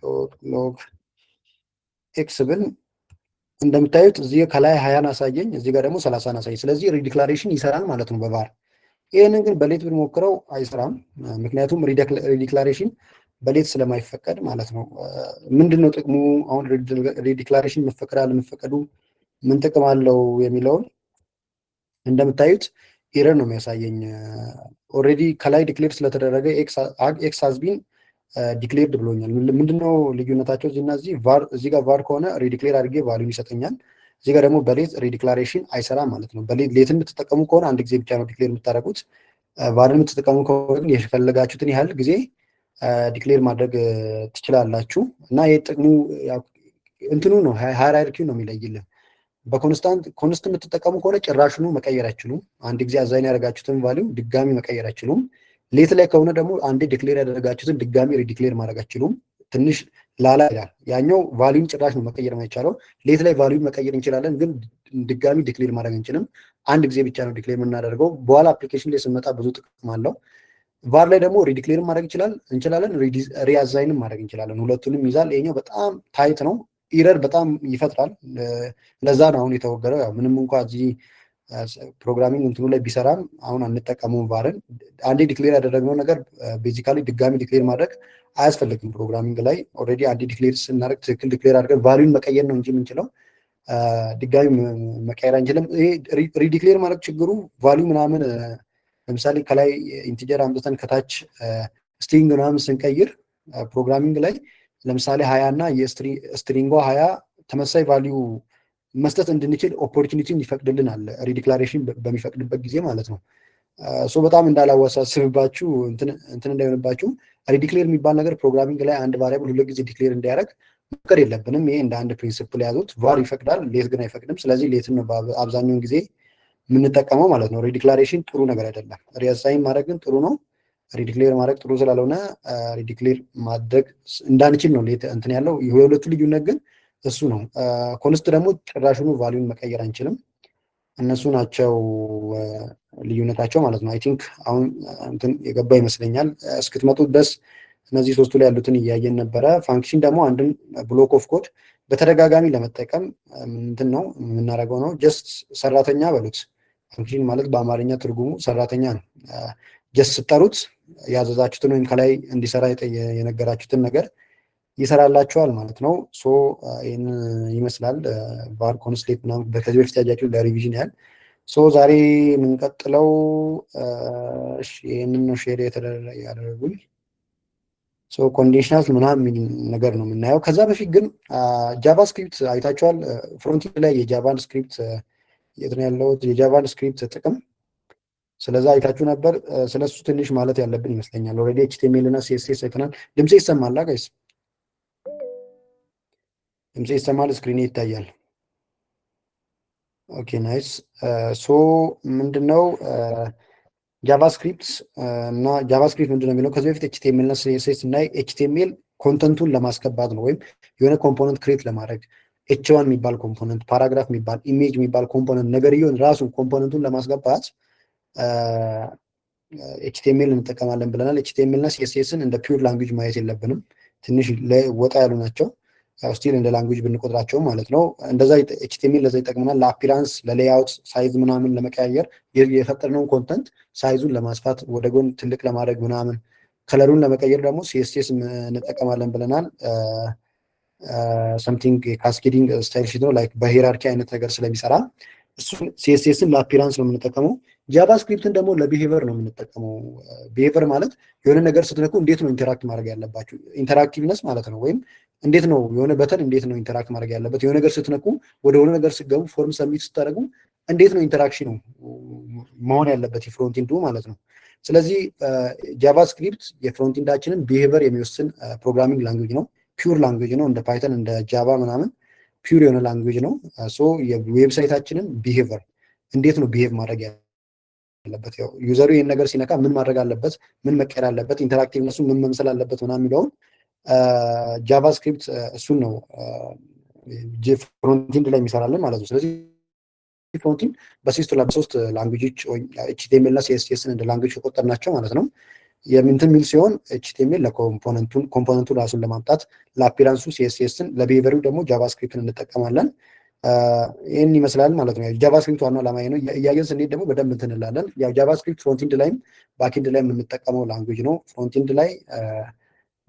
ዶት ሎግ ኤክስ ብል እንደምታዩት እዚህ ከላይ 20ን አሳየኝ፣ እዚህ ጋር ደግሞ 30ን አሳየኝ። ስለዚህ ሪዲክላሬሽን ይሰራል ማለት ነው በቫር። ይህንን ግን በሌት ብንሞክረው አይሰራም። ምክንያቱም ሪዲክላሬሽን በሌት ስለማይፈቀድ ማለት ነው። ምንድን ነው ጥቅሙ? አሁን ሪዲክላሬሽን መፈቀድ አለመፈቀዱ ምን ጥቅም አለው የሚለውን እንደምታዩት ኤረር ነው የሚያሳየኝ። ኦልሬዲ ከላይ ዲክሌር ስለተደረገ ኤክስ ሃዝቢን ዲክሌርድ ብሎኛል። ምንድነው ልዩነታቸው? እዚህና እዚህ ጋር ቫር ከሆነ ሪዲክሌር አድርጌ ቫሊዩን ይሰጠኛል። እዚህ ጋር ደግሞ በሌት ሪዲክላሬሽን አይሰራም ማለት ነው። ሌትን የምትጠቀሙ ከሆነ አንድ ጊዜ ብቻ ነው ዲክሌር የምታደርጉት። ቫርን የምትጠቀሙ ከሆነ የፈለጋችሁትን ያህል ጊዜ ዲክሌር ማድረግ ትችላላችሁ። እና ይህ ጥቅሙ እንትኑ ነው፣ ሃይራርኪው ነው የሚለይልን። በኮንስት የምትጠቀሙ ከሆነ ጭራሽኑ መቀየር አይችሉም። አንድ ጊዜ አዛይን ያደረጋችሁትን ቫሊዩ ድጋሚ መቀየር አይችሉም። ሌት ላይ ከሆነ ደግሞ አንዴ ዲክሌር ያደረጋችሁትን ድጋሚ ሪዲክሌር ማድረግ አይችሉም። ትንሽ ላላ ይላል። ያኛው ቫሊዩን ጭራሽ ነው መቀየር የማይቻለው። ሌት ላይ ቫሊዩን መቀየር እንችላለን፣ ግን ድጋሚ ዲክሌር ማድረግ አንችልም። አንድ ጊዜ ብቻ ነው ዲክሌር የምናደርገው። በኋላ አፕሊኬሽን ላይ ስንመጣ ብዙ ጥቅም አለው። ቫር ላይ ደግሞ ሪዲክሌር ማድረግ እንችላለን፣ ሪአዛይንም ማድረግ እንችላለን። ሁለቱንም ይዛል። ይሄኛው በጣም ታይት ነው፣ ኢረር በጣም ይፈጥራል። ለዛ ነው አሁን የተወገረው። ያው ምንም እንኳ እዚህ ፕሮግራሚንግ እንትኑ ላይ ቢሰራም አሁን አንጠቀመውም ቫርን። አንዴ ዲክሌር ያደረግነው ነገር ቤዚካሊ ድጋሚ ዲክሌር ማድረግ አያስፈልግም። ፕሮግራሚንግ ላይ ኦልሬዲ አንዴ ዲክሌር ስናደርግ ትክክል ዲክሌር አድርገን ቫሊዩን መቀየር ነው እንጂ የምንችለው ድጋሚ መቀየር አንችልም። ይሄ ሪዲክሌር ማድረግ ችግሩ ቫሊዩ ምናምን ለምሳሌ ከላይ ኢንቲጀር አምጥተን ከታች ስትሪንግ ምናምን ስንቀይር ፕሮግራሚንግ ላይ ለምሳሌ 20 እና የስትሪንጓ 20 ተመሳሳይ ቫሊዩ መስጠት እንድንችል ኦፖርቹኒቲን ይፈቅድልናል፣ ሪዲክላሬሽን በሚፈቅድበት ጊዜ ማለት ነው። በጣም እንዳላወሳስብባችሁ እንትን እንዳይሆንባችሁ ሪዲክሌር የሚባል ነገር ፕሮግራሚንግ ላይ አንድ ቫሪያብል ሁለት ጊዜ ዲክሌር እንዲያደርግ መፍቀድ የለብንም። ይሄ እንደ አንድ ፕሪንሲፕል ያዙት። ቫር ይፈቅዳል፣ ሌት ግን አይፈቅድም። ስለዚህ ሌትን ነው አብዛኛውን ጊዜ የምንጠቀመው ማለት ነው። ሪዲክላሬሽን ጥሩ ነገር አይደለም። ሪአሳይን ማድረግ ግን ጥሩ ነው። ሪዲክሌር ማድረግ ጥሩ ስላልሆነ ሪዲክሌር ማድረግ እንዳንችል ነው ሌት እንትን ያለው። የሁለቱ ልዩነት ግን እሱ ነው። ኮንስት ደግሞ ጭራሹኑ ቫሊዩን መቀየር አንችልም። እነሱ ናቸው ልዩነታቸው ማለት ነው። አይ ቲንክ አሁን እንትን የገባ ይመስለኛል። እስክትመጡ ድረስ እነዚህ ሶስቱ ላይ ያሉትን እያየን ነበረ። ፋንክሽን ደግሞ አንድን ብሎክ ኦፍ ኮድ በተደጋጋሚ ለመጠቀም እንትን ነው የምናደርገው ነው። ጀስት ሰራተኛ በሉት። ፋንክሽን ማለት በአማርኛ ትርጉሙ ሰራተኛ ነው። ጀስት ስጠሩት ያዘዛችሁትን ወይም ከላይ እንዲሰራ የነገራችሁትን ነገር ይሰራላችኋል ማለት ነው። ይህን ይመስላል ቫር ኮንስሌት ምናምን ከዚህ በፊት ያያችሁ ለሪቪዥን ያህል። ዛሬ የምንቀጥለው ይህንን ነው ሼር ያደረጉኝ ኮንዲሽናል ምናምን የሚል ነገር ነው የምናየው። ከዛ በፊት ግን ጃቫስክሪፕት አይታችኋል። ፍሮንቲንድ ላይ የጃቫን ስክሪፕት የት ነው ያለው? የጃቫን ስክሪፕት ጥቅም ስለዛ አይታችሁ ነበር። ስለሱ ትንሽ ማለት ያለብን ይመስለኛል። ኦልሬዲ ኤችቲኤምኤል እና ሲኤስኤስ አይተናል። ድምጼ ይሰማል ጋይስ? ድምጼ ይሰማል? ስክሪኔ ይታያል? ኦኬ ናይስ። ምንድነው ጃቫስክሪፕት እና ጃቫስክሪፕት ምንድነው የሚለው ከዚህ በፊት ኤችቲኤምኤል እና ሲኤስኤስ እና ኤችቲኤምኤል ኮንተንቱን ለማስገባት ነው፣ ወይም የሆነ ኮምፖነንት ክሬት ለማድረግ ኤች1 የሚባል ኮምፖነንት፣ ፓራግራፍ የሚባል ኢሜጅ የሚባል ኮምፖነንት ነገርየውን ራሱን ኮምፖነንቱን ለማስገባት ኤችቲኤምኤል እንጠቀማለን ብለናል። ኤችቲኤምኤል እና ሲኤስኤስን እንደ ፒውር ላንጉጅ ማየት የለብንም። ትንሽ ወጣ ያሉ ናቸው። ስቲል እንደ ላንጉጅ ብንቆጥራቸው ማለት ነው። እንደዛ ኤችቲኤምኤል ለዛ ይጠቅመናል። ለአፒራንስ፣ ለሌይአውት፣ ሳይዝ ምናምን ለመቀያየር የፈጠርነውን ኮንተንት ሳይዙን ለማስፋት ወደ ጎን ትልቅ ለማድረግ ምናምን፣ ከለሩን ለመቀየር ደግሞ ሲኤስኤስ እንጠቀማለን ብለናል። ሰምቲንግ ካስኬዲንግ ስታይል ሺት ነው፣ ላይክ በሂራርኪ አይነት ነገር ስለሚሰራ እሱን ሲኤስኤስን ለአፒራንስ ነው የምንጠቀመው። ጃቫስክሪፕትን ደግሞ ለቢሄቨር ነው የምንጠቀመው። ቢሄቨር ማለት የሆነ ነገር ስትነኩ እንዴት ነው ኢንተራክት ማድረግ ያለባችሁ፣ ኢንተራክቲቭነስ ማለት ነው። ወይም እንዴት ነው የሆነ በተን እንዴት ነው ኢንተራክት ማድረግ ያለበት፣ የሆነ ነገር ስትነኩ ወደ ሆነ ነገር ስትገቡ፣ ፎርም ሰሚት ስታደርጉ እንዴት ነው ኢንተራክሽኑ መሆን ያለበት የፍሮንቲንዱ ማለት ነው። ስለዚህ ጃቫስክሪፕት የፍሮንቲንዳችንን ቢሄቨር የሚወስን ፕሮግራሚንግ ላንጉጅ ነው። ፒውር ላንጉጅ ነው። እንደ ፓይተን እንደ ጃቫ ምናምን ፒውር የሆነ ላንጉጅ ነው። የዌብሳይታችንን ቢሄቨር እንዴት ነው ቢሄቭ ማድረግ ያለበት፣ ያው ዩዘሩ ይህን ነገር ሲነካ ምን ማድረግ አለበት፣ ምን መቀየር አለበት፣ ኢንተራክቲቭነሱ ምን መምሰል አለበት ምናምን የሚለውን ጃቫስክሪፕት እሱን ነው ፍሮንቲንድ ላይ የሚሰራልን ማለት ነው። ስለዚህ ፍሮንቲንድ በሶስት ላንጉጆች ኤችቲኤምኤል እና ሲኤስኤስን እንደ ላንጉጅ ከቆጠርናቸው ማለት ነው የምንትን ሚል ሲሆን ኤችቲኤምኤል ለኮምፖነንቱን ራሱን ለማምጣት ለአፒራንሱ ሲኤስኤስን ለቢሄቨሪው ደግሞ ጃቫስክሪፕትን እንጠቀማለን። ይህን ይመስላል ማለት ነው። ጃቫስክሪፕት ዋናው ዓላማ ነው። እያየን ስንሄድ ደግሞ በደንብ እንትን እንላለን። ያው ጃቫስክሪፕት ፍሮንቲንድ ላይም ባኪንድ ላይ የምንጠቀመው ላንጉጅ ነው። ፍሮንቲንድ ላይ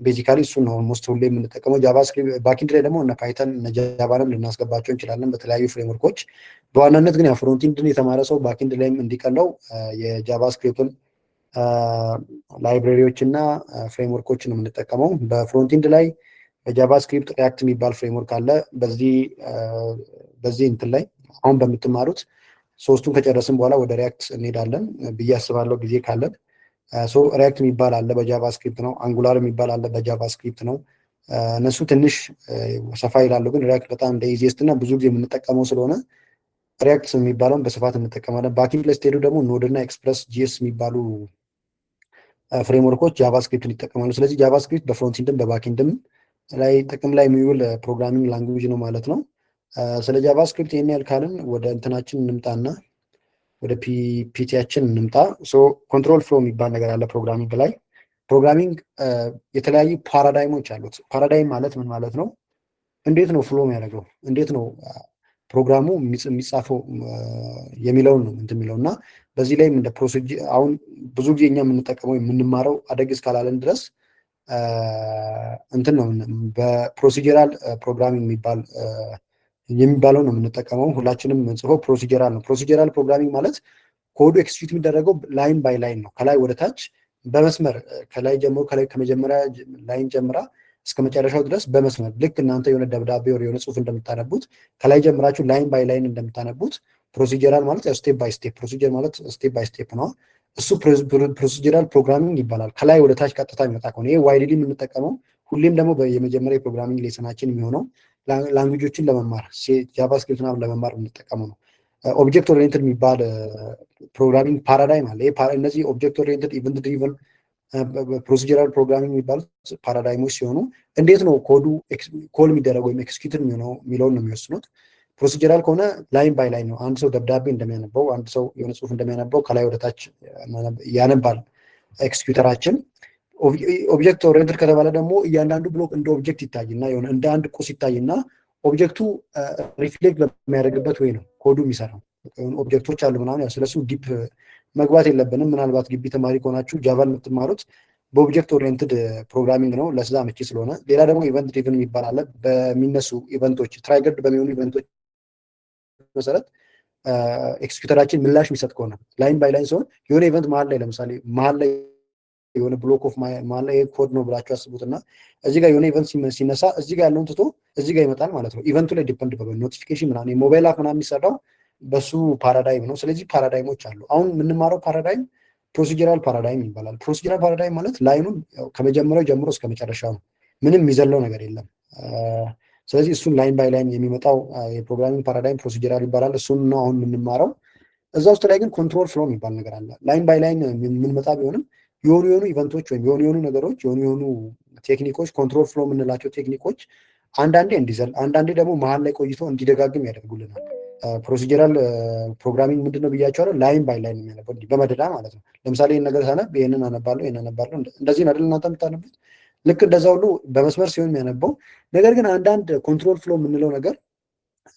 ቤዚካሊ እሱን ነው ሞስት ሁሌ የምንጠቀመው። ጃቫስክሪፕት ባኪንድ ላይ ደግሞ እነ ፓይተን እነ ጃቫንም ልናስገባቸው እንችላለን በተለያዩ ፍሬምወርኮች። በዋናነት ግን ያው ፍሮንቲንድን የተማረ ሰው ባኪንድ ላይም እንዲቀለው የጃቫስክሪፕትን ላይብራሪዎች እና ፍሬምወርኮችን የምንጠቀመው። በፍሮንቲንድ ላይ በጃቫስክሪፕት ሪያክት የሚባል ፍሬምወርክ አለ። በዚህ እንትን ላይ አሁን በምትማሩት ሶስቱን ከጨረስን በኋላ ወደ ሪያክት እንሄዳለን ብዬ አስባለሁ ጊዜ ካለን። ሪያክት የሚባል አለ በጃቫስክሪፕት ነው። አንጉላር የሚባል አለ በጃቫስክሪፕት ነው። እነሱ ትንሽ ሰፋ ይላሉ፣ ግን ሪያክት በጣም እንደ ኢዚየስት እና ብዙ ጊዜ የምንጠቀመው ስለሆነ ሪያክት የሚባለውን በስፋት እንጠቀማለን። ባኪንድ ላይ ስትሄዱ ደግሞ ኖድ እና ኤክስፕረስ ጂኤስ የሚባሉ ፍሬምወርኮች ጃቫስክሪፕትን ይጠቀማሉ። ስለዚህ ጃቫስክሪፕት በፍሮንቲንድም በባኪንድም ላይ ጥቅም ላይ የሚውል ፕሮግራሚንግ ላንጉጅ ነው ማለት ነው። ስለ ጃቫስክሪፕት ይህን ያህል ካልን ወደ እንትናችን እንምጣና ወደ ፒቲያችን እንምጣ። ኮንትሮል ፍሎ የሚባል ነገር አለ ፕሮግራሚንግ ላይ። ፕሮግራሚንግ የተለያዩ ፓራዳይሞች አሉት። ፓራዳይም ማለት ምን ማለት ነው? እንዴት ነው ፍሎ የሚያደርገው፣ እንዴት ነው ፕሮግራሙ የሚጻፈው የሚለውን ነው እንትን የሚለው እና በዚህ ላይም እንደ ፕሮሲጀር አሁን ብዙ ጊዜ እኛ የምንጠቀመው የምንማረው አደግ እስካላለን ድረስ እንትን ነው በፕሮሲጀራል ፕሮግራሚንግ የሚባለው ነው የምንጠቀመው። ሁላችንም የምንጽፈው ፕሮሲጀራል ነው። ፕሮሲጀራል ፕሮግራሚንግ ማለት ኮዱ ኤክስኪዩት የሚደረገው ላይን ባይ ላይን ነው። ከላይ ወደ ታች በመስመር ከላይ ጀምሮ ከመጀመሪያ ላይን ጀምራ እስከ መጨረሻው ድረስ በመስመር ልክ እናንተ የሆነ ደብዳቤ ወር የሆነ ጽሁፍ እንደምታነቡት ከላይ ጀምራችሁ ላይን ባይ ላይን እንደምታነቡት ፕሮሲጀራል ማለት ስቴፕ ባይ ስቴፕ፣ ፕሮሲጀር ማለት ስቴፕ ባይ ስቴፕ ነው። እሱ ፕሮሲጀራል ፕሮግራሚንግ ይባላል። ከላይ ወደ ታች ቀጥታ የሚመጣ ከሆነ ይሄ ዋይድሊ የምንጠቀመው ሁሌም ደግሞ የመጀመሪያ የፕሮግራሚንግ ሌሰናችን የሚሆነው ላንጉጆችን ለመማር ጃቫስክሪፕት ምናምን ለመማር የምንጠቀመው ነው። ኦብጀክት ኦሪየንትድ የሚባል ፕሮግራሚንግ ፓራዳይም አለ። እነዚህ ኦብጀክት ኦሪየንትድ ኢቨንት ድሪቨን ፕሮሲጀራል ፕሮግራሚንግ የሚባሉት ፓራዳይሞች ሲሆኑ እንዴት ነው ኮዱ ኮል የሚደረገው ወይም ኤክስኪዩትድ የሚለውን ነው የሚወስኑት። ፕሮሲጀራል ከሆነ ላይን ባይ ላይን ነው። አንድ ሰው ደብዳቤ እንደሚያነበው፣ አንድ ሰው የሆነ ጽሁፍ እንደሚያነበው ከላይ ወደ ታች ያነባል ኤክስኪዩተራችን። ኦብጀክት ኦሪየንትድ ከተባለ ደግሞ እያንዳንዱ ብሎክ እንደ ኦብጀክት ይታይና የሆነ እንደ አንድ ቁስ ይታይና ኦብጀክቱ ሪፍሌክት በሚያደርግበት ወይ ነው ኮዱ የሚሰራው። ኦብጀክቶች አሉ ምናምን፣ ያው ስለሱ ዲፕ መግባት የለብንም። ምናልባት ግቢ ተማሪ ከሆናችሁ ጃቫን የምትማሩት በኦብጀክት ኦሪየንትድ ፕሮግራሚንግ ነው፣ ለስዛ መቼ ስለሆነ። ሌላ ደግሞ ኢቨንት ድሪቭን የሚባል አለ። በሚነሱ ኢቨንቶች ትራይገርድ በሚሆኑ ኢቨንቶች መሰረት ኤክስኪዩተራችን ምላሽ የሚሰጥ ከሆነ ላይን ባይ ላይን ሲሆን የሆነ ኢቨንት መሀል ላይ ለምሳሌ መሀል ላይ የሆነ ብሎክ ኦፍ መሀል ላይ ኮድ ነው ብላችሁ አስቡት እና እዚህ ጋር የሆነ ኢቨንት ሲነሳ እዚህ ጋር ያለውን ትቶ እዚህ ጋር ይመጣል ማለት ነው። ኢቨንቱ ላይ ዲፐንድ ኖቲፊኬሽን ምናምን የሞባይል አፕ ምናምን የሚሰራው በሱ ፓራዳይም ነው። ስለዚህ ፓራዳይሞች አሉ። አሁን የምንማረው ፓራዳይም ፕሮሲጀራል ፓራዳይም ይባላል። ፕሮሲጀራል ፓራዳይም ማለት ላይኑን ከመጀመሪያው ጀምሮ እስከ መጨረሻው ነው፣ ምንም የሚዘለው ነገር የለም። ስለዚህ እሱን ላይን ባይ ላይን የሚመጣው የፕሮግራሚንግ ፓራዳይም ፕሮሲጀራል ይባላል። እሱን ነው አሁን የምንማረው። እዛ ውስጥ ላይ ግን ኮንትሮል ፍሎ የሚባል ነገር አለ። ላይን ባይ ላይን የምንመጣ ቢሆንም የሆኑ ኢቨንቶች ወይም የሆኑ ነገሮች የሆኑ ቴክኒኮች ኮንትሮል ፍሎ የምንላቸው ቴክኒኮች አንዳንዴ እንዲዘል አንዳንዴ ደግሞ መሀል ላይ ቆይቶ እንዲደጋግም ያደርጉልናል። ፕሮሲጀራል ፕሮግራሚንግ ምንድን ነው ብያቸዋለሁ? ላይን ባይ ላይን የሚያነበው በመደዳ ማለት ነው። ለምሳሌ ይህን ነገር ሳነብ ይህንን አነባለሁ፣ ይህን አነባለሁ፣ እንደዚህ አይደል እናንተ የምታነቡት? ልክ እንደዛ ሁሉ በመስመር ሲሆን የሚያነበው ነገር ግን አንዳንድ ኮንትሮል ፍሎ የምንለው ነገር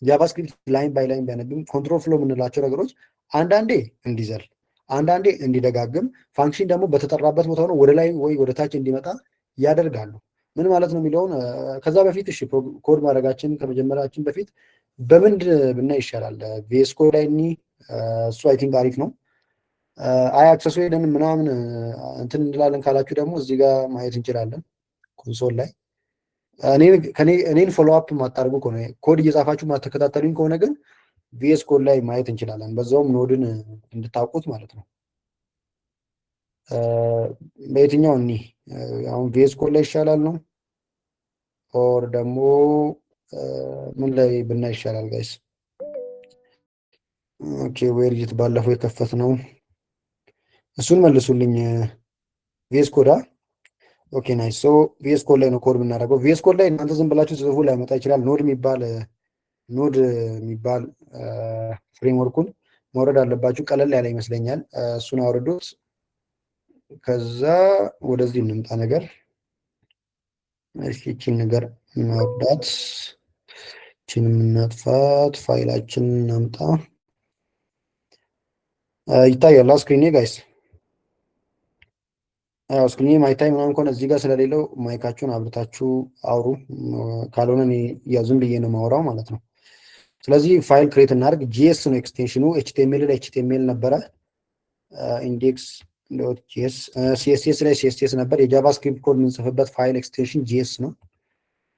ጃቫስክሪፕት ላይን ባይ ላይን ቢያነብም ኮንትሮል ፍሎ የምንላቸው ነገሮች አንዳንዴ እንዲዘል አንዳንዴ እንዲደጋግም ፋንክሽን ደግሞ በተጠራበት ቦታ ሆኖ ወደ ላይ ወይ ወደ ታች እንዲመጣ ያደርጋሉ። ምን ማለት ነው የሚለውን ከዛ በፊት እሺ ኮድ ማድረጋችን ከመጀመራችን በፊት በምንድ ብናይ ይሻላል? ቪኤስ ኮድ ላይ እሱ አይ ቲንክ አሪፍ ነው። አይ አክሰሱ ሄደን ምናምን እንትን እንላለን ካላችሁ ደግሞ እዚህ ጋር ማየት እንችላለን ኮንሶል ላይ። እኔን ፎሎ አፕ ማታደርጉ ከሆነ ኮድ እየጻፋችሁ ማተከታተሉኝ ከሆነ ግን ቪኤስ ኮድ ላይ ማየት እንችላለን። በዛውም ኖድን እንድታውቁት ማለት ነው። በየትኛው አሁን ቪኤስ ኮድ ላይ ይሻላል ነው ኦር ደግሞ ምን ላይ ብናይ ይሻላል ጋይስ? ኦኬ ዌርጅት ባለፈው የከፈት ነው እሱን መልሱልኝ። ቪኤስ ኮድ ኦኬ ናይስ። ሶ ቪኤስ ኮድ ላይ ነው ኮድ የምናደርገው። ቪኤስ ኮድ ላይ እናንተ ዝም ብላችሁ ጽሁፉ ላይ መጣ ይችላል። ኖድ የሚባል ፍሬምወርኩን መውረድ አለባችሁ። ቀለል ያለ ይመስለኛል። እሱን አውርዱት። ከዛ ወደዚህ እንምጣ ነገር ይቺን ነገር እናወርዳት፣ ይቺን የምናጥፋት፣ ፋይላችን እናምጣ። ይታያል ስክሪኔ ጋይስ? ያው ስክሪኔ ማይታይ ምናምን ከሆነ እዚህ ጋር ስለሌለው ማይካችሁን አብርታችሁ አውሩ። ካልሆነ እኔ ያው ዝም ብዬ ነው ማውራው ማለት ነው። ስለዚህ ፋይል ክሬት እናድርግ። ጂኤስ ነው ኤክስቴንሽኑ። ኤችቲኤምኤል ላይ ኤችቲኤምኤል ነበረ፣ ኢንዴክስ ዶት ጂኤስ። ሲኤስኤስ ላይ ሲኤስኤስ ነበር። የጃቫስክሪፕት ኮድ የምንጽፍበት ፋይል ኤክስቴንሽን ጂኤስ ነው።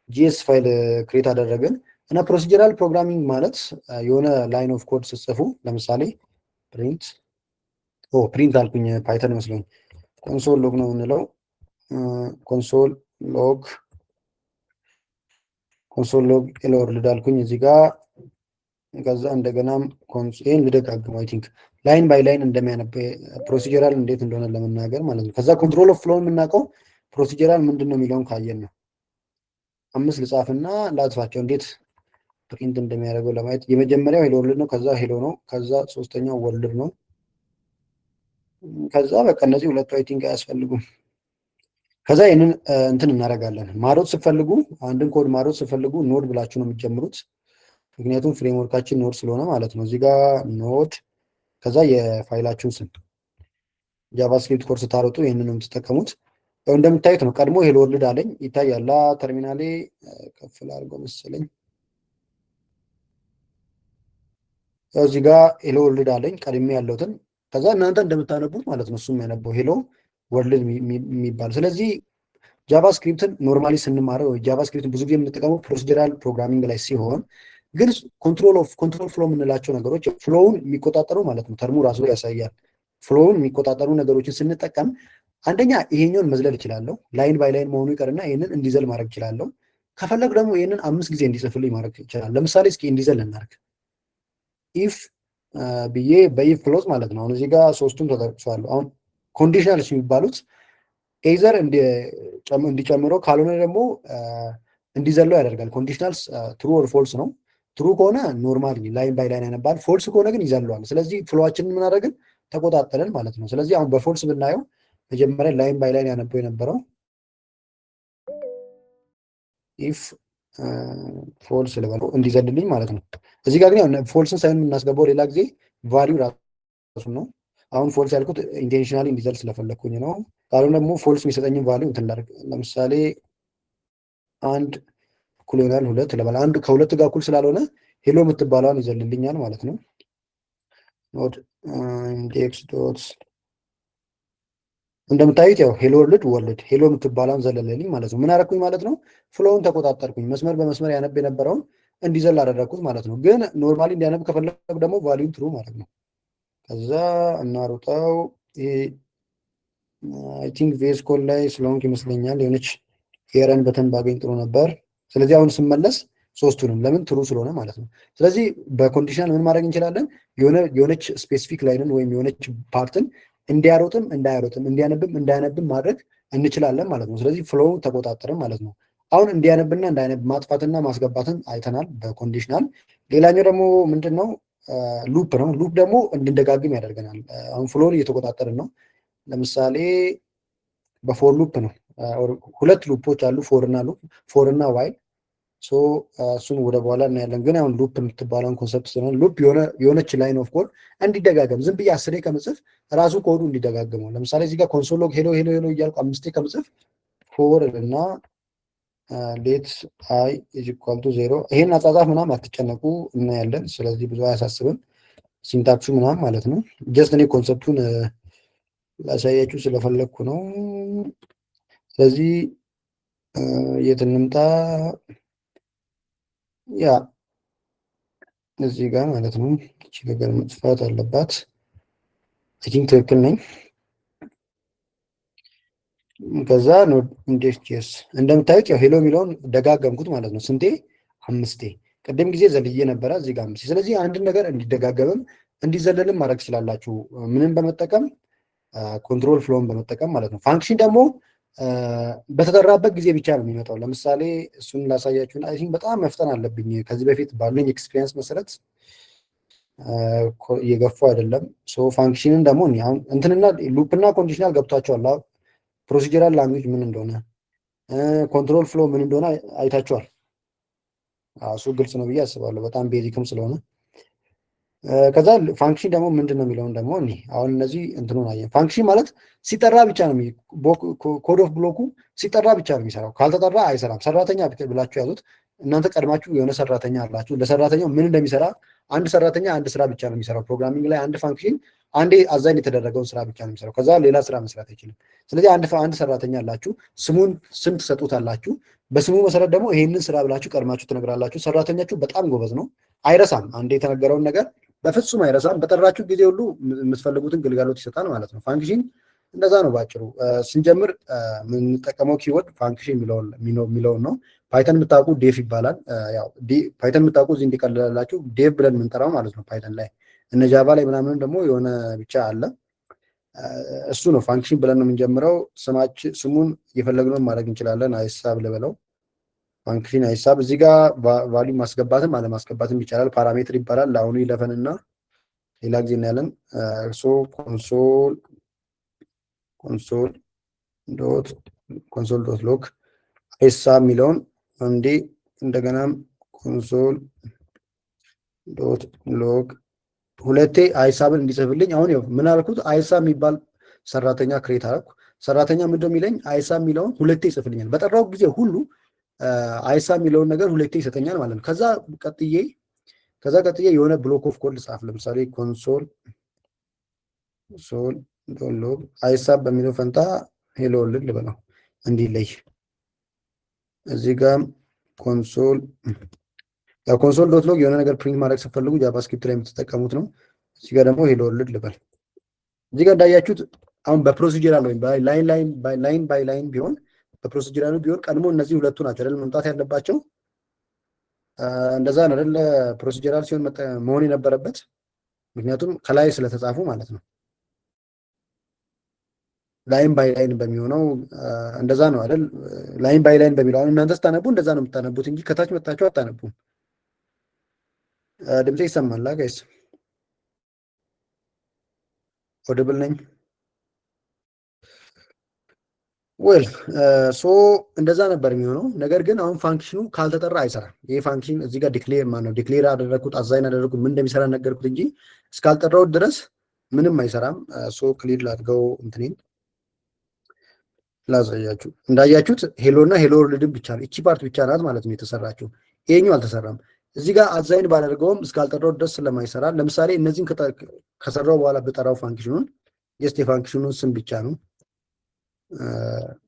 ጂኤስ ፋይል ክሬት አደረግን እና ፕሮሲጀራል ፕሮግራሚንግ ማለት የሆነ ላይን ኦፍ ኮድ ስጽፉ፣ ለምሳሌ ፕሪንት አልኩኝ፣ ፓይተን መስሎኝ። ኮንሶል ሎግ ነው የምንለው። ኮንሶል ሎግ ኤልወርልድ አልኩኝ እዚህ ጋር። ከዛ እንደገናም ይህን ልደጋግመው፣ አይ ቲንክ ላይን ባይ ላይን እንደሚያነብ ፕሮሲጀራል እንዴት እንደሆነ ለመናገር ማለት ነው። ከዛ ኮንትሮል ኦፍ ፍሎ የምናውቀው ፕሮሲጀራል ምንድን ነው የሚለውን ካየን ነው። 5 ልጻፍና ላጥፋቸው እንዴት ፕሪንት እንደሚያደርገው ለማየት። የመጀመሪያው ሄሎ ወርልድ ነው። ከዛ ሄሎ ነው። ከዛ ሶስተኛው ወርልድ ነው። ከዛ በቃ እነዚህ ሁለቱ አይ ቲንክ አያስፈልጉም። ከዛ ይህንን እንትን እናደርጋለን። ማሮት ስትፈልጉ፣ አንድን ኮድ ማሮት ስትፈልጉ ኖድ ብላችሁ ነው የምትጀምሩት። ምክንያቱም ፍሬምወርካችን ኖድ ስለሆነ ማለት ነው። እዚህ ጋር ኖድ፣ ከዛ የፋይላችሁን ስም ጃቫስክሪፕት ኮርስ ታሮጡ ይህንን ነው የምትጠቀሙት። እንደምታዩት ነው። ቀድሞ ሄሎ ወርልድ አለኝ ይታያላ። ተርሚናሌ ከፍል አድርገው መሰለኝ። እዚህ ጋር ሄሎ ወርልድ አለኝ ቀድሜ ያለሁትን። ከዛ እናንተ እንደምታነቡት ማለት ነው እሱም ያነበው ሄሎ ወርልድ የሚባል። ስለዚህ ጃቫስክሪፕትን ኖርማሊ ስንማረው ጃቫስክሪፕትን ብዙ ጊዜ የምንጠቀመው ፕሮሲጀራል ፕሮግራሚንግ ላይ ሲሆን፣ ግን ኮንትሮል ፍሎ የምንላቸው ነገሮች ፍሎውን የሚቆጣጠሩ ማለት ነው። ተርሙ ራሱ ያሳያል። ፍሎውን የሚቆጣጠሩ ነገሮችን ስንጠቀም አንደኛ ይሄኛውን መዝለል እችላለሁ፣ ላይን ባይ ላይን መሆኑ ይቀርና ይህንን እንዲዘል ማድረግ እችላለሁ። ከፈለግ ደግሞ ይህንን 5 ጊዜ እንዲጽፍልኝ ማድረግ ይችላል። ለምሳሌ እስኪ እንዲዘል እናድርግ። ኢፍ ብዬ በኢፍ ክሎዝ ማለት ነው። አሁን እዚህ ጋር ሶስቱም ተጠቅሷል። አሁን ኮንዲሽናልስ የሚባሉት ኤዘር እንዲጨምረው ካልሆነ ደግሞ እንዲዘለው ያደርጋል። ኮንዲሽናልስ ትሩ ኦር ፎልስ ነው። ትሩ ከሆነ ኖርማል ላይን ባይ ላይን ያነባል። ፎልስ ከሆነ ግን ይዘለዋል። ስለዚህ ፍሎዋችንን የምናደርግን ተቆጣጠርን ማለት ነው። ስለዚህ አሁን በፎልስ ብናየው መጀመሪያ ላይን ባይ ላይን ያነበው የነበረው ኢፍ ፎልስ ልበለው እንዲዘልልኝ ማለት ነው። እዚህ ጋር ግን ፎልስን ሳይሆን የምናስገባው ሌላ ጊዜ ቫሊዩ ራሱ ነው። አሁን ፎልስ ያልኩት ኢንቴንሽናሊ እንዲዘል ስለፈለግኩኝ ነው። ካልሆነ ደግሞ ፎልስ የሚሰጠኝን ቫሊዩ እንትን ላድርግ። ለምሳሌ 1 እኩል ይሆናል 2 ለባለ አንድ ከሁለት ጋር እኩል ስላልሆነ ሄሎ የምትባለዋን ይዘልልኛል ማለት ነው። ኖድ ኢንዴክስ ዶት እንደምታዩት ያው ሄሎ ወርልድ ሄሎ የምትባለውን ዘለለልኝ ማለት ነው። ምን አደረኩኝ ማለት ነው? ፍሎውን ተቆጣጠርኩኝ። መስመር በመስመር ያነብ የነበረውን እንዲዘል አደረኩት ማለት ነው። ግን ኖርማሊ እንዲያነብ ከፈለግ ደግሞ ቫሊዩ ትሩ ማለት ነው። ከዛ እናሩጠው። አይ ቲንክ ቬዝ ኮል ላይ ስለሆንክ ይመስለኛል የሆነች ኤረን በተን ባገኝ ጥሩ ነበር። ስለዚህ አሁን ስመለስ ሶስቱንም ለምን ትሩ ስለሆነ ማለት ነው። ስለዚህ በኮንዲሽናል ምን ማድረግ እንችላለን? የሆነች ስፔሲፊክ ላይንን ወይም የሆነች ፓርትን እንዲያሮጥም እንዳያሮጥም እንዲያነብም እንዳያነብም ማድረግ እንችላለን ማለት ነው። ስለዚህ ፍሎው ተቆጣጠርም ማለት ነው። አሁን እንዲያነብና እንዳያነብ ማጥፋትና ማስገባትን አይተናል በኮንዲሽናል። ሌላኛው ደግሞ ምንድን ነው? ሉፕ ነው። ሉፕ ደግሞ እንድንደጋግም ያደርገናል። አሁን ፍሎውን እየተቆጣጠርን ነው። ለምሳሌ በፎር ሉፕ ነው። ሁለት ሉፖች አሉ፣ ፎር እና ዋይል። እሱን ወደ በኋላ እናያለን። ግን አሁን ሉፕ የምትባለውን ኮንሰፕት ስለሆነ ሉፕ የሆነች ላይን ኦፍ ኮድ እንዲደጋገም ዝም ብዬ 10 ከምጽፍ ራሱ ኮዱ እንዲደጋገመው። ለምሳሌ እዚህ ጋር ኮንሶል ሎግ ሄሎ እያልኩ 5 ከምጽፍ ፎር እና ሌት አይ ኢዝ ኢኳል ቱ 0። ይሄን አጻጻፍ ምናምን አትጨነቁ፣ እናያለን። ስለዚህ ብዙ አያሳስብም ሲንታክሱ ምናምን ማለት ነው። ጀስት እኔ ኮንሰፕቱን ላሳያችሁ ስለፈለግኩ ነው። ስለዚህ የት እንምጣ? ያ እዚህ ጋር ማለት ነው። እቺ ነገር መጥፋት አለባት። አይ ቲንክ ትክክል ነኝ። ከዛ ኖድ ኢንዴክስ እንደምታዩት ያው ሄሎ የሚለውን ደጋገምኩት ማለት ነው። ስንቴ? 5። ቅድም ጊዜ ዘልዬ ነበረ እዚህ ጋር 5። ስለዚህ አንድን ነገር እንዲደጋገምም እንዲዘለልም ማድረግ ትችላላችሁ። ምንም በመጠቀም ኮንትሮል ፍሎውን በመጠቀም ማለት ነው። ፋንክሽን ደግሞ በተጠራበት ጊዜ ብቻ ነው የሚመጣው። ለምሳሌ እሱን ላሳያችሁን። አይ ቲንክ በጣም መፍጠን አለብኝ ከዚህ በፊት ባለኝ ኤክስፒሪየንስ መሰረት እየገፉ አይደለም። ፋንክሽንን ደግሞ አሁን እንትንና ሉፕና ኮንዲሽናል ገብቷቸዋል። ፕሮሲጀራል ላንጉጅ ምን እንደሆነ ኮንትሮል ፍሎ ምን እንደሆነ አይታቸዋል። እሱ ግልጽ ነው ብዬ አስባለሁ፣ በጣም ቤዚክም ስለሆነ። ከዛ ፋንክሽን ደግሞ ምንድን ነው የሚለውን ደግሞ አሁን እነዚህ እንትኑን አየን። ፋንክሽን ማለት ሲጠራ ብቻ ነው፣ ኮድ ኦፍ ብሎኩ ሲጠራ ብቻ ነው የሚሰራው፣ ካልተጠራ አይሰራም። ሰራተኛ ብላችሁ ያዙት እናንተ ቀድማችሁ የሆነ ሰራተኛ አላችሁ። ለሰራተኛው ምን እንደሚሰራ አንድ ሰራተኛ አንድ ስራ ብቻ ነው የሚሰራው። ፕሮግራሚንግ ላይ አንድ ፋንክሽን አንዴ አዛይን የተደረገውን ስራ ብቻ ነው የሚሰራው። ከዛ ሌላ ስራ መስራት አይችልም። ስለዚህ አንድ ሰራተኛ አላችሁ፣ ስም ትሰጡታላችሁ። በስሙ መሰረት ደግሞ ይሄንን ስራ ብላችሁ ቀድማችሁ ትነግራላችሁ። ሰራተኛችሁ በጣም ጎበዝ ነው፣ አይረሳም። አንዴ የተነገረውን ነገር በፍጹም አይረሳም። በጠራችሁ ጊዜ ሁሉ የምትፈልጉትን ግልጋሎት ይሰጣል ማለት ነው። ፋንክሽን እንደዛ ነው ባጭሩ። ስንጀምር የምንጠቀመው ኪወርድ ፋንክሽን የሚለውን ነው። ፓይተን የምታውቁ ዴፍ ይባላል። ፓይተን የምታውቁ እዚህ እንዲቀልላችሁ ዴቭ ብለን የምንጠራው ማለት ነው ፓይተን ላይ። እነ ጃቫ ላይ ምናምን ደግሞ የሆነ ብቻ አለ፣ እሱ ነው ፋንክሽን ብለን ነው የምንጀምረው። ስሙን እየፈለግነውን ማድረግ እንችላለን። አይሳብ ልበለው፣ ፋንክሽን አይሳብ። እዚህ ጋር ቫሊዩ ማስገባትም አለማስገባትም ይቻላል። ፓራሜትር ይባላል። ለአሁኑ ይለፈንና ሌላ ጊዜ እናያለን። ኮንሶል ዶት ሎግ አይሳብ የሚለውን አንዴ እንደገናም ኮንሶል ዶት ሎግ ሁለቴ አይሳብን እንዲጽፍልኝ። አሁን ምን አልኩት? አይሳብ የሚባል ሰራተኛ ክሬት አደረኩ። ሰራተኛ ምንድን የሚለኝ አይሳብ የሚለውን ሁለቴ ይጽፍልኛል። በጠራው ጊዜ ሁሉ አይሳብ የሚለውን ነገር ሁለቴ ይሰጠኛል ማለት ነው። ከዛ ቀጥዬ የሆነ ብሎክ ኦፍ ኮድ ጻፍ። ለምሳሌ ኮንሶል ዶት ሎግ አይሳብ በሚለው ፈንታ ሄሎ ወርልድ ልበለው እንዲለይ። እዚህ ጋር ኮንሶል ዶት ሎግ የሆነ ነገር ፕሪንት ማድረግ ስትፈልጉ ጃቫስክሪፕት ላይ የምትጠቀሙት ነው። እዚህ ጋር ደግሞ ሄሎ ወርልድ ልበል። እዚህ ጋር እንዳያችሁት አሁን በፕሮሲጀራል ወይም ላይን ባይ ላይን ቢሆን በፕሮሲጀራል ቢሆን ቀድሞ እነዚህ ሁለቱ ናቸው አይደል መምጣት ያለባቸው። እንደዛ ነው አይደል ፕሮሲጀራል ሲሆን መሆን የነበረበት፣ ምክንያቱም ከላይ ስለተጻፉ ማለት ነው። ላይን ባይ ላይን በሚሆነው እንደዛ ነው አይደል? ላይን ባይ ላይን በሚለው አሁን እናንተ ስታነቡ እንደዛ ነው የምታነቡት እንጂ ከታች መጣችሁ አታነቡም። ድምጼ ይሰማል ጋይስ? ኦዲብል ነኝ? ዌል እንደዛ ነበር የሚሆነው። ነገር ግን አሁን ፋንክሽኑ ካልተጠራ አይሰራም። ይሄ ፋንክሽን እዚህ ጋር ዲክሌር አደረግኩት፣ አዛይን አደረግኩት፣ ምን እንደሚሰራ ነገርኩት እንጂ እስካልጠራሁት ድረስ ምንም አይሰራም። ክሊር ላድርገው እንትኔን ላሳያችሁ። እንዳያችሁት ሄሎ እና ሄሎ ወርልድን ብቻ ነው እቺ ፓርት ብቻ ናት ማለት ነው የተሰራችው። ይሄኛው አልተሰራም። እዚህ ጋር አዛይን ባደርገውም እስካልጠራው ድረስ ስለማይሰራ፣ ለምሳሌ እነዚህን ከሰራው በኋላ በጠራው ፋንክሽኑን ጀስት የፋንክሽኑን ስም ብቻ ነው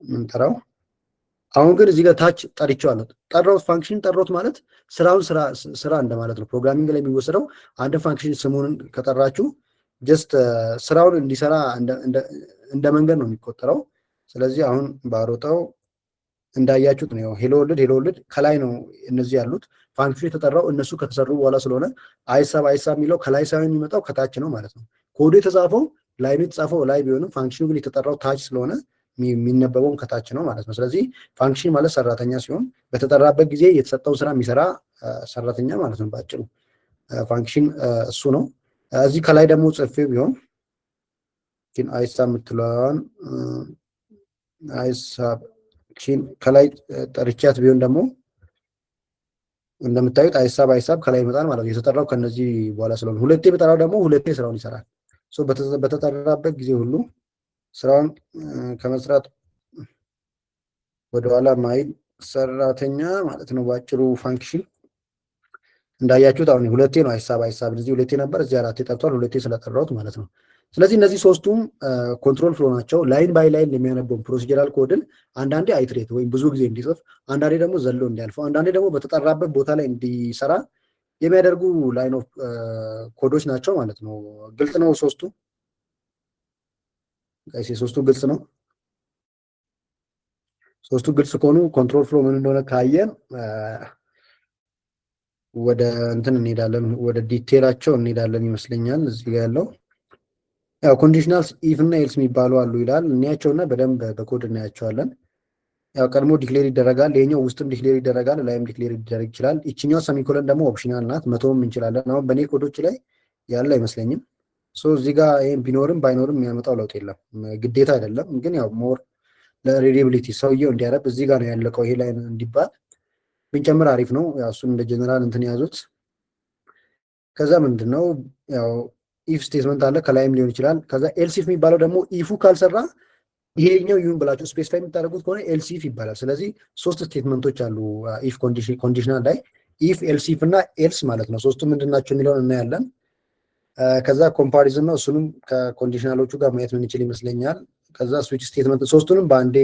ምንጠራው። አሁን ግን እዚህ ጋር ታች ጠርቼዋለሁ። ጠራሁት፣ ፋንክሽን ጠራሁት ማለት ስራውን ስራ እንደማለት ነው። ፕሮግራሚንግ ላይ የሚወሰደው አንድ ፋንክሽን ስሙን ከጠራችሁ ጀስት ስራውን እንዲሰራ እንደ መንገድ ነው የሚቆጠረው። ስለዚህ አሁን ባሮጣው እንዳያችሁት ነው ሄሎ ወርልድ ከላይ ነው እነዚህ ያሉት። ፋንክሽን የተጠራው እነሱ ከተሰሩ በኋላ ስለሆነ አይሳብ የሚለው ከላይ ሳይሆን የሚመጣው ከታች ነው ማለት ነው። ኮዱ የተጻፈው ላይኑ የተጻፈው ላይ ቢሆንም ፋንክሽኑ ግን የተጠራው ታች ስለሆነ የሚነበበውም ከታች ነው ማለት ነው። ስለዚህ ፋንክሽን ማለት ሰራተኛ ሲሆን በተጠራበት ጊዜ የተሰጠውን ስራ የሚሰራ ሰራተኛ ማለት ነው። ባጭሩ ፋንክሽን እሱ ነው። እዚህ ከላይ ደግሞ ጽፌ ቢሆን ግን አይሳብ የምትለዋን አይሳብ ከላይ ጠርቻት ቢሆን ደግሞ እንደምታዩት አይሳብ ከላይ ይመጣል ማለት ነው። የተጠራው ከነዚህ በኋላ ስለሆነ ሁለቴ በጠራው ደግሞ ሁለቴ ስራውን ይሰራል። በተጠራበት ጊዜ ሁሉ ስራውን ከመስራት ወደኋላ ማይል ሰራተኛ ማለት ነው ባጭሩ ፋንክሽን። እንዳያችሁት አሁን ሁለቴ ነው አይሳብ እዚህ ሁለቴ ነበር፣ እዚህ አራቴ ጠርቷል፣ ሁለቴ ስለጠራሁት ማለት ነው። ስለዚህ እነዚህ ሶስቱም ኮንትሮል ፍሎ ናቸው። ላይን ባይ ላይን የሚያነበው ፕሮሲጀራል ኮድን አንዳንዴ አይትሬት ወይም ብዙ ጊዜ እንዲጽፍ፣ አንዳንዴ ደግሞ ዘሎ እንዲያልፈው፣ አንዳንዴ ደግሞ በተጠራበት ቦታ ላይ እንዲሰራ የሚያደርጉ ላይን ኦፍ ኮዶች ናቸው ማለት ነው። ግልጽ ነው? ሶስቱ ግልጽ ነው። ሶስቱ ግልጽ ከሆኑ ኮንትሮል ፍሎ ምን እንደሆነ ካየን ወደ እንትን እንሄዳለን፣ ወደ ዲቴላቸው እንሄዳለን ይመስለኛል። እዚህ ጋር ያለው ያው ኮንዲሽናልስ ኢፍ እና ኤልስ የሚባሉ አሉ ይላል። እናያቸውና በደንብ በኮድ እናያቸዋለን። ያው ቀድሞ ዲክሌር ይደረጋል፣ ይሄኛው ውስጥም ዲክሌር ይደረጋል፣ ላይም ዲክሌር ይደረግ ይችላል። ይችኛው ሰሚኮለን ደግሞ ኦፕሽናል ናት፣ መተውም እንችላለን። አሁን በእኔ ኮዶች ላይ ያለ አይመስለኝም። እዚህ ጋር ይህም ቢኖርም ባይኖርም የሚያመጣው ለውጥ የለም፣ ግዴታ አይደለም። ግን ያው ሞር ለሪዴቢሊቲ ሰውየው እንዲያረብ እዚህ ጋር ነው ያለቀው ይሄ ላይ እንዲባል ብንጨምር አሪፍ ነው። ያው እሱን እንደ ጀነራል እንትን ያዙት። ከዛ ምንድን ነው ያው ኢፍ ስቴትመንት አለ ከላይም ሊሆን ይችላል። ከዛ ኤልሲፍ የሚባለው ደግሞ ኢፉ ካልሰራ ይሄኛው ይሁን ብላችሁ ስፔሲፋይ የምታደርጉት ከሆነ ኤልሲፍ ይባላል። ስለዚህ ሶስት ስቴትመንቶች አሉ ኢፍ ኮንዲሽናል ላይ ኢፍ፣ ኤልሲፍ እና ኤልስ ማለት ነው። ሶስቱ ምንድን ናቸው የሚለውን እናያለን። ከዛ ኮምፓሪዝን ነው፣ እሱንም ከኮንዲሽናሎቹ ጋር ማየት የምንችል ይመስለኛል። ከዛ ስዊች ስቴትመንት፣ ሶስቱንም በአንዴ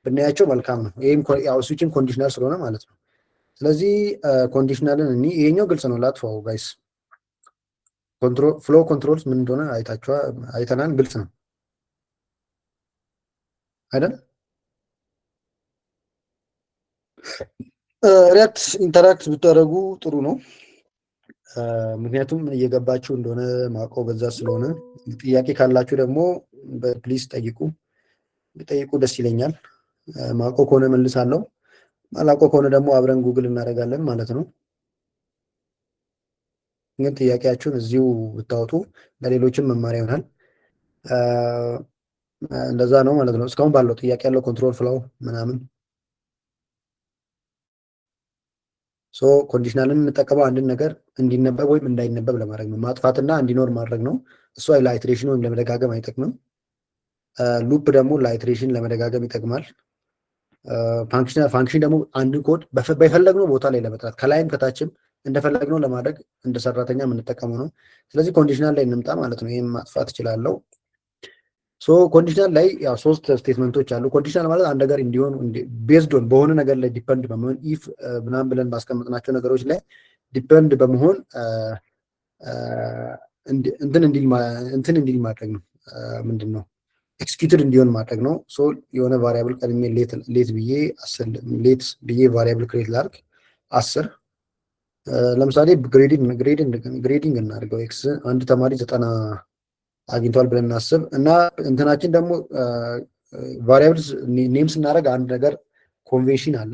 ብናያቸው መልካም ነው። ይህም ያው ስዊችን ኮንዲሽናል ስለሆነ ማለት ነው። ስለዚህ ኮንዲሽናልን ይሄኛው ግልጽ ነው፣ ላጥፋው ጋይስ። ፍሎ ኮንትሮልስ ምን እንደሆነ አይተናል፣ ግልጽ ነው አይደል? ሪያክት ኢንተራክት ብታደርጉ ጥሩ ነው። ምክንያቱም እየገባችሁ እንደሆነ ማውቀው በዛ ስለሆነ፣ ጥያቄ ካላችሁ ደግሞ በፕሊዝ ጠይቁ ደስ ይለኛል። ማውቀው ከሆነ መልሳለሁ፣ ማላውቀው ከሆነ ደግሞ አብረን ጉግል እናደርጋለን ማለት ነው። ግን ጥያቄያችሁን እዚሁ ብታወጡ ለሌሎችም መማሪያ ይሆናል። እንደዛ ነው ማለት ነው። እስካሁን ባለው ጥያቄ ያለው ኮንትሮል ፍላው ምናምን ኮንዲሽናልን የምንጠቀመው አንድን ነገር እንዲነበብ ወይም እንዳይነበብ ለማድረግ ነው። ማጥፋትና እንዲኖር ማድረግ ነው። እሱ ለአይትሬሽን ወይም ለመደጋገም አይጠቅምም። ሉፕ ደግሞ ለአይትሬሽን ለመደጋገም ይጠቅማል። ፋንክሽን ደግሞ አንድን ኮድ በፈለግነው ቦታ ላይ ለመጥራት ከላይም ከታችም እንደፈለግነው ለማድረግ እንደ ሰራተኛ የምንጠቀመው ነው። ስለዚህ ኮንዲሽናል ላይ እንምጣ ማለት ነው። ይህም ማጥፋት እችላለሁ። ኮንዲሽናል ላይ ያው ሶስት ስቴትመንቶች አሉ። ኮንዲሽናል ማለት አንድ ነገር እንዲሆን ቤዝዶን በሆነ ነገር ላይ ዲፐንድ በመሆን ኢፍ ምናምን ብለን ባስቀመጥናቸው ነገሮች ላይ ዲፐንድ በመሆን እንትን እንዲል ማድረግ ነው። ምንድን ነው ኤክስኪዩትድ እንዲሆን ማድረግ ነው። የሆነ ቫሪያብል ቀድሜ ሌት ብዬ ቫሪያብል ክሬት ላድርግ 10 ለምሳሌ ግሬዲንግ እናድርገው። ኤክስ አንድ ተማሪ 90 አግኝቷል ብለን እናስብ እና እንትናችን ደግሞ ቫሪያብል ኔም ስናደርግ አንድ ነገር ኮንቬንሽን አለ።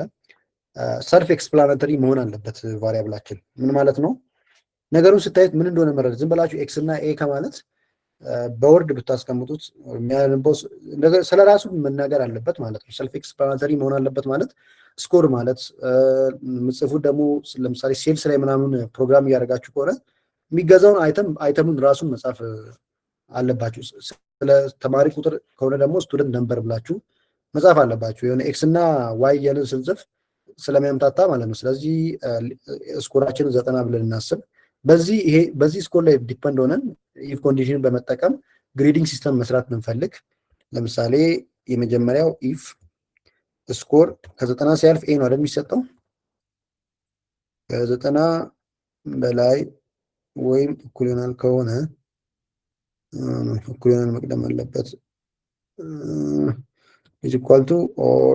ሰልፍ ኤክስፕላናተሪ መሆን አለበት ቫሪያብላችን። ምን ማለት ነው? ነገሩን ስታዩት ምን እንደሆነ መረዳት። ዝም ብላችሁ ኤክስ እና ኤ ከማለት በወርድ ብታስቀምጡት የሚያነበው ነገር ስለራሱ መናገር አለበት ማለት ነው። ሰልፍ ኤክስፕላናተሪ መሆን አለበት ማለት ስኮር ማለት ምጽፉት ደግሞ ለምሳሌ ሴልስ ላይ ምናምን ፕሮግራም እያደረጋችሁ ከሆነ የሚገዛውን አይተሙን ራሱን መጻፍ አለባችሁ። ስለ ተማሪ ቁጥር ከሆነ ደግሞ ስቱደንት ነምበር ብላችሁ መጻፍ አለባችሁ። የሆነ ኤክስ እና ዋይ እያልን ስንጽፍ ስለሚያምታታ ማለት ነው። ስለዚህ ስኮራችንን 90 ብለን እናስብ። በዚህ ስኮር ላይ ዲፐንድ ሆነን ኢፍ ኮንዲሽን በመጠቀም ግሬዲንግ ሲስተም መስራት ብንፈልግ ለምሳሌ የመጀመሪያው ኢፍ ስኮር ከ90 ሲያልፍ ኤ ነው አይደል የሚሰጠው። ከ90 በላይ ወይም እኩል ይሆናል ከሆነ እኩል ይሆናል መቅደም አለበት። is equal to or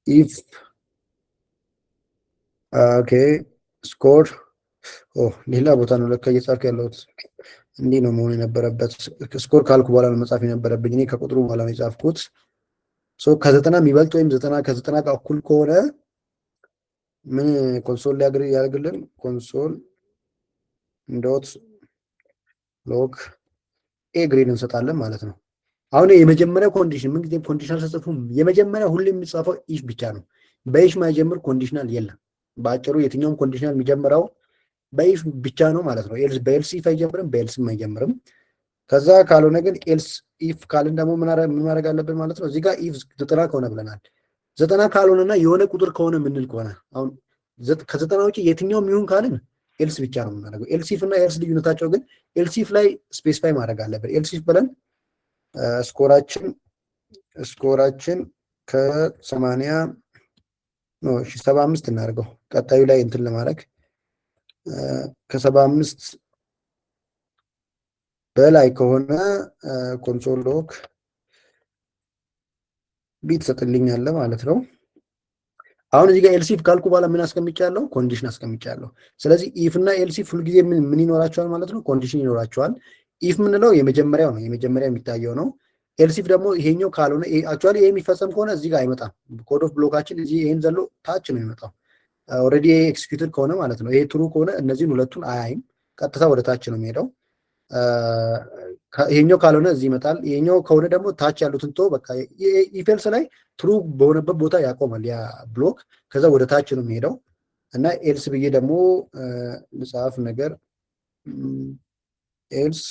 if ስኮር ሌላ ቦታ ነው ለካ እየጻፍኩ ያለሁት። እንዲህ ነው መሆን የነበረበት። ስኮር ካልኩ በኋላ ነው መጻፍ የነበረብኝ። እኔ ከቁጥሩ በኋላ ነው የጻፍኩት። ከ90 የሚበልጥ ወይም ከ90 ጋር እኩል ከሆነ ምን ኮንሶል ያደርግልን? ኮንሶል ዶት ሎግ ኤ ግሬድ እንሰጣለን ማለት ነው። አሁን የመጀመሪያው ኮንዲሽን ምን ጊዜ ኮንዲሽናል ተጽፎም የመጀመሪያው ሁሌ የሚጻፈው ኢፍ ብቻ ነው። በኢፍ ማይጀምር ኮንዲሽናል የለም። በአጭሩ የትኛውም ኮንዲሽናል የሚጀምረው በኢፍ ብቻ ነው ማለት ነው። በኤልስ ኢፍ አይጀምርም፣ በኤልስም አይጀምርም። ከዛ ካልሆነ ግን ኤልስ ኢፍ ካልን ደግሞ ምን ማድረግ አለብን ማለት ነው። እዚህ ጋር ኢፍ 90 ከሆነ ብለናል። 90 ካልሆነና የሆነ ቁጥር ከሆነ ምንል ከሆነ አሁን ከ90 ውጭ የትኛውም ይሁን ካልን ኤልስ ብቻ ነው የምናደርገው። ኤልሲፍ እና ኤልስ ልዩነታቸው ግን ኤልሲፍ ላይ ስፔሲፋይ ማድረግ አለብን። ኤልሲፍ ብለን ስኮራችን ከ80 ነው 75 እናደርገው። ቀጣዩ ላይ እንትን ለማድረግ ከ75 በላይ ከሆነ ኮንሶል ሎግ ቢት ሰጥልኛል ማለት ነው። አሁን እዚህ ጋር ኤልሲፍ ካልኩ በኋላ ምን አስቀምጫለሁ? ኮንዲሽን አስቀምጫለሁ። ስለዚህ ኢፍ እና ኤልሲፍ ሁልጊዜ ምን ይኖራቸዋል ማለት ነው? ኮንዲሽን ይኖራቸዋል። ኢፍ ምንለው የመጀመሪያው ነው፣ የመጀመሪያ የሚታየው ነው። ኤልሲፍ ደግሞ ይሄኛው ካልሆነ አክቹዋሊ ይሄ የሚፈጸም ከሆነ እዚህ ጋር አይመጣም። ኮድ ኦፍ ብሎካችን እዚህ ይሄን ዘሎ ታች ነው የሚመጣው። ኦልሬዲ ኤክስኪዩትድ ከሆነ ማለት ነው። ይሄ ትሩ ከሆነ እነዚህን ሁለቱን አያይም፣ ቀጥታ ወደ ታች ነው የሚሄደው። ይሄኛው ካልሆነ እዚህ ይመጣል። ይሄኛው ከሆነ ደግሞ ታች ያሉትን ቶ በቃ ኢፌልስ ላይ ትሩ በሆነበት ቦታ ያቆማል ያ ብሎክ። ከዛ ወደ ታች ነው የሚሄደው እና ኤልስ ብዬ ደግሞ ልጻፍ ነገር ኤልስ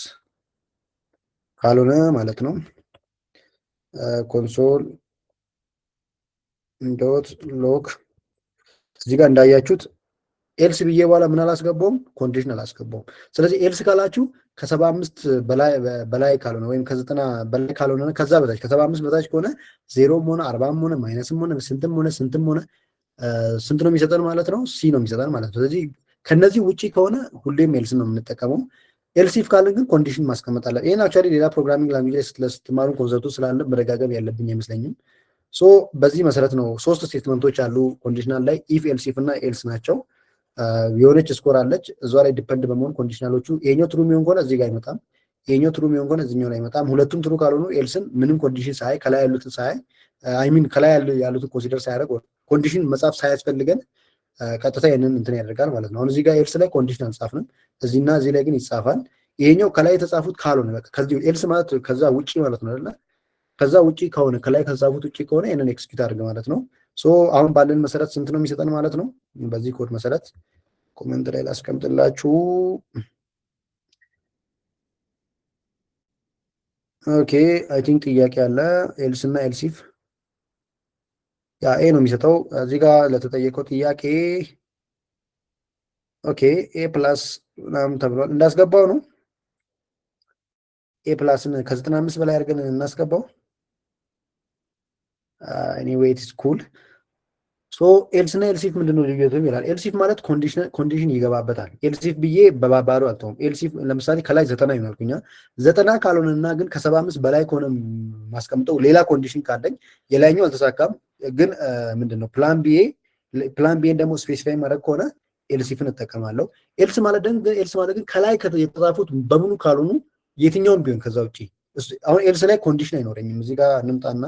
ካልሆነ ማለት ነው ኮንሶል ዶት ሎክ እዚህ ጋር እንዳያችሁት ኤልስ ብዬ በኋላ ምን አላስገባውም? ኮንዲሽን አላስገባውም። ስለዚህ ኤልስ ካላችሁ ከ75 በላይ ካልሆነ ወይም ከ90 በላይ ካልሆነ ከዛ በታች ከ75 በታች ከሆነ ዜሮም ሆነ 40ም ሆነ ማይነስም ሆነ ስንትም ሆነ ስንት ነው የሚሰጠን ማለት ነው? ሲ ነው የሚሰጠን ማለት ነው። ስለዚህ ከነዚህ ውጪ ከሆነ ሁሌም ኤልስ ነው የምንጠቀመው። ኤልሲፍ ካልን ግን ኮንዲሽን ማስቀመጥ አለ። ይህን አክቹዋሊ ሌላ ፕሮግራሚንግ ላንጉጅ ላይ ስትማሩ ኮንሰፕቱ ስላለ መደጋገም ያለብኝ አይመስለኝም። ሶ በዚህ መሰረት ነው 3 ስቴትመንቶች አሉ ኮንዲሽናል ላይ ኢፍ ኤልሲፍ እና ኤልስ ናቸው። የሆነች ስኮር አለች እዛ ላይ ዲፐንድ በመሆን ኮንዲሽናሎቹ ይሄኛው ትሩ የሚሆን ከሆነ እዚህ ጋር አይመጣም፣ ይሄኛው ትሩ የሚሆን ከሆነ እዚህኛው ላይ አይመጣም። ሁለቱም ትሩ ካልሆኑ ኤልስን ምንም ኮንዲሽን ሳይ ከላይ ያሉትን ሳይ አይሚን ከላይ ያሉትን ኮንሲደር ሳያደርግ ኮንዲሽን መጻፍ ሳያስፈልገን ቀጥታ ይህንን እንትን ያደርጋል ማለት ነው። አሁን እዚህ ጋር ኤልስ ላይ ኮንዲሽን አልጻፍንም፣ እዚህና እዚህ ላይ ግን ይጻፋል። ይሄኛው ከላይ የተጻፉት ካልሆነ በቃ ከዚህ ኤልስ ማለት ከዛ ውጪ ማለት ነው አይደለ? ከዛ ውጪ ከሆነ ከላይ ከተጻፉት ውጪ ከሆነ ይሄንን ኤክስኪዩት አድርግ ማለት ነው። ሶ አሁን ባለን መሰረት ስንት ነው የሚሰጠን ማለት ነው? በዚህ ኮድ መሰረት ኮሜንት ላይ ላስቀምጥላችሁ። ኦኬ አይ ቲንክ ጥያቄ አለ። ኤልስ እና ኤልሲፍ ያ ኤ ነው የሚሰጠው እዚህ ጋር ለተጠየቀው ጥያቄ። ኦኬ ኤ ፕላስ ምናምን ተብሏል እንዳስገባው ነው። ኤ ፕላስን ከ95 በላይ አድርገን እናስገባው። ኤኒዌይ ኢትስ ኩል። ሶ ኤልስ እና ኤልሲፍ ምንድነው ልዩነቱ ይላል። ኤልሲፍ ማለት ኮንዲሽን ይገባበታል። ኤልሲፍ ብዬ በባዶ አልተውም። ኤልሲፍ ለምሳሌ ከላይ 90 ይሆናልኩኛ 90 ካልሆነና ግን ከ75 በላይ ከሆነ ማስቀምጠው ሌላ ኮንዲሽን ካለኝ የላይኛው አልተሳካም ግን ምንድነው ፕላን ቢኤን ደግሞ ስፔሲፋይ ማድረግ ከሆነ ኤልሲፍን እጠቀማለሁ። ኤልስ ማለት ግን ከላይ የተጻፉት በሙሉ ካልሆኑ የትኛውም ቢሆን ከዛ ውጭ አሁን ኤልስ ላይ ኮንዲሽን አይኖረኝም። እዚህ ጋር እንምጣና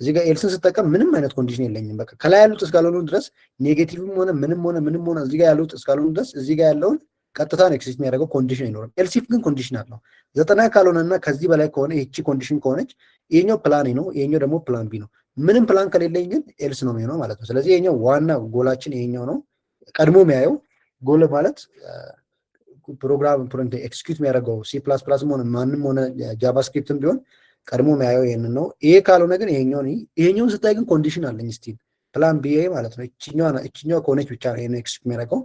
እዚህ ጋር ኤልስን ስጠቀም ምንም አይነት ኮንዲሽን የለኝም። በቃ ከላይ ያሉት እስካልሆኑ ድረስ ኔጌቲቭም ሆነ ምንም ሆነ እዚህ ጋር ያሉት እስካልሆኑ ድረስ እዚህ ጋር ያለውን ቀጥታ ነው ኤክሲስት የሚያደርገው ኮንዲሽን አይኖርም። ኤልሲፍ ግን ኮንዲሽን አለው። 90 ካልሆነና ከዚህ በላይ ከሆነ ይቺ ኮንዲሽን ከሆነች ይሄኛው ፕላን ነው፣ ይሄኛው ደግሞ ፕላን ቢ ነው። ምንም ፕላን ከሌለኝ ግን ኤልስ ነው የሚሆነው ማለት ነው። ስለዚህ ይሄኛው ዋና ጎላችን ይሄኛው ነው። ቀድሞ የሚያየው ጎል ማለት ፕሮግራም ኤክስኪዩት የሚያደርገው ሲ ፕላስ ፕላስም ሆነ ማንም ሆነ ጃቫስክሪፕትም ቢሆን ቀድሞ የሚያየው ይሄንን ነው። ይሄ ካልሆነ ግን ይሄኛውን ስታይ ግን ኮንዲሽን አለኝ ስቲል ፕላን ቢ ማለት ነው። እችኛዋ ከሆነች ብቻ ነው ይሄን ኤክስኪዩት የሚያደርገው።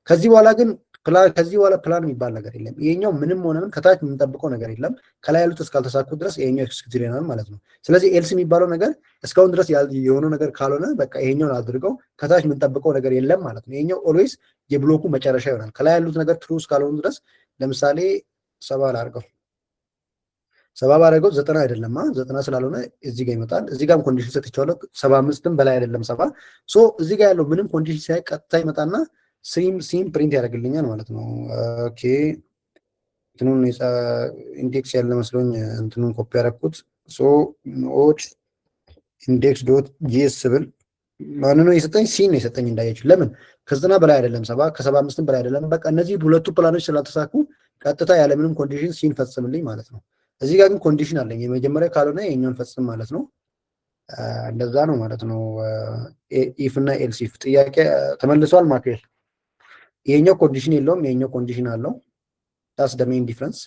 ከዚህ በኋላ ግን ፕላን የሚባል ነገር የለም። ይሄኛው ምንም ሆነ ምን ከታች የምንጠብቀው ነገር የለም። ከላይ ያሉት እስካልተሳኩ ድረስ ይሄኛው ኤክስኪዩት ይሆናል ማለት ነው። ስለዚህ ኤልስ የሚባለው ነገር እስካሁን ድረስ የሆነው ነገር ካልሆነ በቃ ይሄኛውን አድርገው ከታች የምንጠብቀው ነገር የለም ማለት ነው። ይሄኛው ኦልዌይስ የብሎኩ መጨረሻ ይሆናል። ከላይ ያሉት ነገር ትሩ እስካልሆኑ ድረስ ለምሳሌ 70 ላድርገው 70 ባደረገው 90 አይደለም 90 ስላልሆነ እዚህ ጋር ይመጣል። እዚህ ጋርም ኮንዲሽን ሰጥቼዋለሁ 75ም በላይ አይደለም 70 ሶ እዚህ ጋር ያለው ምንም ኮንዲሽን ሳይ ቀጥታ ይመጣና ሲም ፕሪንት ያደርግልኛል ማለት ነው። ኦኬ እንትኑን ኢንዴክስ ያለ መስሎኝ እንትኑን ኮፒ ያደረኩት። ሶ ኖት ኢንዴክስ ዶት ጂኤስ ብል ማን ነው የሰጠኝ? ሲን ነው የሰጠኝ እንዳያችሁ። ለምን ከ90 በላይ አይደለም 70 ከ75ም በላይ አይደለም። በቃ እነዚህ ሁለቱ ፕላኖች ስላልተሳኩ ቀጥታ ያለምንም ኮንዲሽን ሲን ፈጽምልኝ ማለት ነው። እዚህ ጋር ግን ኮንዲሽን አለኝ። የመጀመሪያ ካልሆነ የኛውን ፈጽም ማለት ነው። እንደዛ ነው ማለት ነው። ኢፍ እና ኤልሲፍ ጥያቄ ተመልሷል። ማክቤል ይሄኛው ኮንዲሽን የለውም፣ ይሄኛው ኮንዲሽን አለው። ዳስ ደ ሜን ዲፍረንስ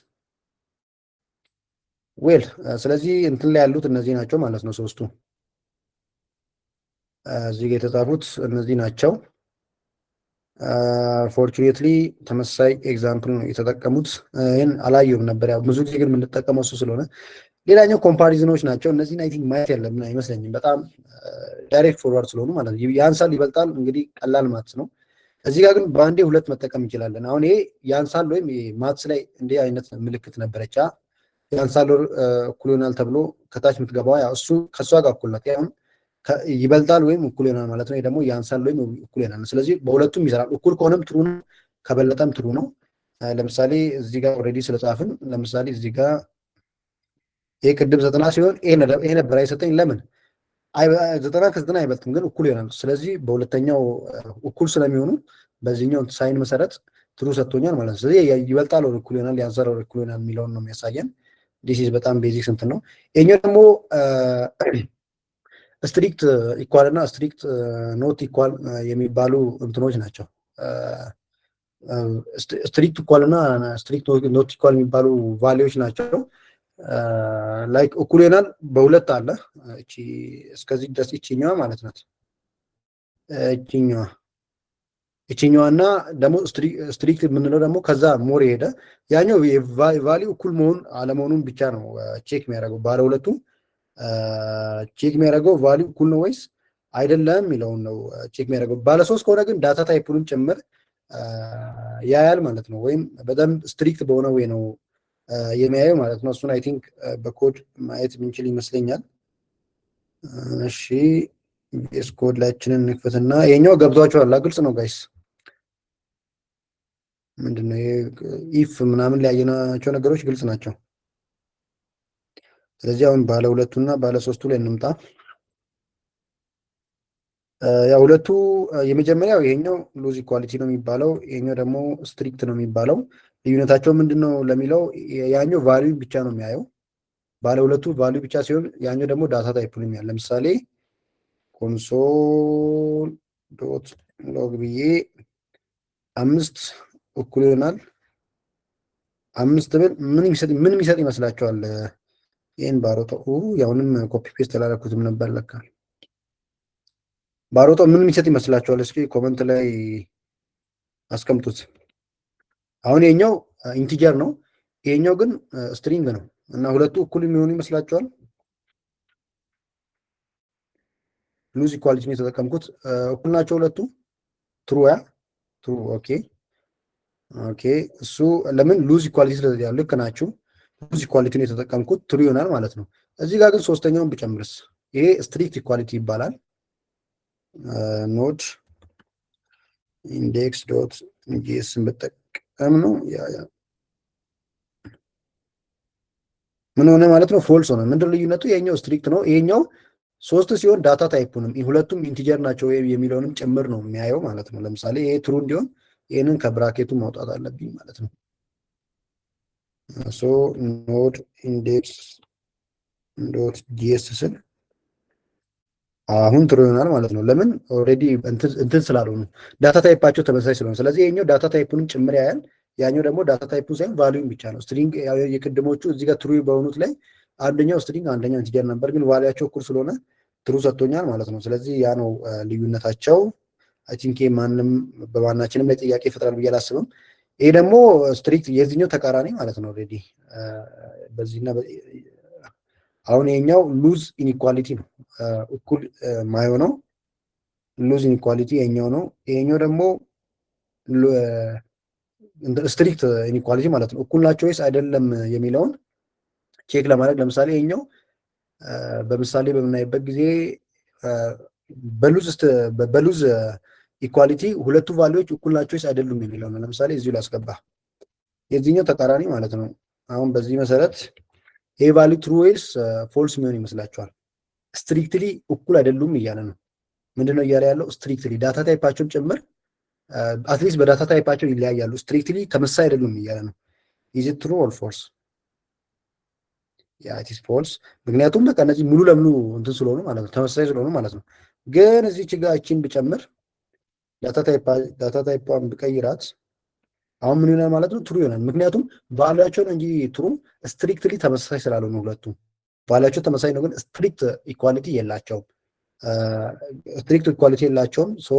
ዌል። ስለዚህ እንትን ላይ ያሉት እነዚህ ናቸው ማለት ነው። ሶስቱ እዚህ ጋር የተጻፉት እነዚህ ናቸው። ፎርቹኔትሊ ተመሳሳይ ኤግዛምፕል ነው የተጠቀሙት። ይህን አላየሁም ነበር። ያው ብዙ ጊዜ ግን የምንጠቀመው እሱ ስለሆነ። ሌላኛው ኮምፓሪዝኖች ናቸው። እነዚህን አይ ቲንክ ማየት ያለብን አይመስለኝም። በጣም ዳይሬክት ፎርዋርድ ስለሆኑ ማለት ነው። ያንሳል ይበልጣል እንግዲህ ቀላል ማትስ ነው። እዚህ ጋር ግን በአንዴ ሁለት መጠቀም እንችላለን። አሁን ይሄ ያንሳል ወይም ማትስ ላይ እንዲህ አይነት ምልክት ነበረች። ያንሳል እኩል ይሆናል ተብሎ ከታች የምትገባዋ እሱ ከእሷ ጋር እኩል ናት። አሁን ይበልጣል ወይም እኩል ይሆናል ማለት ነው። ደግሞ ያንሳል ወይም እኩል ይሆናል። ስለዚህ በሁለቱም ይሰራል። እኩል ከሆነም ትሩ ነው፣ ከበለጠም ትሩ ነው። ለምሳሌ እዚህ ጋር ኦልሬዲ ስለጻፍን ለምሳሌ እዚህ ጋር ይሄ ቅድም 90 ሲሆን ይሄ ነበር አይሰጠኝ። ለምን ዘጠና ከዘጠና አይበልጥም ግን እኩል ይሆናል። ስለዚህ በሁለተኛው እኩል ስለሚሆኑ በዚህኛው ሳይን መሰረት ትሩ ሰጥቶኛል ማለት ነው። ስለዚህ ይበልጣል ወር እኩል ይሆናል፣ ያንሰራል ወር እኩል ይሆናል የሚለውን ነው የሚያሳየን። ዲስ ኢዝ በጣም ቤዚክ እንትን ነው። ይሄኛው ደግሞ ስትሪክት ኢኳል እና ስትሪክት ኖት ኢኳል የሚባሉ እንትኖች ናቸው። ስትሪክት ኢኳል እና ስትሪክት ኖት ኢኳል የሚባሉ ቫሊዎች ናቸው። ላይክ እኩል ይሆናል በሁለት አለ። እቺ እስከዚህ ድረስ ይችኛዋ ማለት ናት። ይችኛዋ እና ደግሞ ስትሪክት የምንለው ደግሞ ከዛ ሞር የሄደ ያኛው ቫሊው እኩል መሆን አለመሆኑን ብቻ ነው ቼክ የሚያደርገው። ባለ ሁለቱ ቼክ የሚያደርገው ቫሊው እኩል ነው ወይስ አይደለም የሚለውን ነው ቼክ የሚያደርገው። ባለ ሶስት ከሆነ ግን ዳታ ታይፑንም ጭምር ያያል ማለት ነው። ወይም በደንብ ስትሪክት በሆነ ወይ ነው የሚያየው ማለት ነው። እሱን አይ ቲንክ በኮድ ማየት የምንችል ይመስለኛል። እሺ ቪኤስ ኮድ ላችንን እንክፈትና ይሄኛው ገብቷችኋል? ግልጽ ነው ጋይስ? ምንድነው ኢፍ ምናምን ሊያየናቸው ነገሮች ግልጽ ናቸው። ስለዚህ አሁን ባለ ሁለቱና ባለ ሶስቱ ላይ እንምጣ። ያው ሁለቱ የመጀመሪያው ይሄኛው ሉዝ ኢኳሊቲ ነው የሚባለው፣ ይሄኛው ደግሞ ስትሪክት ነው የሚባለው። ልዩነታቸው ምንድነው ለሚለው ያኛው ቫልዩ ብቻ ነው የሚያየው። ባለ ሁለቱ ቫልዩ ብቻ ሲሆን ያኛው ደግሞ ዳታ ታይፑን የሚያል። ለምሳሌ ኮንሶል ዶት ሎግ ብዬ 5 እኩል ይሆናል 5 ብል ምን የሚሰጥ ይመስላችኋል? ይህን ባሮጦ ያሁንም ኮፒ ፔስት ተላላኩትም ነበር ለካ። ባሮጦ ምን የሚሰጥ ይመስላችኋል? እስኪ ኮመንት ላይ አስቀምጡት። አሁን ይሄኛው ኢንቲጀር ነው፣ ይሄኛው ግን ስትሪንግ ነው እና ሁለቱ እኩል የሚሆኑ ይመስላችኋል? ሉዝ ኢኳሊቲ ነው የተጠቀምኩት። እኩል ናቸው ሁለቱ? ትሩ ትሩ። ኦኬ ኦኬ። እሱ ለምን ሉዝ ኢኳሊቲ ስለዚህ ልክ ናችሁ። ሉዝ ኢኳሊቲ ነው የተጠቀምኩት፣ ትሩ ይሆናል ማለት ነው። እዚህ ጋር ግን ሶስተኛውን ብጨምርስ? ይሄ ስትሪክት ኢኳሊቲ ይባላል። ኖድ ኢንዴክስ ዶት ጂኤስን ብጠቀም ነው ምን ሆነ ማለት ነው? ፎልስ ሆነ። ምንድን ልዩነቱ? ይሄኛው ስትሪክት ነው፣ ይሄኛው ሶስት ሲሆን ዳታ ታይፑንም ሁለቱም ኢንቲጀር ናቸው የሚለውንም ጭምር ነው የሚያየው ማለት ነው። ለምሳሌ ይሄ ትሩ እንዲሆን ይህንን ከብራኬቱ ማውጣት አለብኝ ማለት ነው። ሶ ኖድ ኢንዴክስ ዶት ጂኤስ ስል አሁን ትሩ ይሆናል ማለት ነው። ለምን? ኦልሬዲ እንትን ስላልሆኑ ዳታ ታይፓቸው ተመሳሳይ ስለሆነ። ስለዚህ ይሄኛው ዳታ ታይፑንም ጭምር ያያል፣ ያኛው ደግሞ ዳታ ታይፑ ሳይሆን ቫሊዩም ብቻ ነው። ስትሪንግ የቅድሞቹ እዚህ ጋር ትሩ በሆኑት ላይ አንደኛው ስትሪንግ አንደኛው ኢንቲጀር ነበር፣ ግን ቫሊያቸው እኩል ስለሆነ ትሩ ሰጥቶኛል ማለት ነው። ስለዚህ ያ ነው ልዩነታቸው። አይ ቲንክ ማንም በማናችንም ላይ ጥያቄ ይፈጥራል ብዬ አላስብም። ይሄ ደግሞ ስትሪክት የዚህኛው ተቃራኒ ማለት ነው። ኦልሬዲ በዚህና አሁን ይሄኛው ሉዝ ኢንኢኳሊቲ ነው፣ እኩል ማይሆነው ሉዝ ኢንኢኳሊቲ ይሄኛው ነው። ይሄኛው ደግሞ ስትሪክት ኢንኢኳሊቲ ማለት ነው። እኩል ናቸው ወይስ አይደለም የሚለውን ቼክ ለማድረግ ለምሳሌ ይሄኛው በምሳሌ በምናይበት ጊዜ በሉዝ ኢኳሊቲ ሁለቱ ቫሊዎች እኩል ናቸው ወይስ አይደሉም የሚለው ነው። ለምሳሌ እዚሁ ላስገባ፣ የዚህኛው ተቃራኒ ማለት ነው። አሁን በዚህ መሰረት ይሄ ቫሊ ትሩ ወይስ ፎልስ የሚሆን ይመስላችኋል? ስትሪክትሊ እኩል አይደሉም እያለ ነው። ምንድነው እያለ ያለው? ስትሪክትሊ ዳታ ታይፓቸውን ጭምር አትሊስት በዳታ ታይፓቸው ይለያያሉ፣ ስትሪክትሊ ተመሳሳይ አይደሉም እያለ ነው። ኢዝ ኢት ትሩ ኦር ፎልስ? ያ ኢት ኢዝ ፎልስ። ምክንያቱም በቃ እነዚህ ሙሉ ለሙሉ እንትን ስለሆኑ ማለት ነው፣ ተመሳሳይ ስለሆኑ ማለት ነው። ግን እዚህ ችጋችን ብጨምር ዳታ ታይፓን ብቀይራት አሁን ምን ይሆናል ማለት ነው? ትሩ ይሆናል። ምክንያቱም ቫሊያቸውን እንጂ ትሩ ስትሪክትሊ ተመሳሳይ ስላልሆኑ ሁለቱም ቫሊያቸው ተመሳሳይ ነው፣ ግን ስትሪክት ኢኳሊቲ የላቸውም። ስትሪክት ኢኳሊቲ የላቸውም። ሶ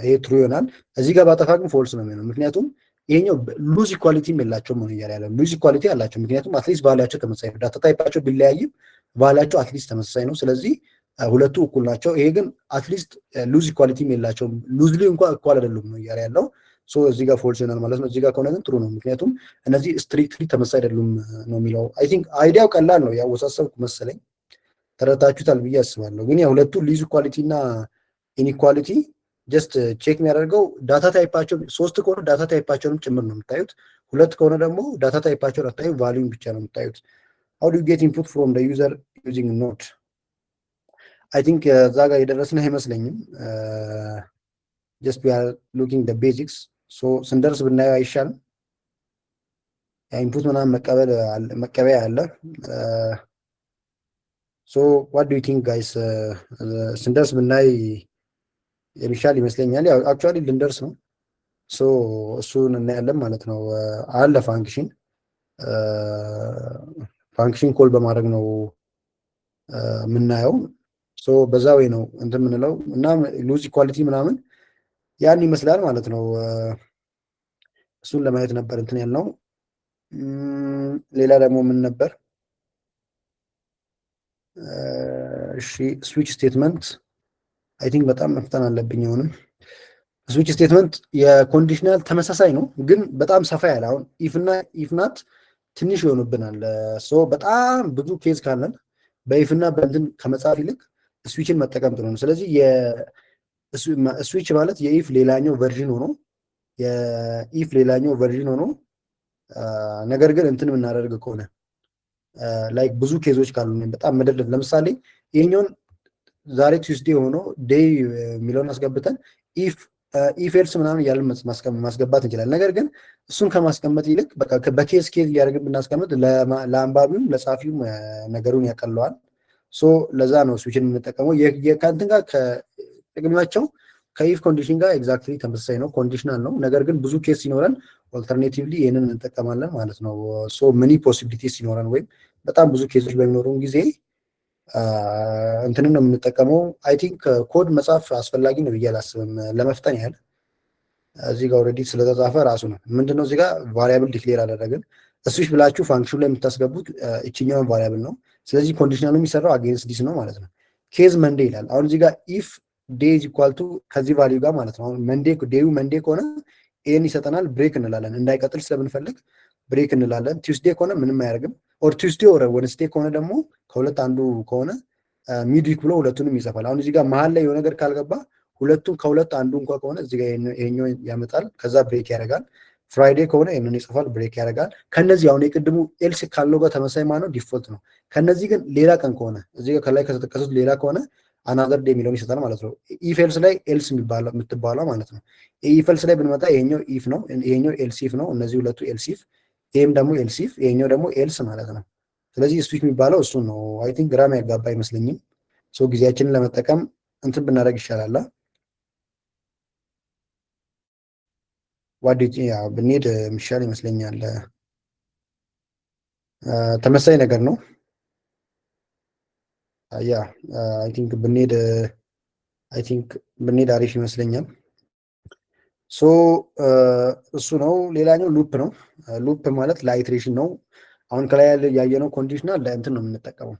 ይሄ ትሩ ይሆናል። እዚህ ጋር ባጠፋ ግን ፎልስ ነው የሚሆነው። ምክንያቱም ይሄኛው ሉዝ ኢኳሊቲም የላቸውም ነው እያለ ያለው። ሉዝ ኢኳሊቲ አላቸው፣ ምክንያቱም አትሊስት ቫሊያቸው ተመሳሳይ ነው። ዳታ ታይፓቸው ቢለያይም ቫሊያቸው አትሊስት ተመሳሳይ ነው። ስለዚህ ሁለቱ እኩል ናቸው። ይሄ ግን አትሊስት ሉዝ ኢኳሊቲም የላቸውም፣ ሉዝሊ እንኳን እኩል አይደሉም ነው እያለ ያለው። ሶ እዚህ ጋር ፎልስ ይሆናል ማለት ነው። እዚህ ጋር ከሆነ ግን ጥሩ ነው፣ ምክንያቱም እነዚህ ስትሪክትሊ ተመሳሳይ አይደሉም ነው የሚለው። አይ ቲንክ አይዲያው ቀላል ነው፣ ያወሳሰብኩ መሰለኝ። ተረታችሁታል ብዬ አስባለሁ። ግን ያ ሁለቱ ሉዝ ኢኳሊቲ እና ኢንኢኳሊቲ ጀስት ቼክ የሚያደርገው ዳታ ታይፓቸው ሶስት ከሆነ ዳታ ታይፓቸውንም ጭምር ነው የምታዩት። ሁለት ከሆነ ደግሞ ዳታ ታይፓቸውን አታዩ፣ ቫሊዩም ብቻ ነው የምታዩት። ሃው ዱ ዩ ጌት ኢንፑት ፍሮም ዘ ዩዘር ዩዚንግ ኖድ? አይ ቲንክ እዛ ጋር የደረስን አይመስለኝም። ጀስት ዊ አር ሉኪንግ ቤዚክስ። ስንደርስ ብናየው አይሻልም? ኢንፑት ምናምን መቀበያ አለ። ሶ ዋት ዱ ዩ ቲንክ ጋይስ? ስንደርስ ብናይ የሚሻል ይመስለኛል። ያው አክቹዋሊ ልንደርስ ነው። ሶ እሱን እናያለን ማለት ነው። አለ ፋንክሽን ኮል በማድረግ ነው የምናየው። በዛ ወይ ነው እንትን የምንለው እና ሉዝ ኢኳሊቲ ምናምን ያን ይመስላል ማለት ነው። እሱን ለማየት ነበር እንትን ያልነው። ሌላ ደግሞ ምን ነበር? እሺ ስዊች ስቴትመንት አይ ቲንክ በጣም መፍጠን አለብኝ። አሁንም ስዊች ስቴትመንት የኮንዲሽናል ተመሳሳይ ነው፣ ግን በጣም ሰፋ ያለ አሁን ኢፍና ኢፍናት ትንሽ ይሆኑብናል። በጣም ብዙ ኬዝ ካለን በኢፍና በእንትን ከመጻፍ ይልቅ ስዊችን መጠቀም ጥሩ ነው። ስለዚህ ስዊች ማለት የኢፍ ሌላኛው ቨርዥን ሆኖ የኢፍ ሌላኛው ቨርዥን ሆኖ ነገር ግን እንትን የምናደርግ ከሆነ ላይክ ብዙ ኬዞች ካሉ በጣም መደለብ ለምሳሌ ይሄኛውን ዛሬ ቱስዴ ሆኖ ዴይ የሚለውን አስገብተን ኢፍ ኤልስ ምናምን እያለን ማስገባት እንችላለን። ነገር ግን እሱን ከማስቀመጥ ይልቅ በኬዝ ኬዝ እያደረግን ብናስቀምጥ ለአንባቢውም ለጻፊውም ነገሩን ያቀለዋል። ለዛ ነው ስዊችን የምንጠቀመው። ከእንትን ጋር ጥቅማቸው ከኢፍ ኮንዲሽን ጋር ኤግዛክትሊ ተመሳሳይ ነው፣ ኮንዲሽናል ነው። ነገር ግን ብዙ ኬስ ሲኖረን ኦልተርኔቲቭሊ ይህንን እንጠቀማለን ማለት ነው። ሚኒ ፖሲቢሊቲ ሲኖረን ወይም በጣም ብዙ ኬሶች በሚኖሩን ጊዜ እንትንን ነው የምንጠቀመው። አይ ቲንክ ኮድ መጻፍ አስፈላጊ ነው ብዬ አላስብም። ለመፍጠን ያህል እዚህ ጋር ኦልሬዲ ስለተጻፈ ራሱ ነው ምንድነው እዚህ ጋር ቫሪያብል ዲክሌር አደረግን። ስዊች ብላችሁ ፋንክሽን ላይ የምታስገቡት እችኛውን ቫሪያብል ነው። ስለዚህ ኮንዲሽናሉ የሚሰራው አጌንስት ዲስ ነው ማለት ነው። ኬዝ መንዴ ይላል። አሁን እዚህ ጋር ኢፍ ዴይ ኢኳል ቱ ከዚህ ቫሊዩ ጋር ማለት ነው። ዴዩ መንዴ ከሆነ ኤን ይሰጠናል። ብሬክ እንላለን እንዳይቀጥል ስለምንፈልግ ብሬክ እንላለን። ቲውስዴ ከሆነ ምንም አያደርግም። ኦር ቲውስዴ ኦር ወንስዴ ከሆነ ደግሞ ከሁለት አንዱ ከሆነ ሚድዊክ ብሎ ሁለቱንም ይጽፋል። አሁን እዚህ ጋር መሀል ላይ የሆነ ነገር ካልገባ ሁለቱም ከሁለት አንዱ እንኳ ከሆነ እዚህ ጋር ይሄኛው ያመጣል፣ ከዛ ብሬክ ያደርጋል። ፍራይዴ ከሆነ ይህንን ይጽፋል፣ ብሬክ ያደርጋል። ከነዚህ አሁን የቅድሙ ኤልስ ካለው ጋር ተመሳይ ማለት ነው፣ ዲፎልት ነው። ከነዚህ ግን ሌላ ቀን ከሆነ እዚህ ጋር ከላይ ከተጠቀሱት ሌላ ከሆነ አናዘር ዴይ የሚለውን ይሰጣል ማለት ነው። ኢፍ ኤልስ ላይ ኤልስ የምትባለው ማለት ነው። ኢፍ ኤልስ ላይ ብንመጣ ይሄኛው ኢፍ ነው፣ ይሄኛው ኤልስ ኢፍ ነው። እነዚህ ሁለቱ ኤልስ ኢፍ፣ ይሄም ደግሞ ኤልስ ኢፍ፣ ይሄኛው ደግሞ ኤልስ ማለት ነው። ስለዚህ ስዊች የሚባለው እሱን ነው። አይ ቲንክ ግራም ያጋባ አይመስለኝም። ጊዜያችንን ለመጠቀም እንትን ብናደርግ ይሻላል። ዋዴት ብንሄድ የሚሻል ይመስለኛል። ተመሳይ ነገር ነው። ያ አይ ቲንክ ብንሄድ አሪፍ ይመስለኛል። እሱ ነው። ሌላኛው ሉፕ ነው። ሉፕ ማለት ለአይትሬሽን ነው። አሁን ከላይ ያየነው ኮንዲሽናል ለእንትን ነው የምንጠቀመው።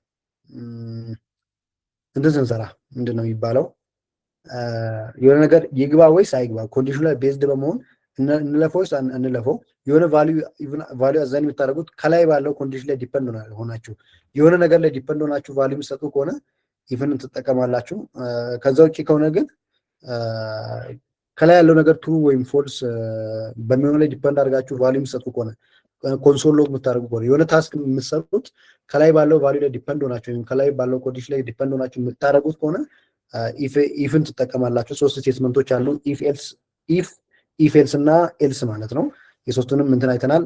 እንትን ስንሰራ ምንድን ነው የሚባለው? የሆነ ነገር ይግባ ወይስ አይግባ ኮንዲሽኑ ላይ ቤዝድ በመሆን እንለፈው ወይስ እንለፈው። የሆነ ቫሊዩ አዛኝ የምታደርጉት ከላይ ባለው ኮንዲሽን ላይ ዲፐንድ ሆናችሁ የሆነ ነገር ላይ ዲፐንድ ሆናችሁ ቫሊዩ የምትሰጡ ከሆነ ኢቭንን ትጠቀማላችሁ። ከዛ ውጭ ከሆነ ግን ከላይ ያለው ነገር ትሩ ወይም ፎልስ በሚሆነ ላይ ዲፐንድ አድርጋችሁ ቫሊዩ የምትሰጡ ከሆነ ኮንሶል ሎግ የምታደርጉ ከሆነ የሆነ ታስክ የምትሰሩት ከላይ ባለው ቫሊዩ ላይ ዲፐንድ ሆናችሁ ወይም ከላይ ባለው ኮንዲሽን ላይ ዲፐንድ ሆናችሁ የምታደርጉት ከሆነ ኢፍን ትጠቀማላችሁ። ሶስት ስቴትመንቶች አሉ፣ ኢፍ ኤልስ እና ኤልስ ማለት ነው። የሶስቱንም እንትን አይተናል።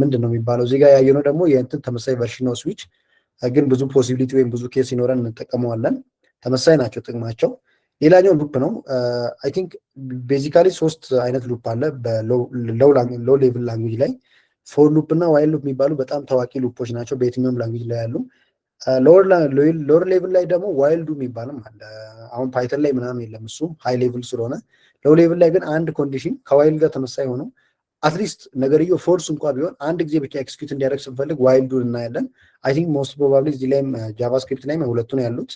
ምንድን ነው የሚባለው እዚህ ጋር ያየነው ደግሞ የእንትን ተመሳሳይ ቨርሽን ነው። ስዊች ግን ብዙ ፖሲቢሊቲ ወይም ብዙ ኬስ ሲኖረን እንጠቀመዋለን። ተመሳሳይ ናቸው ጥቅማቸው። ሌላኛው ሉፕ ነው። አይ ቲንክ ቤዚካሊ ሶስት አይነት ሉፕ አለ በሎው ሌቭል ላንጉጅ ላይ። ፎር ሉፕ እና ዋይል ሉፕ የሚባሉ በጣም ታዋቂ ሉፖች ናቸው በየትኛውም ላንጉጅ ላይ ያሉ። ሎወር ሌቭል ላይ ደግሞ ዋይልዱ የሚባልም አለ። አሁን ፓይተን ላይ ምናምን የለም፣ እሱ ሃይ ሌቭል ስለሆነ። ሎው ሌቭል ላይ ግን አንድ ኮንዲሽን ከዋይል ጋር ተመሳይ ሆነው አትሊስት ነገርየው ፎርስ እንኳ ቢሆን አንድ ጊዜ ብቻ ኤክስኪዩት እንዲያደርግ ስንፈልግ ዋይልዱን እናያለን። አይ ቲንክ ሞስት ፕሮባብሊ እዚህ ላይም ጃቫስክሪፕት ላይም ሁለቱን ያሉት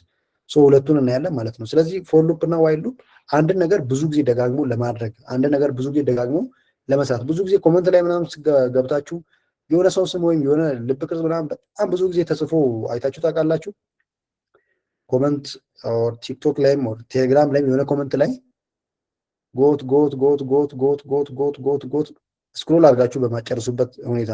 ሁለቱን እናያለን ማለት ነው። ስለዚህ ፎር ሉፕ እና ዋይል ሉፕ አንድን ነገር ብዙ ጊዜ ደጋግሞ ለማድረግ አንድ ነገር ብዙ ጊዜ ደጋግሞ ለመስራት። ብዙ ጊዜ ኮመንት ላይ ምናምን ገብታችሁ የሆነ ሰው ስም ወይም የሆነ ልብ ቅርጽ ምናምን በጣም ብዙ ጊዜ ተጽፎ አይታችሁ ታውቃላችሁ? ኮመንት ቲክቶክ ላይም ቴሌግራም ላይም የሆነ ኮመንት ላይ ጎት ጎት ጎት ጎት ጎት ጎት ጎት ጎት ጎት ስክሮል አድርጋችሁ በማጨርሱበት ሁኔታ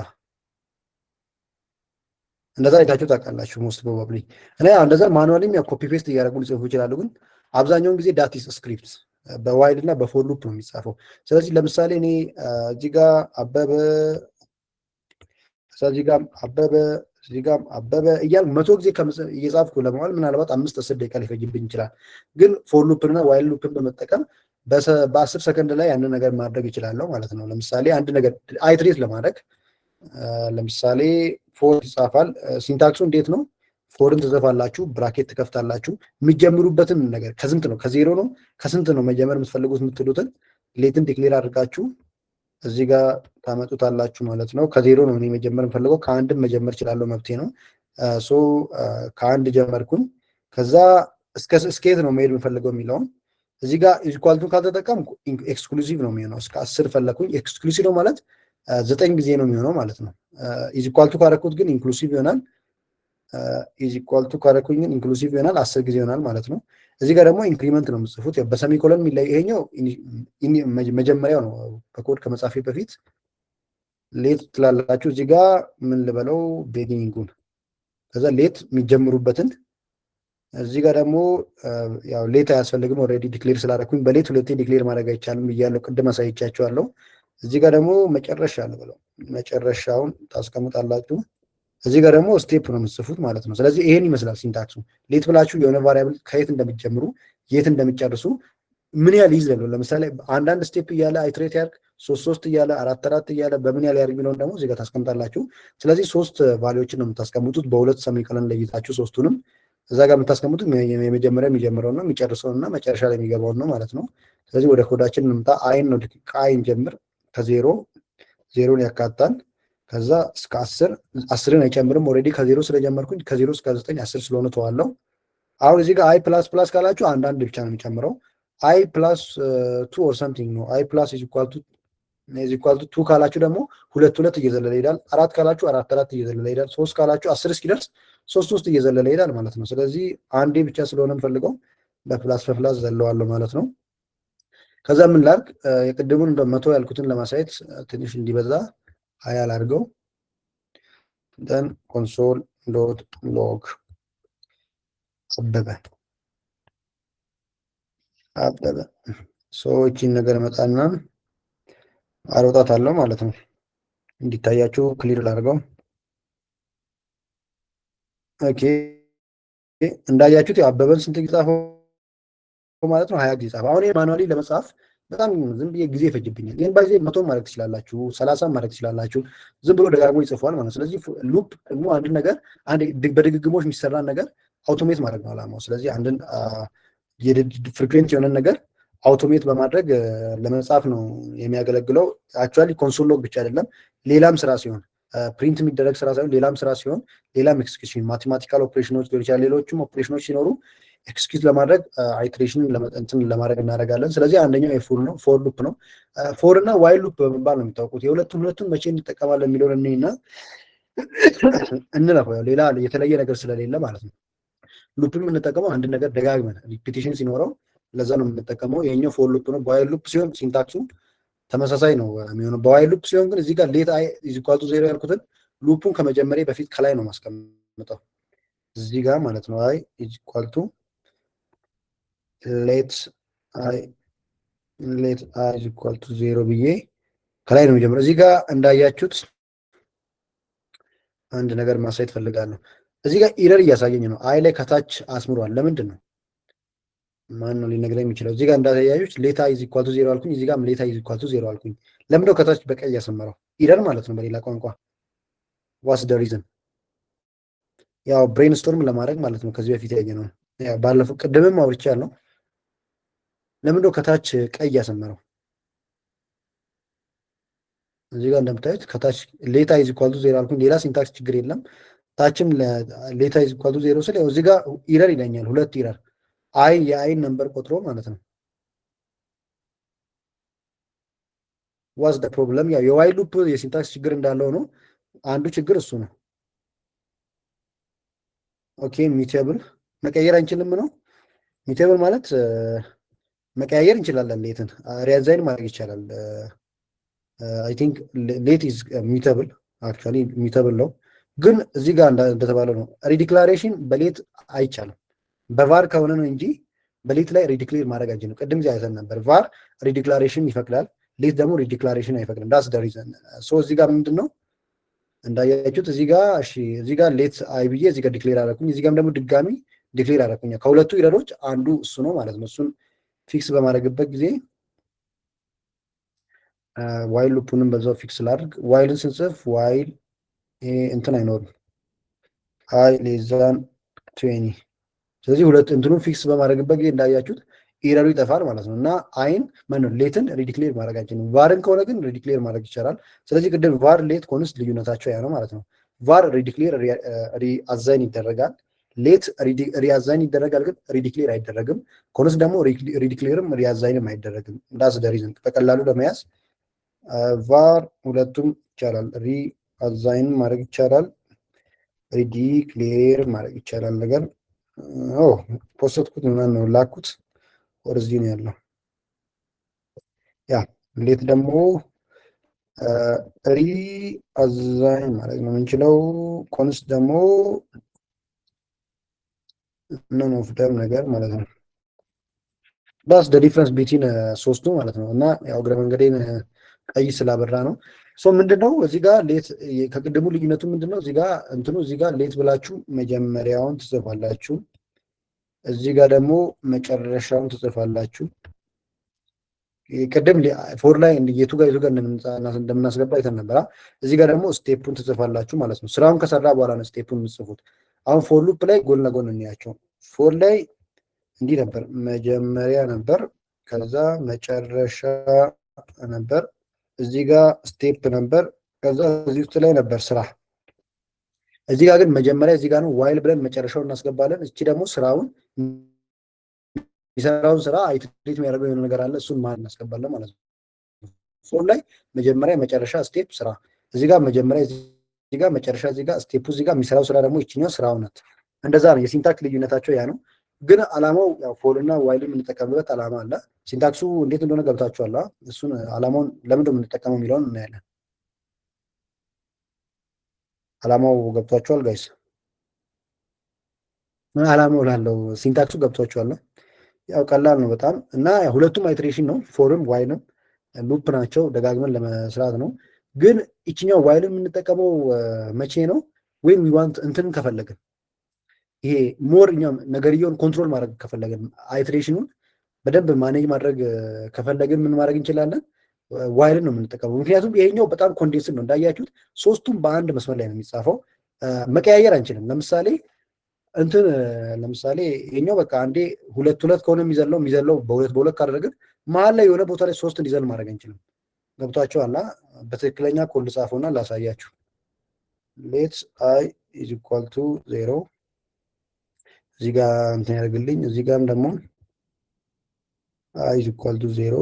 እንደዛ አይታችሁ ታውቃላችሁ ሞስት ፕሮባብሊ። እኔ እንደዛ ማኑዋሊም ያው ኮፒ ፔስት እያደረጉ ሊጽፉ ይችላሉ፣ ግን አብዛኛውን ጊዜ ዳቲስ ስክሪፕት በዋይል እና በፎር ሉፕ ነው የሚጻፈው። ስለዚህ ለምሳሌ እኔ እዚህ ጋር አበበ እዚህ ጋር አበበ እዚህ ጋር አበበ እያል 100 ጊዜ እየጻፍኩ ለመዋል ምናልባት 5-10 ደቂቃ ሊፈጅብኝ ይችላል። ግን ፎር ሉፕን እና ዋይል ሉፕን በመጠቀም በ10 ሰከንድ ላይ ያንን ነገር ማድረግ ይችላለሁ ማለት ነው። ለምሳሌ አንድ ነገር አይትሬት ለማድረግ ለምሳሌ ፎር ይጻፋል። ሲንታክሱ እንዴት ነው? ፎርን ትዘፋላችሁ፣ ብራኬት ትከፍታላችሁ። የሚጀምሩበትን ነገር ከስንት ነው? ከዜሮ ነው? ከስንት ነው መጀመር የምትፈልጉት የምትሉትን ሌትን ዲክሌር አድርጋችሁ እዚህ ጋር ታመጡታላችሁ ማለት ነው። ከዜሮ ነው እኔ መጀመር የምፈልገው፣ ከአንድም መጀመር እችላለሁ፣ መብቴ ነው። ሶ ከአንድ ጀመርኩኝ። ከዛ እስከ የት ነው መሄድ የምፈልገው የሚለውን እዚህ ጋር ኢኳልቱን ካልተጠቀምኩ ኤክስክሉሲቭ ነው የሚሆነው። እስከ 10 ፈለኩኝ። ኤክስክሉሲቭ ነው ማለት 9 ጊዜ ነው የሚሆነው ማለት ነው። ኢኳልቱ ካረኩት ግን ኢንክሉሲቭ ይሆናል። ኢኳልቱ ካረኩኝ ግን ኢንክሉሲቭ ይሆናል፣ 10 ጊዜ ይሆናል ማለት ነው። እዚህ ጋር ደግሞ ኢንክሪመንት ነው የምጽፉት በሰሚኮለን የሚለይ። ይሄኛው መጀመሪያው ነው፣ በኮድ ከመጻፌ በፊት ሌት ትላላችሁ። እዚህ ጋር ምን ልበለው ቤጊኒንጉን፣ ከዛ ሌት የሚጀምሩበትን። እዚህ ጋር ደግሞ ያው ሌት አያስፈልግም፣ ኦልሬዲ ዲክሌር ስላደረኩኝ በሌት ሁለቴ ዲክሌር ማድረግ አይቻልም ብያለሁ፣ ቅድም አሳይቻችኋለሁ። እዚህ ጋር ደግሞ መጨረሻ ልበለው፣ መጨረሻውን ታስቀምጣላችሁ። እዚህ ጋር ደግሞ ስቴፕ ነው የምትጽፉት ማለት ነው። ስለዚህ ይሄን ይመስላል ሲንታክሱ። ሌት ብላችሁ የሆነ ቫሪያብል ከየት እንደሚጀምሩ የት እንደሚጨርሱ ምን ያህል ይዝ ነው። ለምሳሌ አንዳንድ ስቴፕ እያለ አይትሬት ያርግ፣ 3 እያለ 4 እያለ በምን ያህል ያርግ የሚለውን ደግሞ እዚህ ጋር ታስቀምጣላችሁ። ስለዚህ 3 ቫሊዎችን ነው የምታስቀምጡት፣ በሁለት ሰሚኮለን ለይታችሁ ሶስቱንም እዛ ጋር የምታስቀምጡት የመጀመሪያ የሚጀምረውን ነው፣ የሚጨርሰውን እና መጨረሻ ላይ የሚገባውን ነው ማለት ነው። ስለዚህ ወደ ኮዳችን እንምጣ። አይን ነው ከአይን ጀምር፣ ከዜሮ ዜሮን ያካታል። ከዛ እስከ 10ን አይጨምርም። ኦልሬዲ ከዜሮ ስለጀመርኩኝ ከዜሮ እስከ 9 10 ስለሆነ ተዋለው። አሁን እዚህ ጋር አይ ፕላስ ፕላስ ካላችሁ አንዳንድ ብቻ ነው የሚጨምረው። አይ ፕላስ 2 ኦር ሰምቲንግ ነው። አይ ፕላስ ኢዝ ኢኳል ቱ 2 ካላችሁ ደግሞ 2 እየዘለለ ይሄዳል። 4 ካላችሁ 4 እየዘለለ ይሄዳል። 3 ካላችሁ 10 እስኪደርስ 3 እየዘለለ ይሄዳል ማለት ነው። ስለዚህ አንዴ ብቻ ስለሆነ የምፈልገው በፕላስ ዘለዋለሁ ማለት ነው። ከዛ ምን ላድርግ? የቅድሙን እንደ 100 ያልኩትን ለማሳየት ትንሽ እንዲበዛ 20 ላድርገው። ደን ኮንሶል ዶት ሎግ አበበ ሰዎችን ነገር መጣና አሮጣታለሁ ማለት ነው። እንዲታያችሁ ክሊር ላድርገው። ኦኬ እንዳያችሁት አበበን ስንት ጊዜ ጻፈው ማለት ነው? 20 ጊዜ ጻፈው። አሁን ማኑዋሊ ለመጻፍ በጣም ዝም ብዬ ጊዜ ይፈጅብኛል። ይህን ባይዜ 100 ማድረግ ትችላላችሁ፣ 30 ማድረግ ትችላላችሁ። ዝም ብሎ ደጋግሞ ይጽፏል ማለት ነው። ስለዚህ ሉፕ ደግሞ አንድ ነገር በድግግሞች የሚሰራን ነገር አውቶሜት ማድረግ ነው አላማው። ስለዚህ አንድን ፍሪኩዌንት የሆነን ነገር አውቶሜት በማድረግ ለመጻፍ ነው የሚያገለግለው። አክቹዋሊ ኮንሶል ሎግ ብቻ አይደለም፣ ሌላም ስራ ሲሆን ፕሪንት የሚደረግ ስራ ሳይሆን ሌላም ስራ ሲሆን ሌላም ኤክስኪዩሽን ማቴማቲካል ኦፕሬሽኖች ሊሆን ይችላል። ሌሎችም ኦፕሬሽኖች ሲኖሩ ኤክስኪዩት ለማድረግ አይትሬሽንን ለማድረግ እናደርጋለን። ስለዚህ አንደኛው የፎር ነው፣ ፎር ሉፕ ነው። ፎር እና ዋይል ሉፕ በመባል ነው የሚታወቁት። ሁለቱን መቼ እንጠቀማለን የሚለውን እኔና እንለፈው፣ ሌላ የተለየ ነገር ስለሌለ ማለት ነው። ሉፕ የምንጠቀመው አንድ ነገር ደጋግመን ሪፒቲሽን ሲኖረው ለዛ ነው የምንጠቀመው። ይሄኛው ፎር ሉፕ ነው። በዋይል ሉፕ ሲሆን ሲንታክሱ ተመሳሳይ ነው የሚሆነው። በዋይል ሉፕ ሲሆን ግን እዚህ ጋር ሌት አይ ኢዝ ኢኳል ቱ 0 ያልኩትን ሉፑን ከመጀመሪያ በፊት ከላይ ነው ማስቀምጠው እዚህ ጋር ማለት ነው። አይ ኢዝ ኢኳል ቱ ሌት አይ ኢዝ ኢኳል ቱ 0 ብዬ ከላይ ነው የሚጀምረው። እዚህ ጋር እንዳያችሁት አንድ ነገር ማሳየት ፈልጋለሁ። እዚህ ጋር ኢረር እያሳየኝ ነው። አይ ላይ ከታች አስምሯል። ለምንድን ነው? ማን ነው ሊነግረኝ የሚችለው? እዚህ ጋር እንዳያችሁት ሌታ ኢዝ ኢኳል ቱ 0 አልኩኝ። እዚህ ጋር ሌታ ኢዝ ኢኳል ቱ 0 አልኩኝ። ለምንድን ነው ከታች በቀይ ያሰመረው? ኢረር ማለት ነው በሌላ ቋንቋ። ዋስ ደ ሪዝን? ያው ብሬንስቶርም ለማድረግ ማለት ነው። ከዚህ በፊት ያየ ነው። ያው ባለፈው ቅድምም አውርቻለሁ። ለምንድን ነው ከታች ቀይ ያሰመረው? እዚህ ጋር እንደምታዩት ከታች ሌታ ኢዝ ኢኳል ቱ 0 አልኩኝ። ሌላ ሲንታክስ ችግር የለም። ታችም ሌታ ኢዝ ኢኳል ቱ 0 ስለ እዚህ ጋር ኢረር ይለኛል። ሁለት ኢረር አይ የአይን ነምበር ቆጥሮ ማለት ነው። ዋስ ደ ፕሮብለም? ያው የዋይል ሉፕ የሲንታክስ ችግር እንዳለው ነው። አንዱ ችግር እሱ ነው። ኦኬ ሚውቴብል መቀየር አንችልም ነው። ሚውቴብል ማለት መቀያየር እንችላለን። ሌትን ሪያዛይን ማድረግ ይቻላል። አይ ቲንክ ሌት ኢዝ ሚውቴብል አክቹዋሊ ሚውቴብል ነው። ግን እዚህ ጋር እንደተባለው ነው ሪዲክላሬሽን በሌት አይቻልም። በቫር ከሆነ ነው እንጂ በሌት ላይ ሪዲክሌር ማድረግ አንችልም። ቅድም ዚ አይተን ነበር። ቫር ሪዲክላሬሽን ይፈቅዳል፣ ሌት ደግሞ ሪዲክላሬሽን አይፈቅድም። ዳስ ደ ሪዘን። ሶ እዚህ ጋር ምንድን ነው እንዳያችሁት እዚህ ጋር እሺ፣ እዚህ ጋር ሌት አይ ብዬ እዚህ ጋር ዲክሌር አደረኩኝ። እዚህ ጋርም ደግሞ ድጋሚ ዲክሌር አደረኩኝ። ከሁለቱ ኢረሮች አንዱ እሱ ነው ማለት ነው። እሱን ፊክስ በማድረግበት ጊዜ ዋይል ሉፑንም በዛው ፊክስ ላድርግ። ዋይልን ስንጽፍ ዋይል እንትን አይኖርም አይ ሌዛን 20። ስለዚህ ሁለት እንትኑን ፊክስ በማድረግበት ጊዜ እንዳያችሁት ኢረሩ ይጠፋል ማለት ነው። እና አይን ማነው ሌትን ሪዲክሌር ማድረጋችን ነው። ቫርን ከሆነ ግን ሪዲክሌር ማድረግ ይቻላል። ስለዚህ ቅድም ቫር ሌት ኮንስ ልዩነታቸው ያ ነው ማለት ነው። ቫር ሪዲክሌር ሪአዛይን ይደረጋል፣ ሌት ሪአዛይን ይደረጋል፣ ግን ሪዲክሌር አይደረግም። ኮንስ ደግሞ ሪዲክሌርም ሪአዛይንም አይደረግም። ዳስ ደ ሪዝን በቀላሉ ለመያዝ ቫር ሁለቱም ይቻላል። ሪአዛይን ማድረግ ይቻላል፣ ሪዲክሌር ማድረግ ይቻላል። ነገር ፖስትኩት ምናምን ነው ላኩት ወደዚህ ነው ያለው። ያ ሌት ደግሞ ሪአዛይን ማድረግ ነው የምንችለው። ኮንስ ደግሞ ነን ኦፍ ደም ነገር ማለት ነው። ዳስ ደ ዲፍረንስ ቢትዊን ሶስቱ ማለት ነው። እና ያው እግረ መንገዴን ቀይ ስላበራ ነው። ሶ ምንድነው እዚህ ጋር ሌት ከቅድሙ ልዩነቱ ምንድነው? እዚህ ጋር እንትኑ እዚህ ጋር ሌት ብላችሁ መጀመሪያውን ትጽፋላችሁ፣ እዚህ ጋር ደግሞ መጨረሻውን ትጽፋላችሁ። ቅድም ፎር ላይ የቱ ጋር እንደምናስገባ አይተን ነበር። እዚህ ጋር ደግሞ ስቴፑን ትጽፋላችሁ ማለት ነው። ስራውን ከሰራ በኋላ ነው ስቴፑን የምትጽፉት። አሁን ፎር ሉፕ ላይ ጎን ለጎን እንያቸው። ፎር ላይ እንዲህ ነበር፣ መጀመሪያ ነበር፣ ከዛ መጨረሻ ነበር፣ እዚህ ጋር ስቴፕ ነበር፣ ከዛ እዚህ ውስጥ ላይ ነበር ስራ። እዚህ ጋር ግን መጀመሪያ እዚህ ጋር ነው ዋይል ብለን መጨረሻውን እናስገባለን። እቺ ደግሞ ስራውን የሚሰራውን ስራ አይትሬት የሚያደርገው የሆነ ነገር አለ፣ እሱን ማለት እናስገባለን ማለት ነው። ፎር ላይ መጀመሪያ መጨረሻ ስቴፕ ስራ፣ እዚህ ጋር መጀመሪያ እዚህ ጋር መጨረሻ እዚህ ጋር ስቴፑ እዚህ ጋር የሚሰራው ስራ ደግሞ ይችኛው ስራው ናት። እንደዛ ነው። የሲንታክስ ልዩነታቸው ያ ነው። ግን አላማው ያው ፎር እና ዋይል የምንጠቀምበት አላማ አለ። ሲንታክሱ እንዴት እንደሆነ ገብታችኋል። እሱን አላማውን ለምንድን ነው የምንጠቀመው የሚለውን እናያለን። አላማው ገብቷችኋል ጋይስ? አላማው ላለው ሲንታክሱ ገብቷችኋል? ያው ቀላል ነው በጣም እና ሁለቱም አይትሬሽን ነው። ፎርም ዋይልም ሉፕ ናቸው፣ ደጋግመን ለመስራት ነው። ግን ይችኛው ዋይልን የምንጠቀመው መቼ ነው? ወይም ዊዋንት እንትን ከፈለግን ይሄ ሞር እኛም ነገርየውን ኮንትሮል ማድረግ ከፈለግን አይትሬሽኑን በደንብ ማኔጅ ማድረግ ከፈለግን ምን ማድረግ እንችላለን? ዋይልን ነው የምንጠቀመው። ምክንያቱም ይሄኛው በጣም ኮንዴንስን ነው እንዳያችሁት፣ ሶስቱም በአንድ መስመር ላይ ነው የሚጻፈው። መቀያየር አንችልም። ለምሳሌ እንትን ለምሳሌ ይሄኛው በቃ አንዴ ሁለት ከሆነ የሚዘለው በሁለት ካደረግን መሀል ላይ የሆነ ቦታ ላይ ሶስት እንዲዘል ማድረግ አንችልም። ገብቷችኋል? በትክክለኛ ኮድ ጻፈውና ላሳያችሁ። ሌትስ አይ ኢዝ ኢኳል ቱ 0 እዚህ ጋር እንትን ያደርግልኝ። እዚህ ጋርም ደግሞ አይ ኢዝ ኢኳል ቱ 0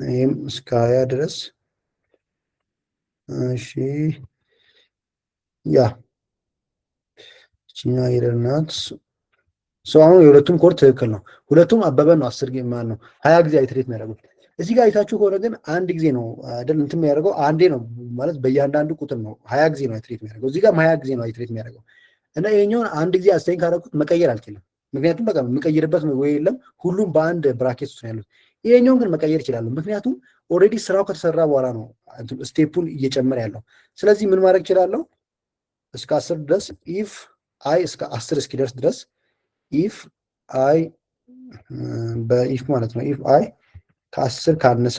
ይህም እስከ 20 ድረስ እሺ። ያ ቺኛ ይረናት አሁን የሁለቱም ኮድ ትክክል ነው። ሁለቱም አበበ ነው 10 ጊዜ ማለት ነው 20 ጊዜ አይትሬት የሚያደርጉት። እዚህ ጋር አይታችሁ ከሆነ ግን አንድ ጊዜ ነው አይደል እንትን የሚያደርገው፣ አንዴ ነው ማለት በእያንዳንዱ ቁጥር ነው 20 ጊዜ ነው አይትሬት የሚያደርገው። እዚህ ጋር 20 ጊዜ ነው አይትሬት የሚያደርገው እና ይሄኛውን አንድ ጊዜ አስተኝ ካደረኩት መቀየር አልችልም። ምክንያቱም በቃ የምቀይርበት ወይ የለም፣ ሁሉም በአንድ ብራኬት ውስጥ ነው ያሉት። ይሄኛውን ግን መቀየር ይችላሉ፣ ምክንያቱም ኦልሬዲ ስራው ከተሰራ በኋላ ነው ስቴፑን እየጨመረ ያለው። ስለዚህ ምን ማድረግ ይችላለሁ? እስከ 10 ድረስ ኢፍ አይ እስከ 10 እስኪደርስ ድረስ ኢፍ አይ በኢፍ ማለት ነው። ኢፍ አይ ከ10 ካነሰ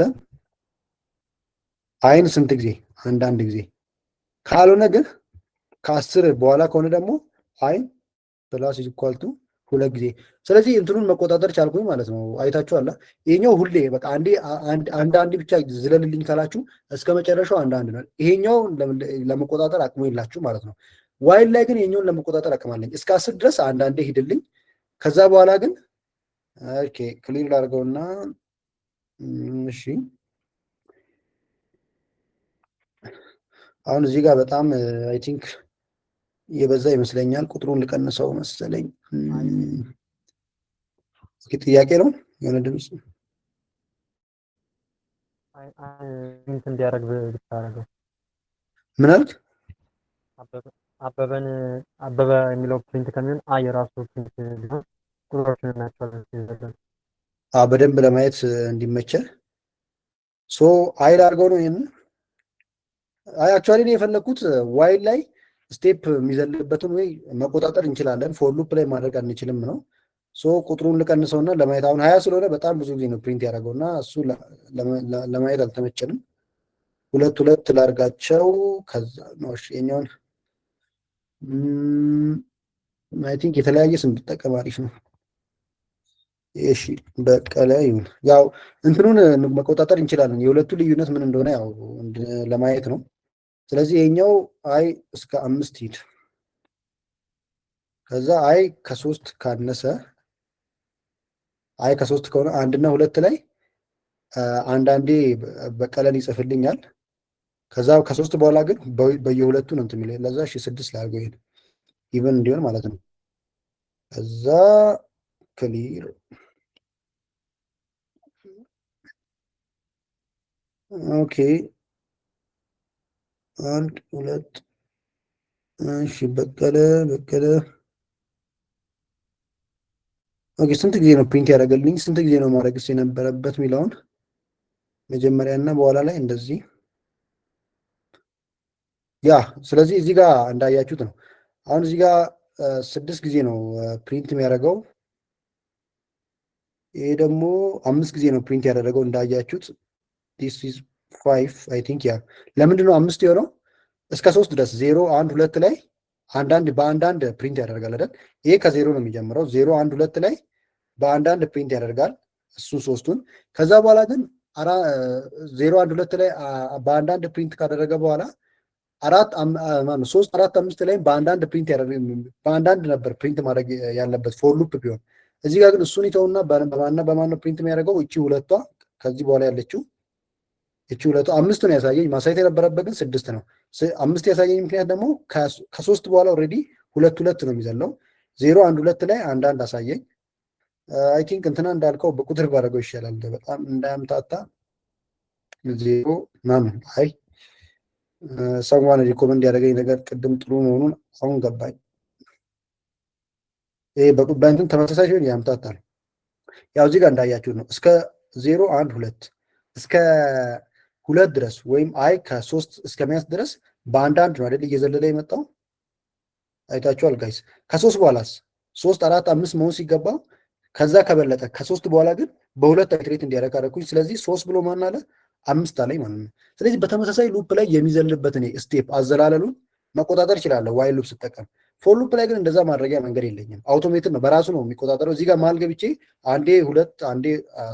አይን ስንት ጊዜ? አንዳንድ ጊዜ። ካልሆነ ግን ከ10 በኋላ ከሆነ ደግሞ አይን ፕላስ ኢኳል ቱ 2 ጊዜ። ስለዚህ እንትኑን መቆጣጠር ቻልኩኝ ማለት ነው። አይታችኋል። ይሄኛው ሁሌ በቃ አንድ ብቻ ዝለልልኝ ካላችሁ እስከ መጨረሻው አንዳንድ ነው። ይሄኛው ለመቆጣጠር አቅሙ የላችሁ ማለት ነው። ዋይል ላይ ግን ይሄኛውን ለመቆጣጠር አቅም አለኝ። እስከ 10 ድረስ አንዳንዴ ሂድልኝ። ከዛ በኋላ ግን ኦኬ ክሊር ላድርገውና እሺ አሁን እዚህ ጋር በጣም አይ ቲንክ የበዛ ይመስለኛል። ቁጥሩን ልቀንሰው መሰለኝ። ጥያቄ ነው የሆነ ድምፅ እንዲያደርግ ብታደርገው ምን አልክ? አበበ አበበን አበበ የሚለው ፕሪንት ከሚሆን የራሱ ፕሪንት ቢሆን ቁጥሮችን እናያቸዋለን ሲዘለን። በደንብ ለማየት እንዲመቸ ሶ አይል አድርገው ነው ይህንን። አክቹዋሊ ነው የፈለግኩት ዋይል ላይ ስቴፕ የሚዘልበትን ወይ መቆጣጠር እንችላለን፣ ፎር ሉፕ ላይ ማድረግ አንችልም ነው። ሶ ቁጥሩን ልቀንሰውና ለማየት አሁን 20 ስለሆነ በጣም ብዙ ጊዜ ነው ፕሪንት ያደረገው እና እሱ ለማየት አልተመቸንም። ሁለት ሁለት ላርጋቸው። ከዛ ነው የኛውን አይ ቲንክ የተለያየ ስም ብጠቀም አሪፍ ነው። እሺ በቀለ ይሁን። ያው እንትኑን መቆጣጠር እንችላለን። የሁለቱ ልዩነት ምን እንደሆነ ያው ለማየት ነው። ስለዚህ ይሄኛው አይ እስከ 5 ሂድ። ከዛ አይ ከ3 ካነሰ አይ ከ3 ከሆነ አንድና ሁለት ላይ አንዳንዴ በቀለን ይጽፍልኛል። ከዛ ከ3 በኋላ ግን በየሁለቱ ነው እንትን የሚለኝ። ለዛ እሺ 6 ላድርገው ይሄን ኢቨን እንዲሆን ማለት ነው። ከዛ ክሊር ኦኬ 1 2 እሺ በቀለ ኦኬ። ስንት ጊዜ ነው ፕሪንት ያደረገልኝ? ስንት ጊዜ ነው ማድረግስ የነበረበት የሚለውን መጀመሪያ እና በኋላ ላይ እንደዚህ ያ። ስለዚህ እዚህ ጋር እንዳያችሁት ነው። አሁን እዚህ ጋር 6 ጊዜ ነው ፕሪንት የሚያደርገው። ይሄ ደግሞ 5 ጊዜ ነው ፕሪንት ያደረገው እንዳያችሁት። ዲስ ኢዝ 5 አይ ቲንክ። ያ ለምንድን ነው 5 የሆነው? እስከ 3 ድረስ 0 1 2 ላይ በአንዳንድ ፕሪንት ያደርጋል አይደል? ይሄ ከዜሮ ነው የሚጀምረው። 0 1 2 ላይ በአንዳንድ ፕሪንት ያደርጋል እሱን ሶስቱን። ከዛ በኋላ ግን 0 1 2 ላይ በአንዳንድ ፕሪንት ካደረገ በኋላ 3 4 5 ላይ በአንዳንድ ፕሪንት በአንዳንድ ነበር ፕሪንት ማድረግ ያለበት ፎር ሉፕ ቢሆን። እዚህ ጋር ግን እሱን ይተውና በማን ፕሪንት የሚያደርገው? እቺ ሁለቷ ከዚህ በኋላ ያለችው እቺ ሁለቷ። 5 ነው ያሳየኝ። ማሳየት የነበረበት ግን 6 ነው። 5 ያሳየኝ ምክንያት ደግሞ ከ3 በኋላ ኦልሬዲ 2 2 ነው የሚዘለው። 0 1 2 ላይ አንዳንድ አሳየኝ። አይ ቲንክ እንትና እንዳልከው በቁጥር ባደረገው ይሻላል በጣም እንዳያምታታ። 0 ምናምን አይ ሰዋን ሪኮመንድ ያደረገኝ ነገር ቅድም ጥሩ መሆኑን አሁን ገባኝ። ይሄ በእንትን ተመሳሳይ ሲሆን ያምታታል። ያው እዚህ ጋር እንዳያችሁት ነው እስከ 0 1 2 እስከ 2 ድረስ ወይም አይ ከ3 እስከ ሚያስ ድረስ በአንዳንድ ነው አይደል እየዘለለ የመጣው አይታችኋል ጋይስ። ከ3 በኋላስ 3 4 5 መሆን ሲገባው ከዛ ከበለጠ ከ3 በኋላ ግን በሁለት አይትሬት እንዲያደርግ አደረኩኝ። ስለዚህ 3 ብሎ ማን አለ 5 አለኝ ማለት ነው። ስለዚህ በተመሳሳይ ሉፕ ላይ የሚዘልበትን ስቴፕ አዘላለሉን መቆጣጠር ይችላለሁ ዋይል ሉፕ ስጠቀም። ፎር ሉፕ ላይ ግን እንደዛ ማድረጊያ መንገድ የለኝም። አውቶሜትድ ነው፣ በራሱ ነው የሚቆጣጠረው። እዚህ ጋር መሀል ገብቼ አንዴ 2 አንዴ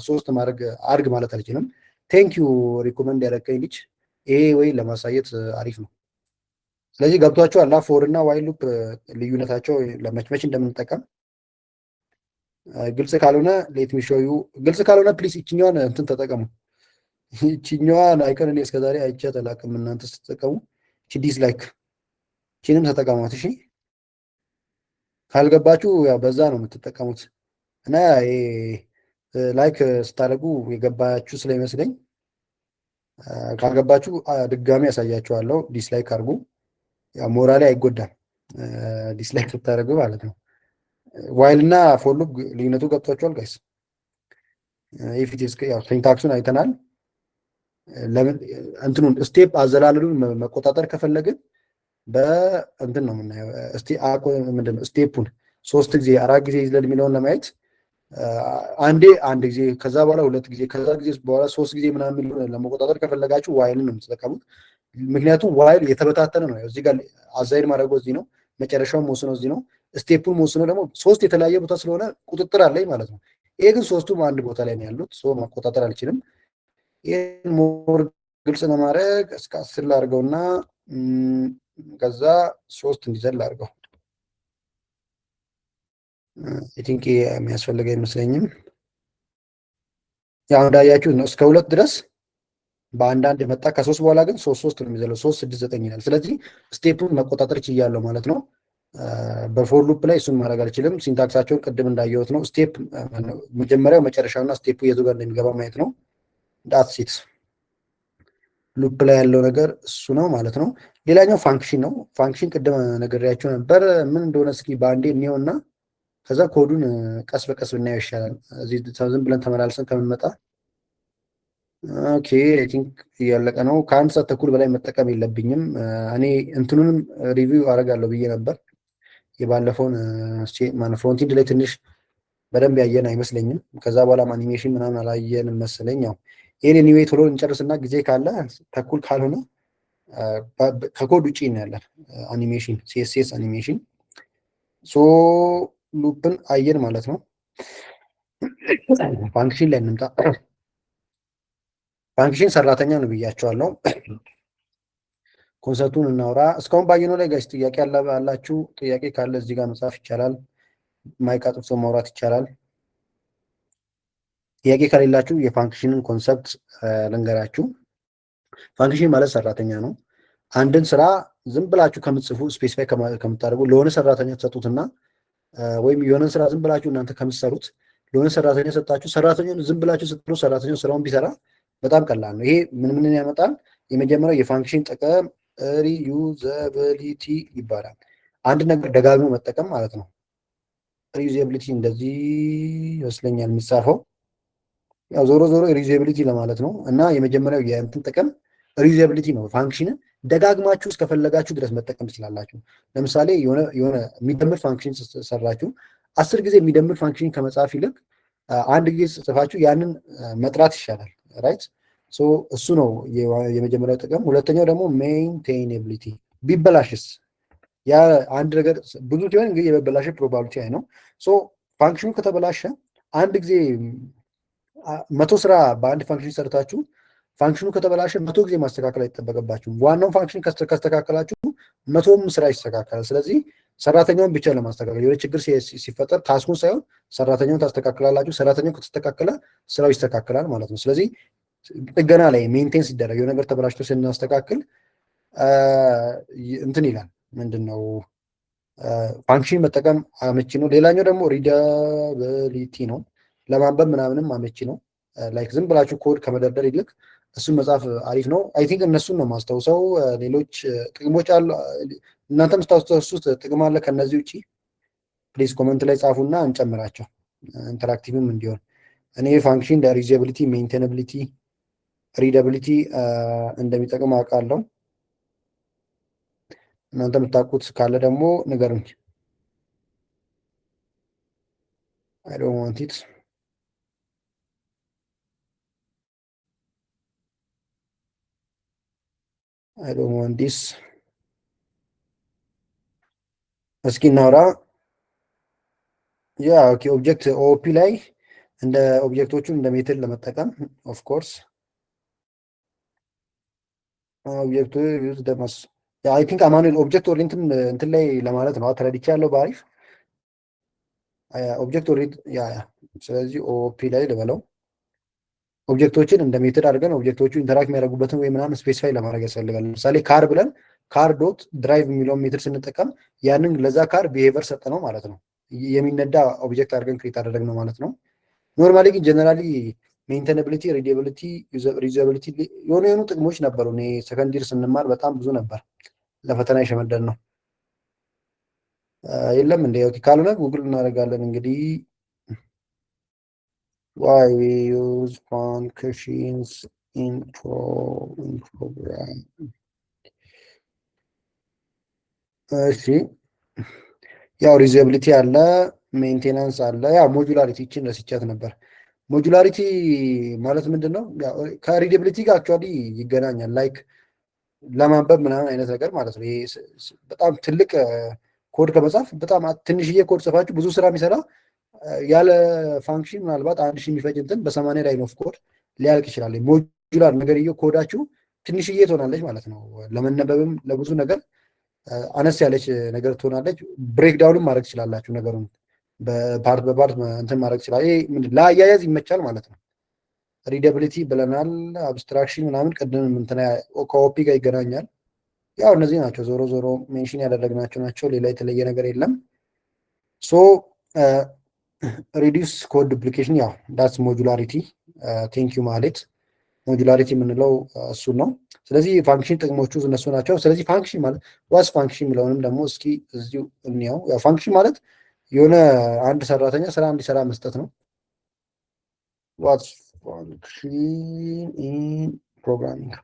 3 ማድረግ አርግ ማለት አልችልም። ቴንክ ዩ ሪኮመንድ ያደረገኝ ልጅ። ይሄ ወይ ለማሳየት አሪፍ ነው። ስለዚህ ገብቷቸዋል ፎር እና ዋይል ሉፕ ልዩነታቸው ለመችመች እንደምንጠቀም። ግልጽ ካልሆነ ሌት ሚ ሾው ዩ። ግልጽ ካልሆነ ፕሊስ ይችኛዋን እንትን ተጠቀሙ። ይችኛዋን አይከን እኔ እስከዛሬ አይቻት አላውቅም። እናንተ ስትጠቀሙ ዲስላይክ ይችንም ተጠቀሟት እሺ። ካልገባችሁ ያው በዛ ነው የምትጠቀሙት እና ላይክ ስታደርጉ የገባችሁ ስለሚመስለኝ ካልገባችሁ ድጋሚ ያሳያችኋለሁ። ዲስላይክ አድርጉ። ያው ሞራሌ አይጎዳም ዲስላይክ ስታደርጉ ማለት ነው። ዋይል እና ፎር ሉፕ ልዩነቱ ገብቷችኋል ጋይስ? ያው ሲንታክሱን አይተናል። ለምን እንትኑን ስቴፕ አዘላለሉን መቆጣጠር ከፈለግን በእንትን ነው የምናየው። ምንድነው ስቴፑን 3 ጊዜ 4 ጊዜ ይዝለል የሚለውን ለማየት አንዴ 1 ጊዜ ከዛ በኋላ 2 ጊዜ ከዛ ጊዜ በኋላ 3 ጊዜ ምናምን ለመቆጣጠር ከፈለጋችሁ ዋይልን ነው የምትጠቀሙት። ምክንያቱም ዋይል የተበታተነ ነው። እዚህ ጋር አዛይድ ማድረገው እዚህ ነው፣ መጨረሻውን መወስነው እዚህ ነው፣ ስቴፑን መወስነው ደግሞ 3 የተለያየ ቦታ ስለሆነ ቁጥጥር አለኝ ማለት ነው። ይሄ ግን 3ቱም አንድ ቦታ ላይ ነው ያሉት፣ መቆጣጠር አልችልም። ይህን ሞር ግልጽ ለማድረግ እስከ 10 ላድርገውና ከዛ 3 እንዲዘል ላድርገው። አይ ቲንክ የሚያስፈልግ አይመስለኝም። ያው እንዳያችሁት ነው እስከ 2 ድረስ በአንዳንድ መጣ። ከ3 በኋላ ግን 3 3 ነው የሚዘለው። 3 6 9 ይላል። ስለዚህ ስቴፑን መቆጣጠር ችያለሁ ማለት ነው። በፎር ሉፕ ላይ እሱን ማድረግ አልችልም። ሲንታክሳቸውን ቅድም እንዳየሁት ነው። ስቴፕ መጀመሪያው መጨረሻውና ስቴፑ የቱ ጋር እንደሚገባ ማየት ነው። ዳትስ ኢት። ሉፕ ላይ ያለው ነገር እሱ ነው ማለት ነው። ሌላኛው ፋንክሽን ነው። ፋንክሽን ቅድም ነገርያቸው ነበር። ምን እንደሆነ እስኪ በአንዴ እንየውና ከዛ ኮዱን ቀስ በቀስ ብናየው ይሻላል። እዚህ ዝም ብለን ተመላልሰን ከምንመጣ። ኦኬ አይ ቲንክ እያለቀ ነው። ከአንድ ሰዓት ተኩል በላይ መጠቀም የለብኝም። እኔ እንትኑንም ሪቪው አደርጋለሁ ብዬ ነበር። የባለፈውን ፍሮንቲንድ ላይ ትንሽ በደንብ ያየን አይመስለኝም። ከዛ በኋላም አኒሜሽን ምናምን አላየንም መሰለኝ። ያው ይህን ኒዌይ ቶሎ እንጨርስና ጊዜ ካለ ተኩል ካልሆነ ከኮድ ውጭ እናያለን። አኒሜሽን ሲኤስኤስ አኒሜሽን ሶ ሉፕን አየን ማለት ነው። ፋንክሽን ላይ እንምጣ። ፋንክሽን ሰራተኛ ነው ብያቸዋለሁ። ኮንሰፕቱን እናውራ። እስካሁን ባየነው ላይ ጋይስ ጥያቄ አላችሁ? ጥያቄ ካለ እዚህ ጋር መጻፍ ይቻላል። ማይክ አጥፍቶ ማውራት ይቻላል። ጥያቄ ከሌላችሁ የፋንክሽንን ኮንሰፕት ልንገራችሁ። ፋንክሽን ማለት ሰራተኛ ነው። አንድን ስራ ዝም ብላችሁ ከምትጽፉ ስፔሲፋይ ከምታደርጉ ለሆነ ሰራተኛ ተሰጡትና ወይም የሆነን ስራ ዝም ብላችሁ እናንተ ከምትሰሩት ለሆነ ሰራተኛ ሰጣችሁ፣ ሰራተኛውን ዝም ብላችሁ ስትሉ ሰራተኛው ስራውን ቢሰራ በጣም ቀላል ነው። ይሄ ምን ያመጣል? የመጀመሪያው የፋንክሽን ጥቅም ሪዩዘብሊቲ ይባላል። አንድ ነገር ደጋግሞ መጠቀም ማለት ነው። ሪዩዘብሊቲ እንደዚህ ይመስለኛል የሚጻፈው። ያው ዞሮ ሪዩዘብሊቲ ለማለት ነው። እና የመጀመሪያው የእንትን ጥቅም ሪዩዘብሊቲ ነው። ፋንክሽንን ደጋግማችሁ እስከፈለጋችሁ ድረስ መጠቀም ትችላላችሁ። ለምሳሌ የሆነ የሚደምር ፋንክሽን ሰራችሁ፣ 10 ጊዜ የሚደምር ፋንክሽን ከመጻፍ ይልቅ አንድ ጊዜ ጽፋችሁ ያንን መጥራት ይሻላል። ራይት። እሱ ነው የመጀመሪያው ጥቅም። ሁለተኛው ደግሞ ሜንቴናቢሊቲ። ቢበላሽስ ያ አንድ ነገር ብዙ ሲሆን እንግዲህ የመበላሽ ፕሮባቢሊቲ አይ ነው። ፋንክሽኑ ከተበላሸ አንድ ጊዜ 100 ስራ በአንድ ፋንክሽን ሰርታችሁ ፋንክሽኑ ከተበላሸ 100 ጊዜ ማስተካከል አይጠበቅባችሁም። ዋናው ፋንክሽን ካስተካከላችሁ 100ም ስራ ይስተካከላል። ስለዚህ ሰራተኛውን ብቻ ለማስተካከል የሆነ ችግር ሲፈጠር ታስኩን ሳይሆን ሰራተኛውን ታስተካክላላችሁ። ሰራተኛው ከተስተካከለ ስራው ይስተካከላል ማለት ነው። ስለዚህ ጥገና ላይ ሜንቴን ሲደረግ የሆነ ነገር ተበላሽቶ ስናስተካክል እንትን ይላል። ምንድን ነው ፋንክሽን መጠቀም አመቺ ነው። ሌላኛው ደግሞ ሪዳብሊቲ ነው። ለማንበብ ምናምንም አመቺ ነው። ላይክ ዝም ብላችሁ ኮድ ከመደርደር ይልቅ እሱን መጻፍ አሪፍ ነው። አይ ቲንክ እነሱን ነው ማስታውሰው። ሌሎች ጥቅሞች አሉ። እናንተም ስታስታውሱት ጥቅም አለ ከነዚህ ውጭ ፕሊዝ ኮመንት ላይ ጻፉና እንጨምራቸው፣ ኢንተራክቲቭም እንዲሆን። እኔ ፋንክሽን ሪዩዘብሊቲ፣ ሜንቴናቢሊቲ፣ ሪዳብሊቲ እንደሚጠቅም አውቃለሁ። እናንተ የምታውቁት ካለ ደግሞ ንገሩኝ። አይ ዶንት ዋንት ኢት። አይ ዶንት ዋንት ዲስ። እስኪ እናውራ። ያ ኦኬ። ኦብጀክት ኦፒ ላይ እንደ ኦብጀክቶቹን እንደ ሜትድ ለመጠቀም ኦፍ ኮርስ ኦብጀክቱ ዩዝ ደመስ አይ ቲንክ አማኑኤል ኦብጀክት ኦሪየንትም እንትን ላይ ለማለት ነው ተረድቼ ያለው በአሪፍ ኦብጀክት ኦሪየንት ያ። ስለዚህ ኦፒ ላይ ልበለው። ኦብጀክቶችን እንደ ሜትድ አድርገን ኦብጀክቶቹ ኢንተራክት የሚያደርጉበትን ወይ ምናምን ስፔሲፋይ ለማድረግ ያስፈልጋል። ለምሳሌ ካር ብለን ካር ዶት ድራይቭ የሚለውን ሜትድ ስንጠቀም ያንን ለዛ ካር ቢሄቨር ሰጠ ነው ማለት ነው። የሚነዳ ኦብጀክት አድርገን ክሬት አደረግነው ማለት ነው። ኖርማሊ ግን ጀነራሊ ሜንቴናቢሊቲ፣ ሪዳብሊቲ፣ ሪዩዘብሊቲ የሆኑ ጥቅሞች ነበሩ። እኔ ሰከንዲር ስንማር በጣም ብዙ ነበር። ለፈተና የሸመደድ ነው። የለም እንደ ካልሆነ ጉግል እናደርጋለን እንግዲህ። why we use functions in program። እሺ ያው ሪዩዘብሊቲ አለ፣ ሜንቴናንስ አለ። ያው ሞጁላሪቲ ይችን ረስቻት ነበር። ሞጁላሪቲ ማለት ምንድን ነው? ከሪዳብሊቲ ጋር አክቹዋሊ ይገናኛል። ላይክ ለማንበብ ምናምን አይነት ነገር ማለት ነው። ይሄ በጣም ትልቅ ኮድ ከመጻፍ በጣም ትንሽዬ ኮድ ጽፋችሁ ብዙ ስራ የሚሰራ ያለ ፋንክሽን ምናልባት 1000 የሚፈጅ እንትን በ80 ላይን ኦፍ ኮድ ሊያልቅ ይችላል። ሞጁላር ነገርየው ኮዳችሁ ትንሽዬ ትሆናለች ማለት ነው። ለመነበብም ለብዙ ነገር አነስ ያለች ነገር ትሆናለች። ብሬክዳውንም ማድረግ ትችላላችሁ። ነገሩን በፓርት እንትን ማድረግ ይችላል። ይሄ ለአያያዝ ይመቻል ማለት ነው። ሪዳብሊቲ ብለናል። አብስትራክሽን ምናምን ቅድም እንትና ከኦፒ ጋር ይገናኛል። ያው እነዚህ ናቸው ዞሮ ዞሮ ሜንሽን ያደረግናቸው ናቸው። ሌላ የተለየ ነገር የለም። ሶ ሪዲዩስ ኮድ ዱፕሊኬሽን ያው ዳትስ ሞጁላሪቲ ቴንክ ዩ ማለት ሞጁላሪቲ የምንለው እሱን ነው። ስለዚህ ፋንክሽን ጥቅሞቹ እነሱ ናቸው። ስለዚህ ፋንክሽን ማለት ዋስ ፋንክሽን የሚለውንም ደግሞ እስኪ እዚሁ እንየው። ያው ፋንክሽን ማለት የሆነ አንድ ሰራተኛ ስራ እንዲሰራ መስጠት ነው። ዋትስ ፋንክሽን ኢን ፕሮግራሚንግ።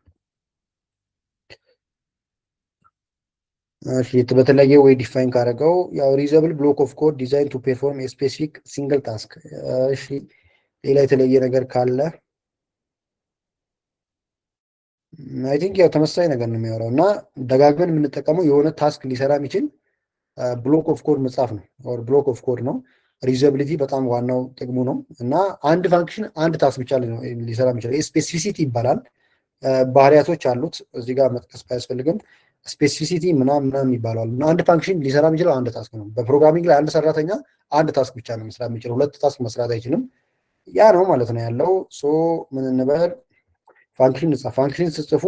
እሺ በተለያየ ወይ ዲፋይን ካደረገው ያው ሪዘብል ብሎክ ኦፍ ኮድ ዲዛይን ቱ ፔርፎርም ስፔሲፊክ ሲንግል ታስክ። እሺ ሌላ የተለየ ነገር ካለ አይ ቲንክ ያው ተመሳሳይ ነገር ነው የሚያወራው እና ደጋግመን የምንጠቀመው የሆነ ታስክ ሊሰራ የሚችል ብሎክ ኦፍ ኮድ መጻፍ ነው። ብሎክ ኦፍ ኮድ ነው። ሪዩዛቢሊቲ በጣም ዋናው ጥቅሙ ነው እና አንድ ፋንክሽን አንድ ታስክ ብቻ ሊሰራ የሚችለው ስፔሲፊሲቲ ይባላል። ባህሪያቶች አሉት እዚህ ጋር መጥቀስ ባያስፈልግም ስፔሲፊሲቲ ምናምን ይባላል እና አንድ ፋንክሽን ሊሰራ የሚችለው አንድ ታስክ ነው። በፕሮግራሚንግ ላይ አንድ ሰራተኛ አንድ ታስክ ብቻ ነው መስራት የሚችለው፣ ሁለት ታስክ መስራት አይችልም። ያ ነው ማለት ነው ያለው። ሶ ምን እንበል ፋንክሽን እንጻፍ። ፋንክሽን ስትጽፉ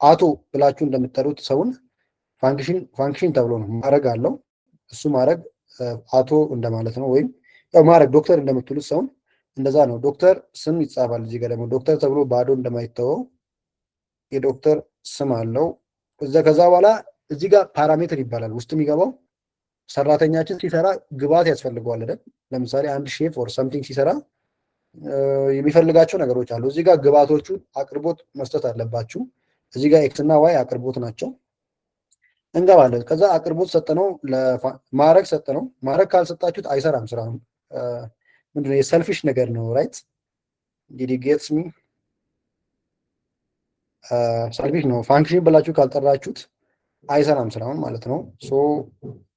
አቶ ብላችሁ እንደምትጠሩት ሰውን ፋንክሽን ተብሎ ነው ማድረግ አለው። እሱ ማድረግ አቶ እንደማለት ነው። ወይም ያው ማድረግ ዶክተር እንደምትሉት ሰውን እንደዛ ነው። ዶክተር ስም ይጻፋል። እዚህ ጋር ደግሞ ዶክተር ተብሎ ባዶ እንደማይተወው የዶክተር ስም አለው። ከዛ በኋላ እዚህ ጋር ፓራሜትር ይባላል። ውስጥ የሚገባው ሰራተኛችን ሲሰራ ግብዓት ያስፈልገዋል አይደል? ለምሳሌ አንድ ሼፍ ኦር ሰምቲንግ ሲሰራ የሚፈልጋቸው ነገሮች አሉ። እዚህ ጋር ግብዓቶቹ አቅርቦት መስጠት አለባችሁ። እዚህ ጋር ኤክስ እና ዋይ አቅርቦት ናቸው። እንገባለን። ከዛ አቅርቦት ሰጠነው፣ ማዕረግ ሰጠነው። ማዕረግ ካልሰጣችሁት አይሰራም ስራ። ምንድነው የሰልፊሽ ነገር ነው ራይት? እንግዲህ ጌትስ ሚ ሰልፊሽ ነው። ፋንክሽን ብላችሁ ካልጠራችሁት አይሰራም ስራውን ማለት ነው። ሶ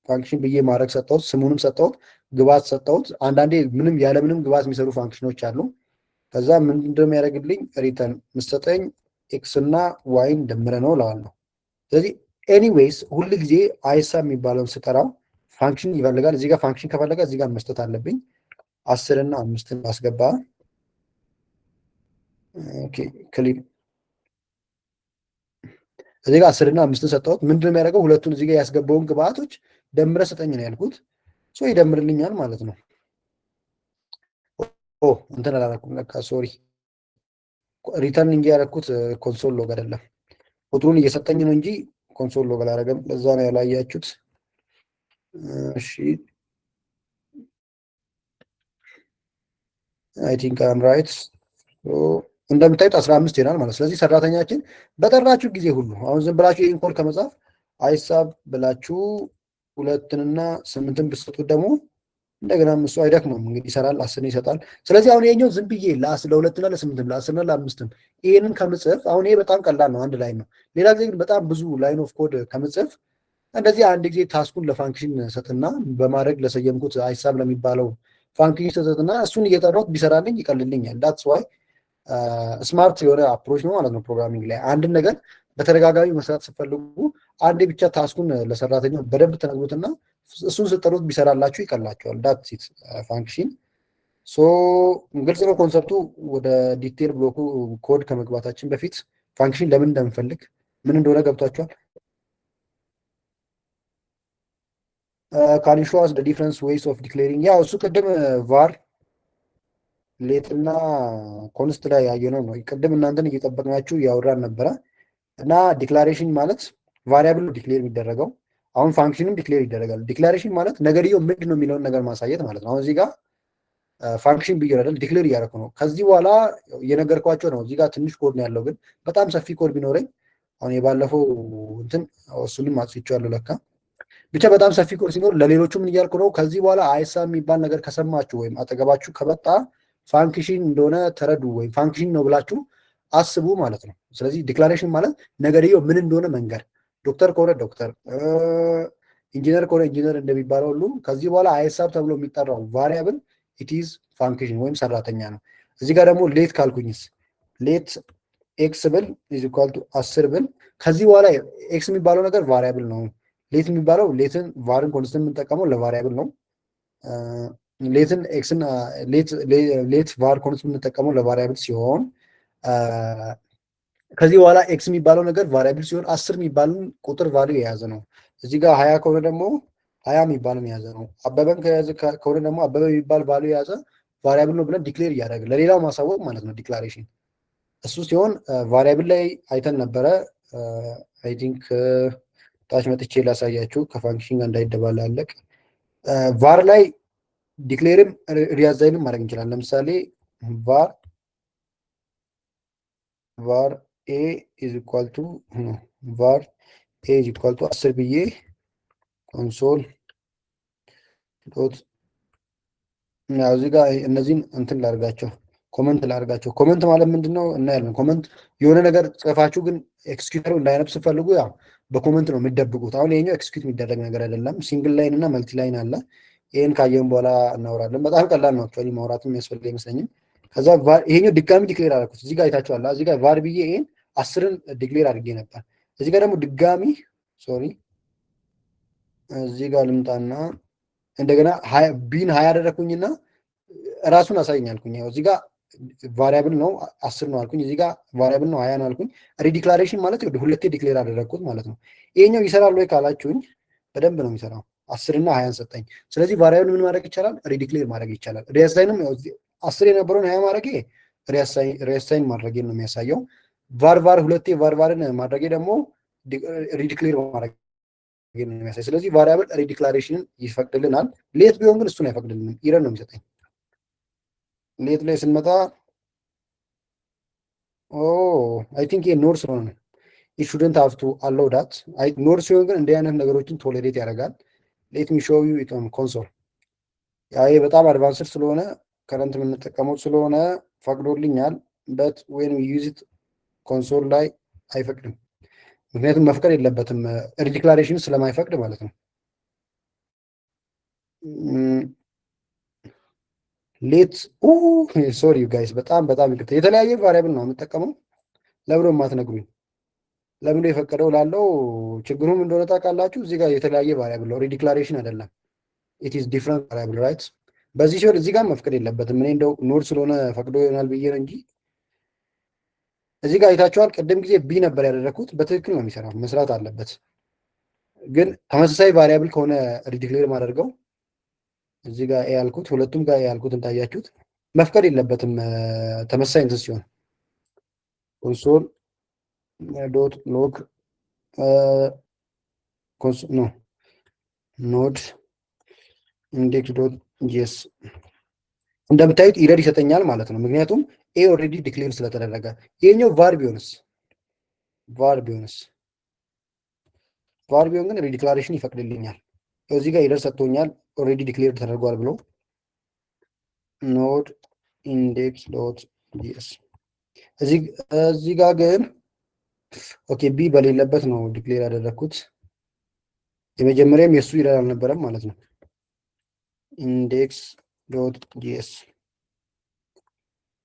ፋንክሽን ብዬ ማዕረግ ሰጠሁት፣ ስሙንም ሰጠሁት፣ ግብዓት ሰጠሁት። አንዳንዴ ምንም ያለምንም ግብዓት የሚሰሩ ፋንክሽኖች አሉ። ከዛ ምንድን እንደሚያደርግልኝ ሪተርን ምሰጠኝ ኤክስ እና ዋይን ደምረ ነው እለዋለሁ። ስለዚህ ኤኒዌይስ ሁል ጊዜ አይሳብ የሚባለውን ስጠራው ፋንክሽን ይፈልጋል። እዚህ ጋር ፋንክሽን ከፈለገ እዚህ ጋር መስጠት አለብኝ። 10 እና 5 አስገባ። ኦኬ ክሊር። እዚህ ጋር 10 እና 5 ሰጠሁት። ምንድን ነው የሚያደርገው? ሁለቱን እዚህ ጋር ያስገባውን ግብዓቶች ደምረ ስጠኝ ነው ያልኩት። ሶ ይደምርልኛል ማለት ነው። ኦ እንትን አላደረኩም ለካ ሶሪ። ሪተርን እንጂ ያደረኩት ኮንሶል ሎግ አይደለም። ቁጥሩን እየሰጠኝ ነው እንጂ ኮንሶል ሎግ አላደረገም። ለዛ ነው ያላያችሁት። እሺ አይ ቲንክ አም ራይት። እንደምታዩት 15 ይሆናል ማለት። ስለዚህ ሰራተኛችን በጠራችሁ ጊዜ ሁሉ አሁን ዝም ብላችሁ ይህን ኮድ ከመጻፍ አይሳብ ብላችሁ 2ና 8 ብትሰጡት ደግሞ እንደገና እሱ አይደክምም እንግዲህ ይሰራል፣ 10 ይሰጣል። ስለዚህ አሁን ይሄኛው ዝም ብዬ ለ2ና ለ8 ለ10ና ለ5 ይሄንን ከምጽፍ አሁን ይሄ በጣም ቀላል ነው፣ አንድ ላይን ነው። ሌላ ጊዜ ግን በጣም ብዙ ላይን ኦፍ ኮድ ከምጽፍ እንደዚህ አንድ ጊዜ ታስኩን ለፋንክሽን ሰጥና በማድረግ ለሰየምኩት አይሳብ ለሚባለው ፋንክሽን ሰጥና እሱን እየጠራሁት ቢሰራልኝ ይቀልልኛል። ዳትስ ዋይ ስማርት የሆነ አፕሮች ነው ማለት ነው ፕሮግራሚንግ ላይ። አንድን ነገር በተደጋጋሚ መስራት ስትፈልጉ አንዴ ብቻ ታስኩን ለሰራተኛው በደንብ ተነግሩትና እሱን ስጠሩት ቢሰራላችሁ ይቀላቸዋል። ዳትስ ኢት ፋንክሽን። ሶ ግልጽ ነው ኮንሰፕቱ። ወደ ዲቴል ብሎኩ ኮድ ከመግባታችን በፊት ፋንክሽን ለምን እንደምንፈልግ ምን እንደሆነ ገብቷቸዋል? ካን ዩ ሾው አስ ዘ ዲፍረንስ ዌይስ ኦፍ ዲክሌሪንግ። ያው እሱ ቅድም ቫር ሌት እና ኮንስት ላይ ያየነው ነው። ቅድም እናንተን እየጠበቅናችሁ እያወራን ነበረ እና ዲክላሬሽን ማለት ቫሪያብል ዲክሌር የሚደረገው አሁን ፋንክሽንም ዲክሌር ይደረጋል። ዲክላሬሽን ማለት ነገርየው ምንድን ነው የሚለውን ነገር ማሳየት ማለት ነው። አሁን እዚህ ጋር ፋንክሽን ብዬ አይደል ዲክሌር እያደረኩ ነው። ከዚህ በኋላ እየነገርኳቸው ነው። እዚህ ጋር ትንሽ ኮድ ነው ያለው፣ ግን በጣም ሰፊ ኮድ ቢኖረኝ አሁን የባለፈው እንትን እሱንም አጥፍቼዋለሁ ለካ። ብቻ በጣም ሰፊ ኮድ ሲኖር ለሌሎቹ ምን እያልኩ ነው? ከዚህ በኋላ አይሳብ የሚባል ነገር ከሰማችሁ ወይም አጠገባችሁ ከመጣ ፋንክሽን እንደሆነ ተረዱ ወይም ፋንክሽን ነው ብላችሁ አስቡ ማለት ነው። ስለዚህ ዲክላሬሽን ማለት ነገርየው ምን እንደሆነ መንገር፣ ዶክተር ከሆነ ዶክተር፣ ኢንጂነር ከሆነ ኢንጂነር እንደሚባለው ሁሉ ከዚህ በኋላ አይሳብ ተብሎ የሚጠራው ቫሪያብል ኢትዝ ፋንክሽን ወይም ሰራተኛ ነው። እዚህ ጋር ደግሞ ሌት ካልኩኝስ ሌት ኤክስ ብል ኢዝ ኢኳል ቱ 10 ብል ከዚህ በኋላ ኤክስ የሚባለው ነገር ቫሪያብል ነው። ሌት የሚባለው ሌትን ቫርን ኮንስታንት የምንጠቀመው ለቫሪያብል ነው። ሌትን ኤክስን ሌት ቫር ኮንስታንት የምንጠቀመው ለቫሪያብል ሲሆን ከዚህ በኋላ ኤክስ የሚባለው ነገር ቫሪያብል ሲሆን 10 የሚባልን ቁጥር ቫልዩ የያዘ ነው። እዚህ ጋር 20 ከሆነ ደግሞ 20 የሚባልን የያዘ ነው። አበበን ከሆነ ደግሞ አበበ የሚባል ቫልዩ የያዘ ቫሪያብል ነው ብለን ዲክሌር እያደረግን ለሌላው ማሳወቅ ማለት ነው ዲክላሬሽን። እሱ ሲሆን ቫሪያብል ላይ አይተን ነበረ። አይ ቲንክ ታች መጥቼ ላሳያችሁ ከፋንክሽን ጋር እንዳይደባላለቅ። ቫር ላይ ዲክሌርም ሪያዛይንም ማድረግ እንችላለን። ለምሳሌ ቫር ኤ ኢዝ ኢኳል ቱ ቫር ኤ ኢዝ ኢኳል ቱ 10 ብዬ ኮንሶል ዶት እዚህ ጋር እነዚህን እንትን ላርጋቸው ኮመንት ላርጋቸው። ኮመንት ማለት ምንድን ነው እናያለን። ኮመንት የሆነ ነገር ጽፋችሁ ግን ኤክስኪዩተሩ እንዳይነብ ስፈልጉ ያው በኮመንት ነው የሚደብቁት። አሁን ይሄኛው ኤክስኪዩት የሚደረግ ነገር አይደለም። ሲንግል ላይን እና መልቲ ላይን አለ። ይህን ካየን በኋላ እናወራለን። በጣም ቀላል ነው። አክቹዋሊ ማውራትም የሚያስፈልግ አይመስለኝም። ከዛ ይሄኛው ድጋሚ ዲክሌር አደረኩት። እዚህ ጋር አይታችኋል። እዚህ ጋር ቫር ብዬ ይሄን 10ን ዲክሌር አድርጌ ነበር። እዚህ ጋር ደግሞ ድጋሚ ሶሪ እዚህ ጋር ልምጣና እንደገና ቢን 20 ያደረኩኝና ራሱን አሳይኝ አልኩኝ። ያው እዚህ ጋር ቫሪያብል ነው 10 ነው አልኩኝ። እዚህ ጋር ቫሪያብል ነው 20 ነው አልኩኝ። ሪዲክላሬሽን ማለት ሁለቴ ዲክሌር አደረግኩት ማለት ነው። ይሄኛው ይሰራል ወይ ካላችሁኝ በደንብ ነው የሚሰራው። 10 እና 20 ሰጠኝ። ስለዚህ ቫሪያብል ምን ማድረግ ይቻላል? ሪዲክሌር ማድረግ ይቻላል። ሪያሳይንም 10 የነበረውን 20 ማድረጌ ሪያሳይን ማድረጌን ነው የሚያሳየው። ቫር ሁለቴ ቫርን ማድረጌ ደግሞ ሪዲክሌር ማድረግ ነው የሚያሳይ። ስለዚህ ቫሪያብል ሪዲክላሬሽንን ይፈቅድልናል። ሌት ቢሆን ግን እሱን አይፈቅድልንም። ኢረር ነው የሚሰጠኝ። ሌት ላይ ስንመጣ አይ ቲንክ ይሄ ኖር ስለሆነ ነው። ኢት ሹድንት ሃቭ ቱ አሎው ዳት። ኖር ሲሆን ግን እንዲህ አይነት ነገሮችን ቶሌሬት ያደርጋል። ሌት ሚ ሾው ዩ ኢት ኦን ኮንሶል። ያ ይሄ በጣም አድቫንስድ ስለሆነ ከረንት የምንጠቀመው ስለሆነ ፈቅዶልኛል። በት ዌን ዊ ዩዝ ኢት ኮንሶል ላይ አይፈቅድም። ምክንያቱም መፍቀድ የለበትም ሪዲክላሬሽን ስለማይፈቅድ ማለት ነው። ሌት ሶሪ ጋይስ በጣም ይቅርታ። የተለያየ ቫሪያብል ነው የምጠቀመው። ለምዶ የማትነግሩኝ ለምዶ የፈቀደው ላለው ችግሩም እንደሆነ ታውቃላችሁ። እዚህ ጋር የተለያየ ቫሪያብል ነው፣ ሪዲክላሬሽን አይደለም። ኢት ኢዝ ዲፍረንት ቫሪያብል ራይት። በዚህ ሲሆን እዚህ ጋር መፍቀድ የለበትም። እኔ እንደው ኖድ ስለሆነ ፈቅዶ ይሆናል ብዬ ነው እንጂ እዚህ ጋር አይታችኋል። ቅድም ጊዜ ቢ ነበር ያደረግኩት። በትክክል ነው የሚሰራው፣ መስራት አለበት። ግን ተመሳሳይ ቫሪያብል ከሆነ ሪዲክሌር ማደርገው እዚህ ጋር ኤ ያልኩት ሁለቱም ጋር ያልኩት እንዳያችሁት መፍቀድ የለበትም። ተመሳሳይ እንትን ሲሆን ኮንሶል ዶት ሎግ ኖድ ኢንዴክስ ዶት ጂኤስ እንደምታዩት ኢረር ይሰጠኛል ማለት ነው። ምክንያቱም ኤ ኦልሬዲ ዲክሌር ስለተደረገ። ይሄኛው ቫር ቢሆን ግን ሪዲክላሬሽን ይፈቅድልኛል። እዚህ ጋር ኢረር ሰጥቶኛል ኦልሬዲ ዲክሌር ተደርጓል ብሎ ኖድ ኢንዴክስ ዶት ጂኤስ። እዚህ ጋር ግን ኦኬ ቢ በሌለበት ነው ዲክሌር ያደረግኩት። የመጀመሪያም የእሱ ኢረር አልነበረም ማለት ነው። ኢንዴክስ ዶት ጂኤስ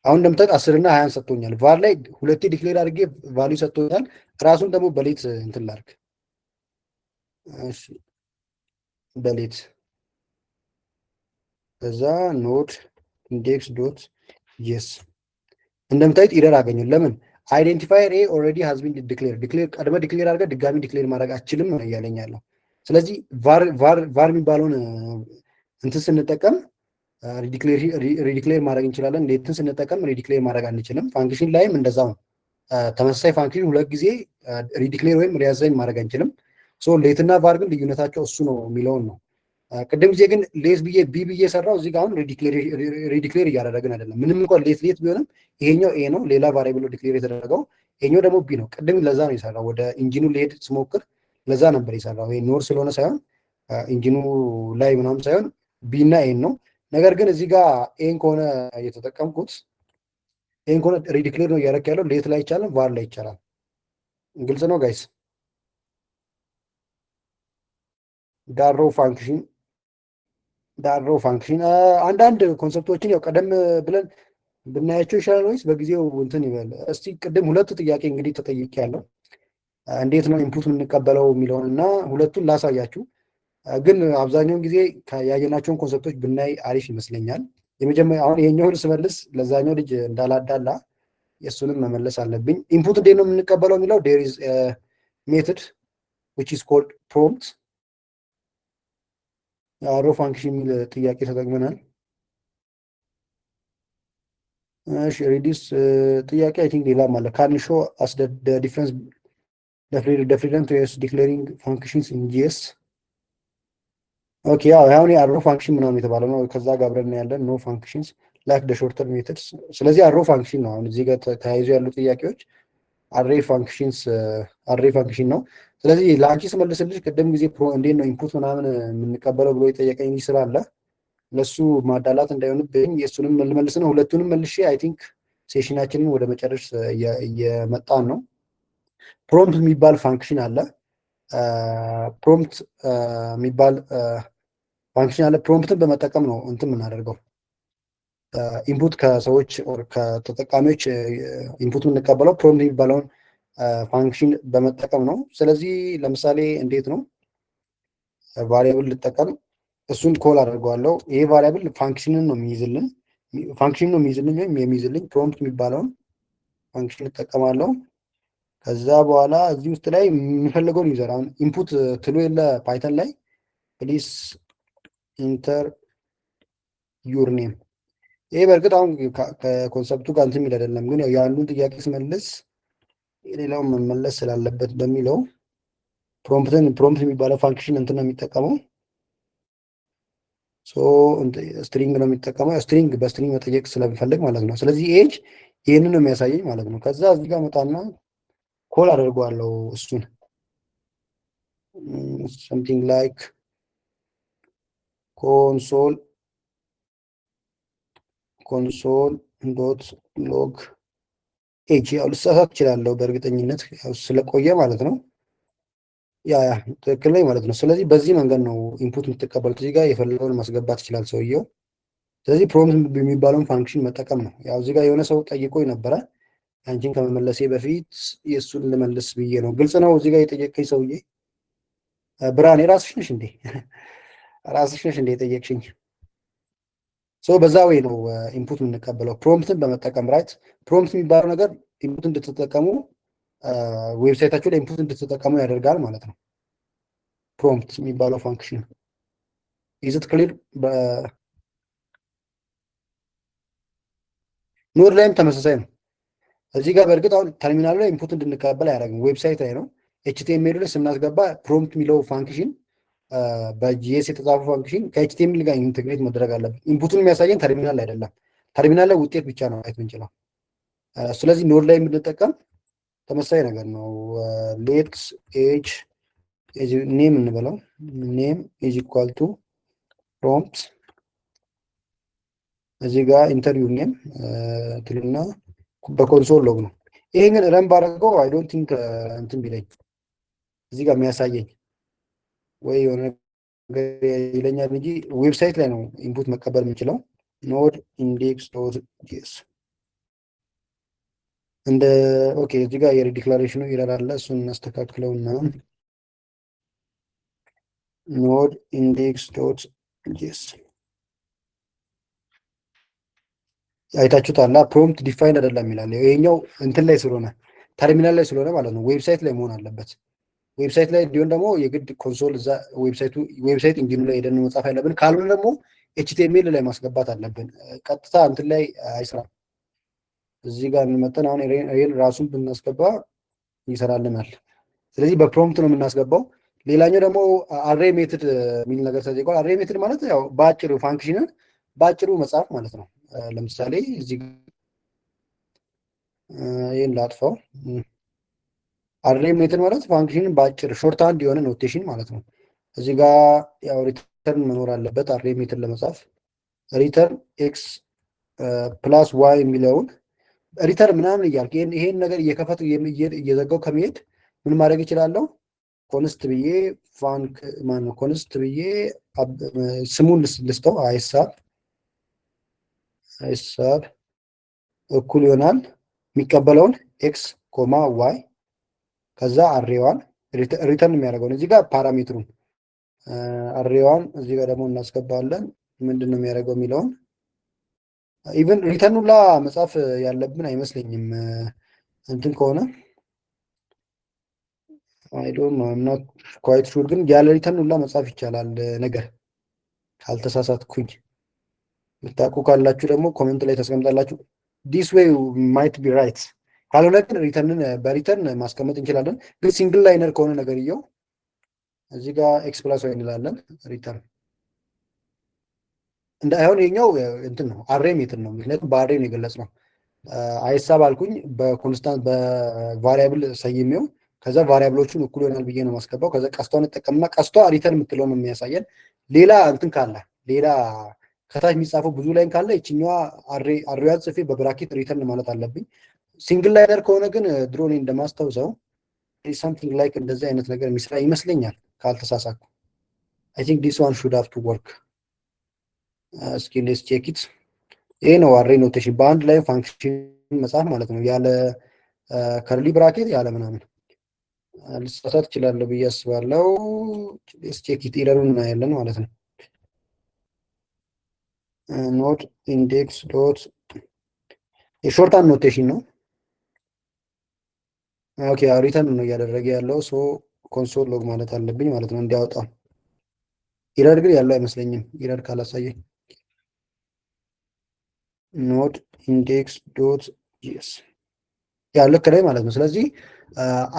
አሁን እንደምታዩት 10 እና 20 ሰጥቶኛል። ቫር ላይ ሁለቴ ዲክሌር አድርጌ ቫልዩ ሰጥቶኛል። ራሱን ደግሞ በሌት እንትን ላድርግ። እሺ በሌት ከዛ ኖድ ኢንዴክስ ዶት ጂኤስ እንደምታዩት ኢረር አገኘሁ። ለምን? አይዴንቲፋየር ኤ ኦልሬዲ ሃዝ ቢን ዲክሌር ቀድመ ዲክሌር አድርገህ ድጋሚ ዲክሌር ማድረግ አችልም ነው እያለኝ ያለው። ስለዚህ ቫር የሚባለውን እንትን ስንጠቀም ሪዲክሌር ማድረግ እንችላለን። ሌትን ስንጠቀም ሪዲክሌር ማድረግ አንችልም። ፋንክሽን ላይም እንደዛው ነው። ተመሳሳይ ፋንክሽን ሁለት ጊዜ ሪዲክሌር ወይም ሪያዛይን ማድረግ አንችልም። ሌትና ቫር ግን ልዩነታቸው እሱ ነው የሚለውን ነው። ቅድም ጊዜ ግን ሌት ብዬ ቢ ብዬ ሰራው። እዚህ ጋር አሁን ሪዲክሌር እያደረግን አይደለም። ምንም እንኳን ሌት ቢሆንም ይሄኛው ኤ ነው፣ ሌላ ቫሪያብል ዲክሌር የተደረገው። ይሄኛው ደግሞ ቢ ነው። ቅድም ለዛ ነው የሰራው። ወደ ኢንጂኑ ሊሄድ ስሞክር ለዛ ነበር የሰራው። ይሄ ኖር ስለሆነ ሳይሆን ኢንጂኑ ላይ ምናምን ሳይሆን ቢ እና ኤን ነው። ነገር ግን እዚህ ጋር ኤን ከሆነ እየተጠቀምኩት ኤን ከሆነ ሪዲክሌር ነው እያደረክ ያለው። ሌት ላይ ይቻላል፣ ቫር ላይ ይቻላል። ግልጽ ነው ጋይስ። ዳሮ ፋንክሽን አንዳንድ ኮንሰፕቶችን ያው ቀደም ብለን ብናያቸው ይሻላል ወይስ በጊዜው እንትን ይበል? እስቲ ቅድም ሁለት ጥያቄ እንግዲህ ተጠይቄ ያለው እንዴት ነው ኢንፑት የምንቀበለው የሚለውን እና ሁለቱን ላሳያችሁ። ግን አብዛኛውን ጊዜ ያየናቸውን ኮንሰፕቶች ብናይ አሪፍ ይመስለኛል። የመጀመሪያ አሁን ይሄኛውን ስመልስ ለዛኛው ልጅ እንዳላዳላ የእሱንም መመለስ አለብኝ። ኢንፑት እንዴት ነው የምንቀበለው የሚለው ዴር ኢዝ ሜትድ which is called prompt አሮ ፋንክሽን የሚል ጥያቄ ተጠቅመናል። እሺ ሪዲስ ጥያቄ አይ ቲንክ ሌላም አለ። ካን ሾ አስ ዲፍረንስ ፍሪደም ቱ ዩስ ዲክሌሪንግ ፋንክሽንስ ኢን ጂኤስ። ኦኬ ያው አሁን አሮ ፋንክሽን ምናምን የተባለው ነው። ከዛ ጋር አብረን ያለን ኖ ፋንክሽንስ ላይክ ደ ሾርተር ሜተድስ። ስለዚህ አሮ ፋንክሽን ነው። አሁን እዚህ ጋር ተያይዞ ያሉ ጥያቄዎች አሬ ፋንክሽንስ አሬ ፋንክሽን ነው። ስለዚህ ለአንቺ ስመልስልሽ ቅድም ጊዜ እንዴት ነው ኢንፑት ምናምን የምንቀበለው ብሎ የጠየቀኝ ስላለ ለሱ ማዳላት እንዳይሆንብኝ የእሱንም ልመልስ ነው። ሁለቱንም መልሼ አይ ቲንክ ሴሽናችንን ወደ መጨረስ እየመጣን ነው። ፕሮምፕት የሚባል ፋንክሽን አለ። ፕሮምፕት የሚባል ፋንክሽን አለ። ፕሮምፕትን በመጠቀም ነው እንትን የምናደርገው ኢንፑት ከሰዎች ከተጠቃሚዎች ኢንፑት የምንቀበለው ፕሮምፕት የሚባለውን ፋንክሽን በመጠቀም ነው። ስለዚህ ለምሳሌ እንዴት ነው ቫሪያብል ልጠቀም፣ እሱን ኮል አድርገዋለሁ። ይሄ ቫሪያብል ፋንክሽንን ነው የሚይዝልን ወይም የሚይዝልኝ ፕሮምፕት የሚባለውን ፋንክሽን እጠቀማለሁ። ከዛ በኋላ እዚህ ውስጥ ላይ የሚፈልገውን ዩዘር አሁን ኢንፑት ትሎ የለ ፓይተን ላይ ፕሊስ ኢንተር ዩር ኔም። ይሄ በእርግጥ አሁን ከኮንሰፕቱ ጋር እንትን የሚል አይደለም፣ ግን ያው የአንዱን ጥያቄ ስመልስ የሌላውን መመለስ ስላለበት በሚለው ፕሮምፕት የሚባለው ፋንክሽን እንትን ነው የሚጠቀመው። ስትሪንግ ነው የሚጠቀመው። ስትሪንግ በስትሪንግ መጠየቅ ስለሚፈልግ ማለት ነው። ስለዚህ ኤጅ ይህንን ነው የሚያሳየኝ ማለት ነው። ከዛ እዚህ ጋር መጣና ኮል አድርገዋለሁ እሱን something like console ዶት ሎግ ኤጅ። ያው ልሳሳት እችላለሁ በእርግጠኝነት ስለቆየ ማለት ነው። ያ ትክክል ላይ ማለት ነው። ስለዚህ በዚህ መንገድ ነው ኢንፑት የምትቀበሉት። እዚህ ጋር የፈለገውን ማስገባት ይችላል ሰውየው። ስለዚህ ፕሮምፕት የሚባለውን ፋንክሽን መጠቀም ነው። ያው እዚህ ጋር የሆነ ሰው ጠይቆኝ ነበረ። አንቺን ከመመለሴ በፊት የእሱን ልመልስ ብዬ ነው። ግልጽ ነው። እዚህ ጋር የጠየቀኝ ሰውዬ ብርሃኔ ራስሽ ነሽ እንዴ? ራስሽ ነሽ እንዴ የጠየቅሽኝ? በዛ ወይ ነው ኢንፑት የምንቀበለው ፕሮምፕትን በመጠቀም ራይት። ፕሮምፕት የሚባለው ነገር ኢንፑት እንድትጠቀሙ ዌብሳይታችሁ ላይ ኢንፑት እንድትጠቀሙ ያደርጋል ማለት ነው። ፕሮምፕት የሚባለው ፋንክሽን ኢዝት ክሊር። ኖድ ላይም ተመሳሳይ ነው። እዚህ ጋር በእርግጥ አሁን ተርሚናል ላይ ኢንፑት እንድንቀበል አያደርግም። ዌብሳይት ላይ ነው። ኤችቲኤምኤል ላይ ስናስገባ ፕሮምፕት የሚለው ፋንክሽን በጂኤስ የተጻፈ ፋንክሽን ከኤችቲኤምኤል ጋር ኢንቴግሬት መደረግ አለበት። ኢንፑቱን የሚያሳየን ተርሚናል ላይ አይደለም። ተርሚናል ላይ ውጤት ብቻ ነው ማየት የምንችለው። ስለዚህ ኖድ ላይ የምንጠቀም ተመሳሳይ ነገር ነው። ሌትስ ኤጅ ኔም እንበለው። ኔም ኢዝ ኢኳል ቱ ፕሮምፕት እዚህ ጋር ኢንተርቪው ኔም ትልና በኮንሶል ሎግ ነው። ይሄ ግን ረን ባደረገው አይ ዶንት ቲንክ እንትን ቢለኝ እዚህ ጋር የሚያሳየኝ ወይ የሆነ ነገር ይለኛል እንጂ ዌብሳይት ላይ ነው ኢንፑት መቀበል የምንችለው። ኖድ ኢንዴክስ ዶት ጂኤስ እንደ ኦኬ። እዚህ ጋር የዲክላሬሽኑ ኤረር አለ። እሱን እናስተካክለውና ኖድ ኢንዴክስ ዶት ጂኤስ አይታችሁታላ። ፕሮምፕት ዲፋይንድ አይደለም ይላል። ይሄኛው እንትን ላይ ስለሆነ ተርሚናል ላይ ስለሆነ ማለት ነው። ዌብሳይት ላይ መሆን አለበት። ዌብሳይት ላይ እንዲሆን ደግሞ የግድ ኮንሶል እዛ ዌብሳይት ኢንጂኑ ላይ ሄደን መጻፍ ያለብን፣ ካልሆነ ደግሞ ኤችቲኤምኤል ላይ ማስገባት አለብን። ቀጥታ እንትን ላይ አይሰራም። እዚህ ጋር እንመጠን አሁን ይሄን ራሱን ብናስገባ ይሰራልናል። ስለዚህ በፕሮምፕት ነው የምናስገባው። ሌላኛው ደግሞ አሬ ሜትድ የሚል ነገር ተጠይቋል። አሬ ሜትድ ማለት ያው በአጭሩ ፋንክሽንን በአጭሩ መጻፍ ማለት ነው። ለምሳሌ እዚህ ይህን ላጥፋው። አሬ ሜትድ ማለት ፋንክሽንን በአጭር ሾርት ሃንድ የሆነ ኖቴሽን ማለት ነው። እዚህ ጋር ያው ሪተርን መኖር አለበት። አሬ ሜትድ ለመጻፍ ሪተርን ኤክስ ፕላስ ዋይ የሚለውን ሪተርን ምናምን እያልክ ይሄን ነገር እየከፈቱ እየዘጋው ከመሄድ ምን ማድረግ ይችላለሁ? ኮንስት ብዬ ፋንክ ማነው ኮንስት ብዬ ስሙን ልስተው አይሳብ እኩል ይሆናል የሚቀበለውን ኤክስ ኮማ ዋይ ከዛ አሬዋን ሪተርን የሚያደርገውን እዚህ ጋር ፓራሜትሩን አሬዋን እዚህ ጋር ደግሞ እናስገባለን። ምንድን ነው የሚያደርገው የሚለውን ኢቨን ሪተርን ሁላ መጻፍ ያለብን አይመስለኝም። እንትን ከሆነ አይ ዶንት ኖ አም ኖት ኳይት ሹር፣ ግን ያለ ሪተርን ሁላ መጻፍ ይቻላል ነገር ካልተሳሳትኩኝ። የምታውቁ ካላችሁ ደግሞ ኮሜንት ላይ ታስቀምጣላችሁ። ዲስ ዌይ ማይት ቢ ራይት። ካልሆነ ግን ሪተርንን በሪተርን ማስቀመጥ እንችላለን። ግን ሲንግል ላይነር ከሆነ ነገርየው እዚህ ጋር ኤክስ ፕላስ ዋይ እንላለን። ሪተርን አሁን የኛው እንትን ነው አሬ ሜትር ነው። ምክንያቱም በአሬ ነው የገለጽ ነው። አይሳብ አልኩኝ በኮንስታንት በቫሪያብል ሰይሜው ከዛ ቫሪያብሎቹን እኩል ይሆናል ብዬ ነው ማስገባው። ከዛ ቀስቷን እንጠቀምና ቀስቷ ሪተርን የምትለው ነው የሚያሳየን። ሌላ እንትን ካለ ሌላ ከታች የሚጻፈው ብዙ ላይን ካለ ይችኛዋ አሬዋን ጽፌ በብራኬት ሪተርን ማለት አለብኝ። ሲንግል ላይነር ከሆነ ግን ድሮ እኔ እንደማስታውሰው ሳምቲንግ ላይክ እንደዚህ አይነት ነገር የሚሰራ ይመስለኛል ካልተሳሳኩ። አይ ቲንክ ዲስ ዋን ሹድ ሃቭ ቱ ወርክ። እስኪ ሌትስ ቼክ ኢት። ይሄ ነው አሬ ኖቴሽን፣ በአንድ ላይ ፋንክሽን መጻፍ ማለት ነው፣ ያለ ከርሊ ብራኬት ያለ ምናምን። ልሳሳት እችላለሁ ብዬ አስባለሁ። ሌትስ ቼክ ኢት። ኤረሩን እናያለን ማለት ነው። ኖት ኢንዴክስ ዶት የሾርታን ኖቴሽን ነው። ኦኬ ሪተርን ነው እያደረገ ያለው። ሶ ኮንሶል ሎግ ማለት አለብኝ ማለት ነው እንዲያወጣ። ኢረር ግን ያለው አይመስለኝም። ኢረር ካላሳየኝ ኖድ ኢንዴክስ ዶት ጂኤስ ያ ልክ ላይ ማለት ነው። ስለዚህ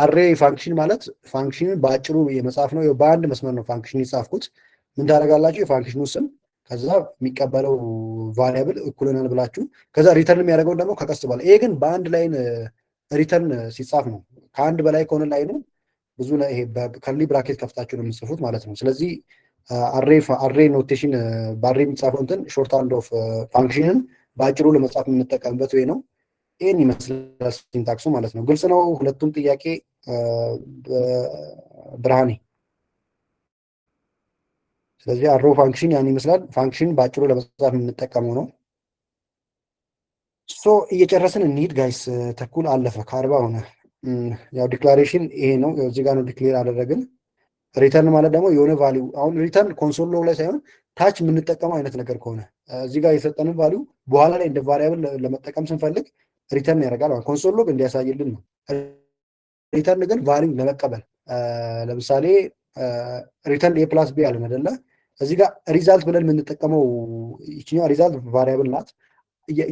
አሬ ፋንክሽን ማለት ፋንክሽንን በአጭሩ የመጻፍ ነው። በአንድ መስመር ነው ፋንክሽን የጻፍኩት። ምን ታደርጋላችሁ? የፋንክሽኑ ስም ከዛ የሚቀበለው ቫሪያብል እኩል ይሆናል ብላችሁ ከዛ ሪተርን የሚያደርገውን ደግሞ ከቀስ በኋላ። ይሄ ግን በአንድ ላይን ሪተርን ሲጻፍ ነው። ከአንድ በላይ ከሆነ ላይኑ ብዙ ይሄ ከርሊ ብራኬት ከፍታችሁ ነው የምጽፉት ማለት ነው። ስለዚህ አሬ ኖቴሽን በአሬ የሚጻፈው እንትን ሾርት ሃንድ ኦፍ ፋንክሽንን በአጭሩ ለመጻፍ የምንጠቀምበት ወይ ነው። ይህን ይመስላል ሲንታክሱ ማለት ነው። ግልጽ ነው ሁለቱም ጥያቄ ብርሃኔ? ስለዚህ አሮ ፋንክሽን ያን ይመስላል። ፋንክሽን በአጭሩ ለመጻፍ የምንጠቀመው ነው። ሶ እየጨረስን እንሂድ ጋይስ። ተኩል አለፈ፣ ከ40 ሆነ። ያው ዲክላሬሽን ይሄ ነው። እዚህ ጋር ነው ዲክሌር አደረግን። ሪተርን ማለት ደግሞ የሆነ ቫሊዩ፣ አሁን ሪተርን ኮንሶል ላይ ሳይሆን ታች የምንጠቀመው አይነት ነገር ከሆነ እዚህ ጋር የሰጠንን ቫሊዩ በኋላ ላይ እንደ ቫሪያብል ለመጠቀም ስንፈልግ ሪተርን ያደርጋል። ኮንሶል ሎግ እንዲያሳይልን ነው። ሪተርን ግን ቫሊዩ ለመቀበል ለምሳሌ ሪተርን ኤ ፕላስ ቢ አለን አይደለ? እዚህ ጋር ሪዛልት ብለን የምንጠቀመው ይችኛዋ ሪዛልት ቫሪያብል ናት።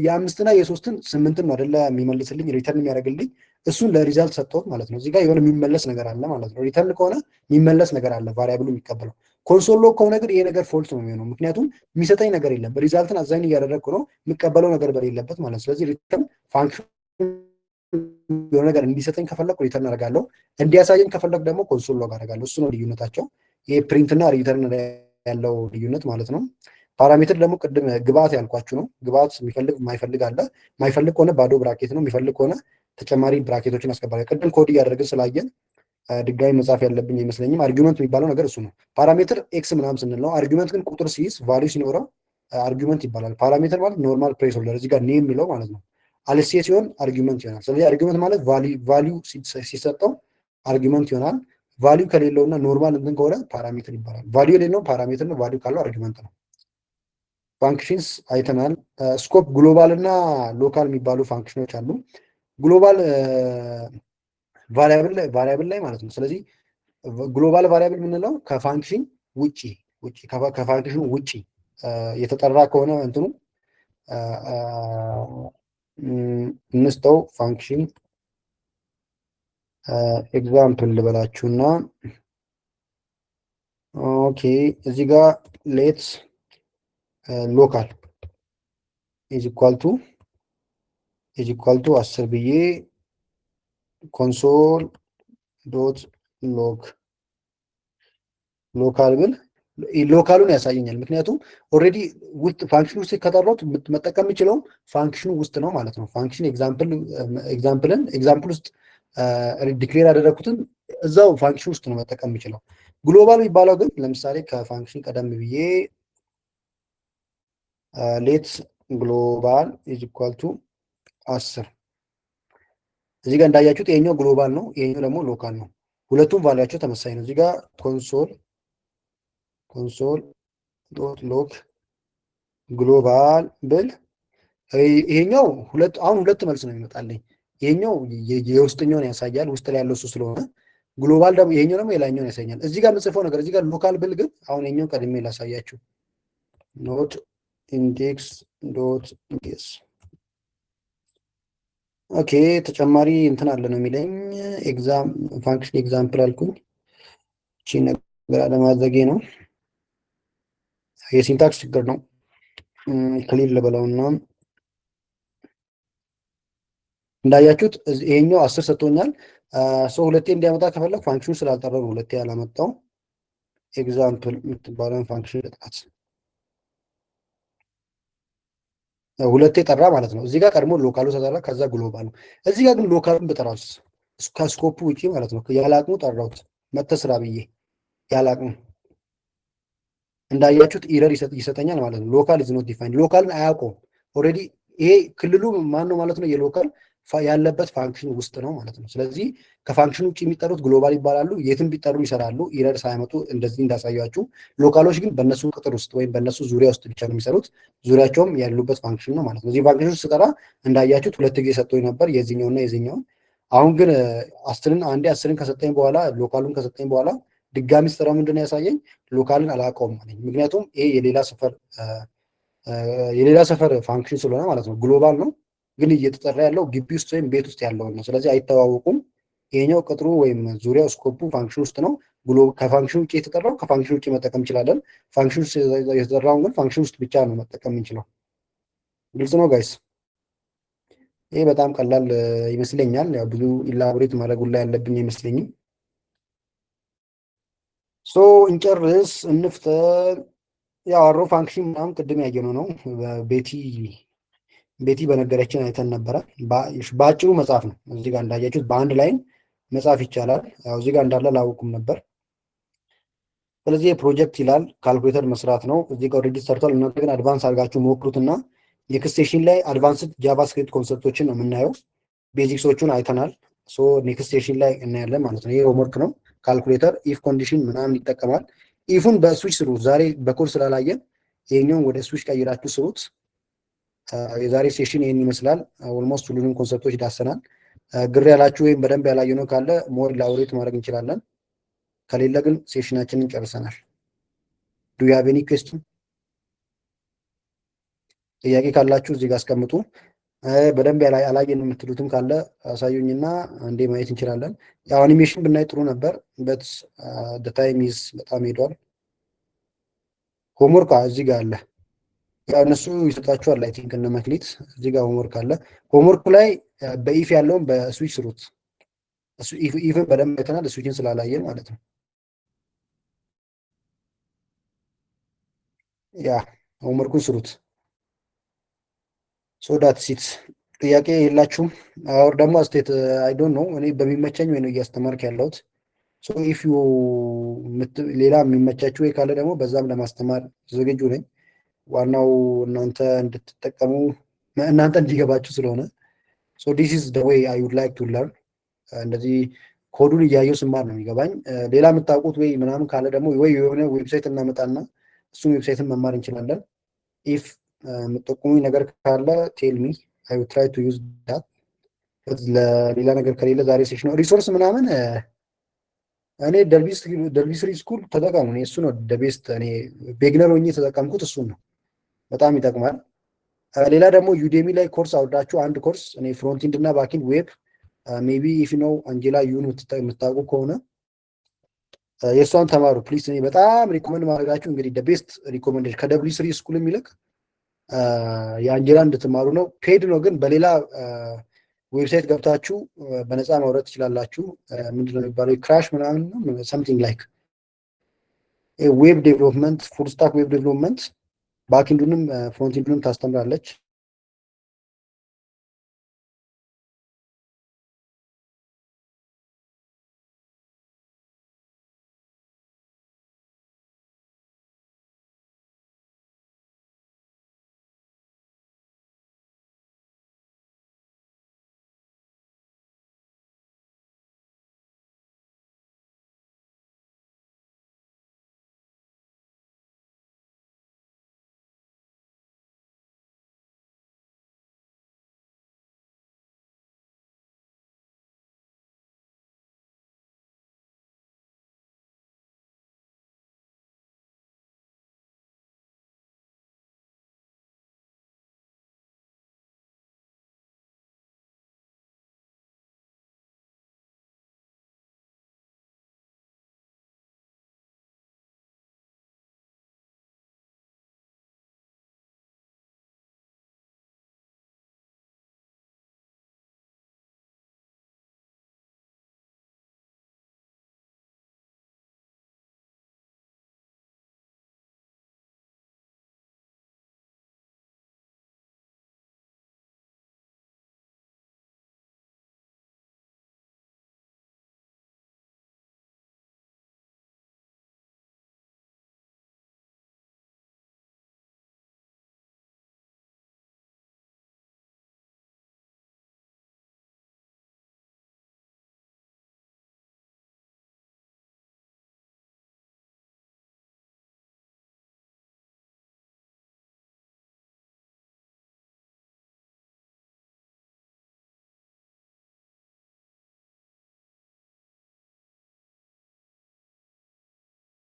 የአምስትና የሶስትን ስምንትን ነው አይደለ የሚመልስልኝ ሪተርን የሚያደርግልኝ። እሱን ለሪዛልት ሰጠሁት ማለት ነው። እዚህ ጋር የሆነ የሚመለስ ነገር አለ ማለት ነው። ሪተርን ከሆነ የሚመለስ ነገር አለ ቫሪያብሉ የሚቀበለው። ኮንሶል ሎግ ከሆነ ግን ይሄ ነገር ፎልስ ነው የሚሆነው፣ ምክንያቱም የሚሰጠኝ ነገር የለም። ሪዛልትን አዛይን እያደረግኩ ነው የሚቀበለው ነገር በሌለበት ማለት ነው። ስለዚህ ሪተርን ፋንክሽን የሆነ ነገር እንዲሰጠኝ ከፈለግ ሪተርን አደርጋለሁ፣ እንዲያሳየኝ ከፈለግ ደግሞ ኮንሶል ሎግ አደርጋለሁ። እሱ ነው ልዩነታቸው። ይሄ ፕሪንት እና ሪተርን ያለው ልዩነት ማለት ነው። ፓራሜትር ደግሞ ቅድም ግብአት ያልኳችሁ ነው። ግብአት የሚፈልግ የማይፈልግ አለ። የማይፈልግ ከሆነ ባዶ ብራኬት ነው፣ የሚፈልግ ከሆነ ተጨማሪ ብራኬቶችን አስገባለሁ። ቅድም ኮድ እያደረግን ስላየን ድጋሚ መጻፍ ያለብኝ አይመስለኝም። አርጊመንት የሚባለው ነገር እሱ ነው። ፓራሜትር ኤክስ ምናምን ስንል ነው። አርጊመንት ግን ቁጥር ሲይዝ ቫሊዩ ሲኖረው አርጊመንት ይባላል። ፓራሜትር ማለት ኖርማል ፕሌስ ሆልደር እዚህ ጋር ኔም የሚለው ማለት ነው። አልሴ ሲሆን አርጊመንት ይሆናል። ስለዚህ አርጊመንት ማለት ቫሊዩ ሲሰጠው አርጊመንት ይሆናል። ቫሊዩ ከሌለውና ኖርማል እንትን ከሆነ ፓራሜትር ይባላል። ቫሊዩ የሌለው ፓራሜትር ነው። ቫሊዩ ካለው አርጊመንት ነው። ፋንክሽንስ አይተናል። ስኮፕ ግሎባል እና ሎካል የሚባሉ ፋንክሽኖች አሉ። ግሎባል ቫሪያብል ላይ ማለት ነው። ስለዚህ ግሎባል ቫሪያብል የምንለው ከፋንክሽን ውጪ ከፋንክሽኑ ውጪ የተጠራ ከሆነ እንትኑ እንስተው ፋንክሽን ኤግዛምፕል ልበላችሁና ኦኬ እዚህ ጋር ሌትስ ሎካል ኢዝ ኢኳል ቱ 10 ብዬ ኮንሶል ዶት ሎግ ሎካል ብል ሎካሉን ያሳየኛል። ምክንያቱም ኦልሬዲ ውስጥ ፋንክሽን ውስጥ ከጠራሁት መጠቀም የምችለውም ፋንክሽኑ ውስጥ ነው ማለት ነው። ፋንክሽን ኤግዛምፕል ውስጥ ዲክሌር ያደረግኩትን እዛው ፋንክሽን ውስጥ ነው መጠቀም የምችለው። ግሎባል የሚባለው ግን ለምሳሌ ከፋንክሽን ቀደም ብዬ ሌትስ ግሎባል ኢዝ ኢኳል ቱ 10 እዚህ ጋር እንዳያችሁት ይሄኛው ግሎባል ነው፣ ይሄኛው ደግሞ ሎካል ነው። ሁለቱም ቫልያቸው ተመሳሳይ ነው። እዚህ ጋር ኮንሶል ዶት ሎግ ግሎባል ብል ይሄኛው አሁን ሁለት መልስ ነው የሚመጣልኝ። ይሄኛው የውስጠኛውን ያሳያል፣ ውስጥ ላይ ያለው እሱ ስለሆነ። ግሎባል ደግሞ ይሄኛው ደግሞ የላይኛውን ያሳያል። እዚህ ጋር የምጽፈው ነገር እዚህ ጋር ሎካል ብል ግን አሁን ይሄኛው ቀድሜ ላሳያችሁ። ኖት ኢንዴክስ ዶት ጂኤስ ኦኬ ተጨማሪ እንትን አለ ነው የሚለኝ ኤግዛም ፋንክሽን ኤግዛምፕል አልኩኝ። እቺ ነገር አለማድረጌ ነው የሲንታክስ ችግር ነው። ክሊል ልበለውና እንዳያችሁት ይሄኛው 10 ሰጥቶኛል። ሰው ሁለቴ እንዲያመጣ ከፈለግ ፋንክሽኑ ስላልጠራው ነው ሁለቴ ያላመጣው። ኤግዛምፕል የምትባለውን ፋንክሽን ልጥቃት ሁለቴ ጠራ ማለት ነው። እዚህ ጋር ቀድሞ ሎካሉ ተጠራ፣ ከዛ ግሎባል ነው። እዚህ ጋር ግን ሎካሉን ብጠራውስ ከስኮፑ ውጪ ማለት ነው። ያለ አቅሙ ጠራሁት መተስራ ብዬ ያለ አቅሙ እንዳያችሁት ኢረር ይሰጠኛል ማለት ነው። ሎካል ኢዝ ኖት ዲፋይንድ ሎካልን አያውቀውም ኦልሬዲ። ይሄ ክልሉ ማን ነው ማለት ነው? የሎካል ያለበት ፋንክሽን ውስጥ ነው ማለት ነው። ስለዚህ ከፋንክሽን ውጭ የሚጠሩት ግሎባል ይባላሉ። የትም ቢጠሩ ይሰራሉ ኢረር ሳያመጡ እንደዚህ እንዳሳያችሁ። ሎካሎች ግን በእነሱ ቅጥር ውስጥ ወይም በእነሱ ዙሪያ ውስጥ ብቻ ነው የሚሰሩት። ዙሪያቸውም ያሉበት ፋንክሽን ነው ማለት ነው። እዚህ ፋንክሽን ውስጥ ስጠራ እንዳያችሁት ሁለት ጊዜ ሰጥቶኝ ነበር የዚህኛውና የዚህኛውን። አሁን ግን አንዴ አስርን ከሰጠኝ በኋላ ሎካሉን ከሰጠኝ በኋላ ድጋሚ ስጠራ ምንድን ያሳየኝ? ሎካልን አላውቀውም ማለት ምክንያቱም ይሄ የሌላ ሰፈር ፋንክሽን ስለሆነ ማለት ነው። ግሎባል ነው ግን እየተጠራ ያለው ግቢ ውስጥ ወይም ቤት ውስጥ ያለውን ነው። ስለዚህ አይተዋወቁም። ይሄኛው ቅጥሩ ወይም ዙሪያው ስኮፑ ፋንክሽን ውስጥ ነው። ከፋንክሽን ውጭ የተጠራው ከፋንክሽን ውጭ መጠቀም እንችላለን። ፋንክሽን ውስጥ የተጠራውን ግን ፋንክሽን ውስጥ ብቻ ነው መጠቀም የምንችለው። ግልጽ ነው ጋይስ? ይሄ በጣም ቀላል ይመስለኛል። ያው ብዙ ኢላቦሬት ማድረጉ ላይ ያለብኝ አይመስለኝም። ሶ እንጨርስ እንፍጠን። ያው አሮ ፋንክሽን ምናምን ቅድም ያየነው ነው። ቤቲ በነገረችን አይተን ነበረ። በአጭሩ መጻፍ ነው። እዚህ ጋር እንዳያችሁት በአንድ ላይን መጻፍ ይቻላል። ያው እዚህ ጋር እንዳለ ላውቁም ነበር። ስለዚህ የፕሮጀክት ይላል ካልኩሌተር መስራት ነው። እዚህ ጋር ኦልሬዲ ሰርቷል። እናንተ ግን አድቫንስ አድርጋችሁ ሞክሩትና ኔክስት ሴሽን ላይ አድቫንስድ ጃቫስክሪፕት ኮንሰፕቶችን ነው የምናየው። ቤዚክሶቹን አይተናል። ሶ ኔክስት ሴሽን ላይ እናያለን ማለት ነው። ይሄ ሆምወርክ ነው። ካልኩሌተር ኢፍ ኮንዲሽን ምናምን ይጠቀማል። ኢፉን በስዊች ስሩ። ዛሬ በኮድ ስላላየን ይሄኛውን ወደ ስዊች ቀይራችሁ ስሩት። የዛሬ ሴሽን ይህን ይመስላል። ኦልሞስት ሁሉንም ኮንሰፕቶች ዳሰናል። ግር ያላችሁ ወይም በደንብ ያላየነው ካለ ሞር ላውሬት ማድረግ እንችላለን። ከሌለ ግን ሴሽናችንን ጨርሰናል። ዱ ዩ ሃቭ ኤኒ ኩዌስችን? ጥያቄ ካላችሁ እዚህ ጋር አስቀምጡ። በደንብ ያላየን የምትሉትም ካለ አሳዩኝና አንዴ ማየት እንችላለን። ያው አኒሜሽን ብናይ ጥሩ ነበር በት ታይም ኢዝ በጣም ሄዷል። ሆምወርክ እዚህ ጋር አለ። ያው እነሱ ይሰጣችኋል። አይ ቲንክ እነ መክሊት እዚህ ጋር ሆምወርክ አለ። ሆምወርኩ ላይ በኢፍ ያለውን በስዊች ስሩት። ኢፍን በደንብ አይተናል፣ ስዊችን ስላላየን ማለት ነው። ያ ሆምወርኩን ስሩት። ሶዳት ሲት ጥያቄ የላችሁም? አወር ደግሞ አስቴት አይ ዶንት ኖ እኔ በሚመቸኝ ወይ ነው እያስተማርክ ያለሁት። ሶ ኢፍ ዩ ሌላ የሚመቻችሁ ወይ ካለ ደግሞ በዛም ለማስተማር ዝግጁ ነኝ። ዋናው እናንተ እንድትጠቀሙ እናንተ እንዲገባችሁ ስለሆነ ሶ ዲስ ኢዝ ዘ ዌይ አይ ውድ ላይክ ቱ ለርን። እንደዚህ ኮዱን እያየው ስማር ነው የሚገባኝ። ሌላ የምታውቁት ወይ ምናምን ካለ ደግሞ ወይ የሆነ ዌብሳይት እናመጣና እሱም ዌብሳይትን መማር እንችላለን። ኢፍ የምጠቁሙኝ ነገር ካለ ቴል ሚ አይ ውድ ትራይ ቱ ዩዝ ዳት። ለሌላ ነገር ከሌለ ዛሬ ሴሽን ሪሶርስ ምናምን እኔ ደልቢስሪ ስኩል ተጠቀሙ። እሱ ነው ደቤስት። እኔ ቤግነር ሆኜ የተጠቀምኩት እሱን ነው። በጣም ይጠቅማል። ሌላ ደግሞ ዩዴሚ ላይ ኮርስ አውርዳችሁ አንድ ኮርስ እኔ ፍሮንቲንድ እና ባኪንድ ዌብ ሜቢ ኢፍ ነው አንጀላ ዩን የምታውቁ ከሆነ የእሷን ተማሩ ፕሊስ። እኔ በጣም ሪኮመንድ ማድረጋችሁ እንግዲህ ደቤስት ሪኮመንዴሽን ከደብሊው3 ስኩል የሚልቅ የአንጀላ እንድትማሩ ነው። ፔድ ነው ግን በሌላ ዌብሳይት ገብታችሁ በነፃ ማውረድ ትችላላችሁ። ምንድነው የሚባለው ክራሽ ምናምን ሰምቲንግ ላይክ ዌብ ዴቨሎፕመንት ፉል ስታክ ዌብ ዴቨሎፕመንት ባክኢንዱንም ፍሮንቲንዱንም ታስተምራለች።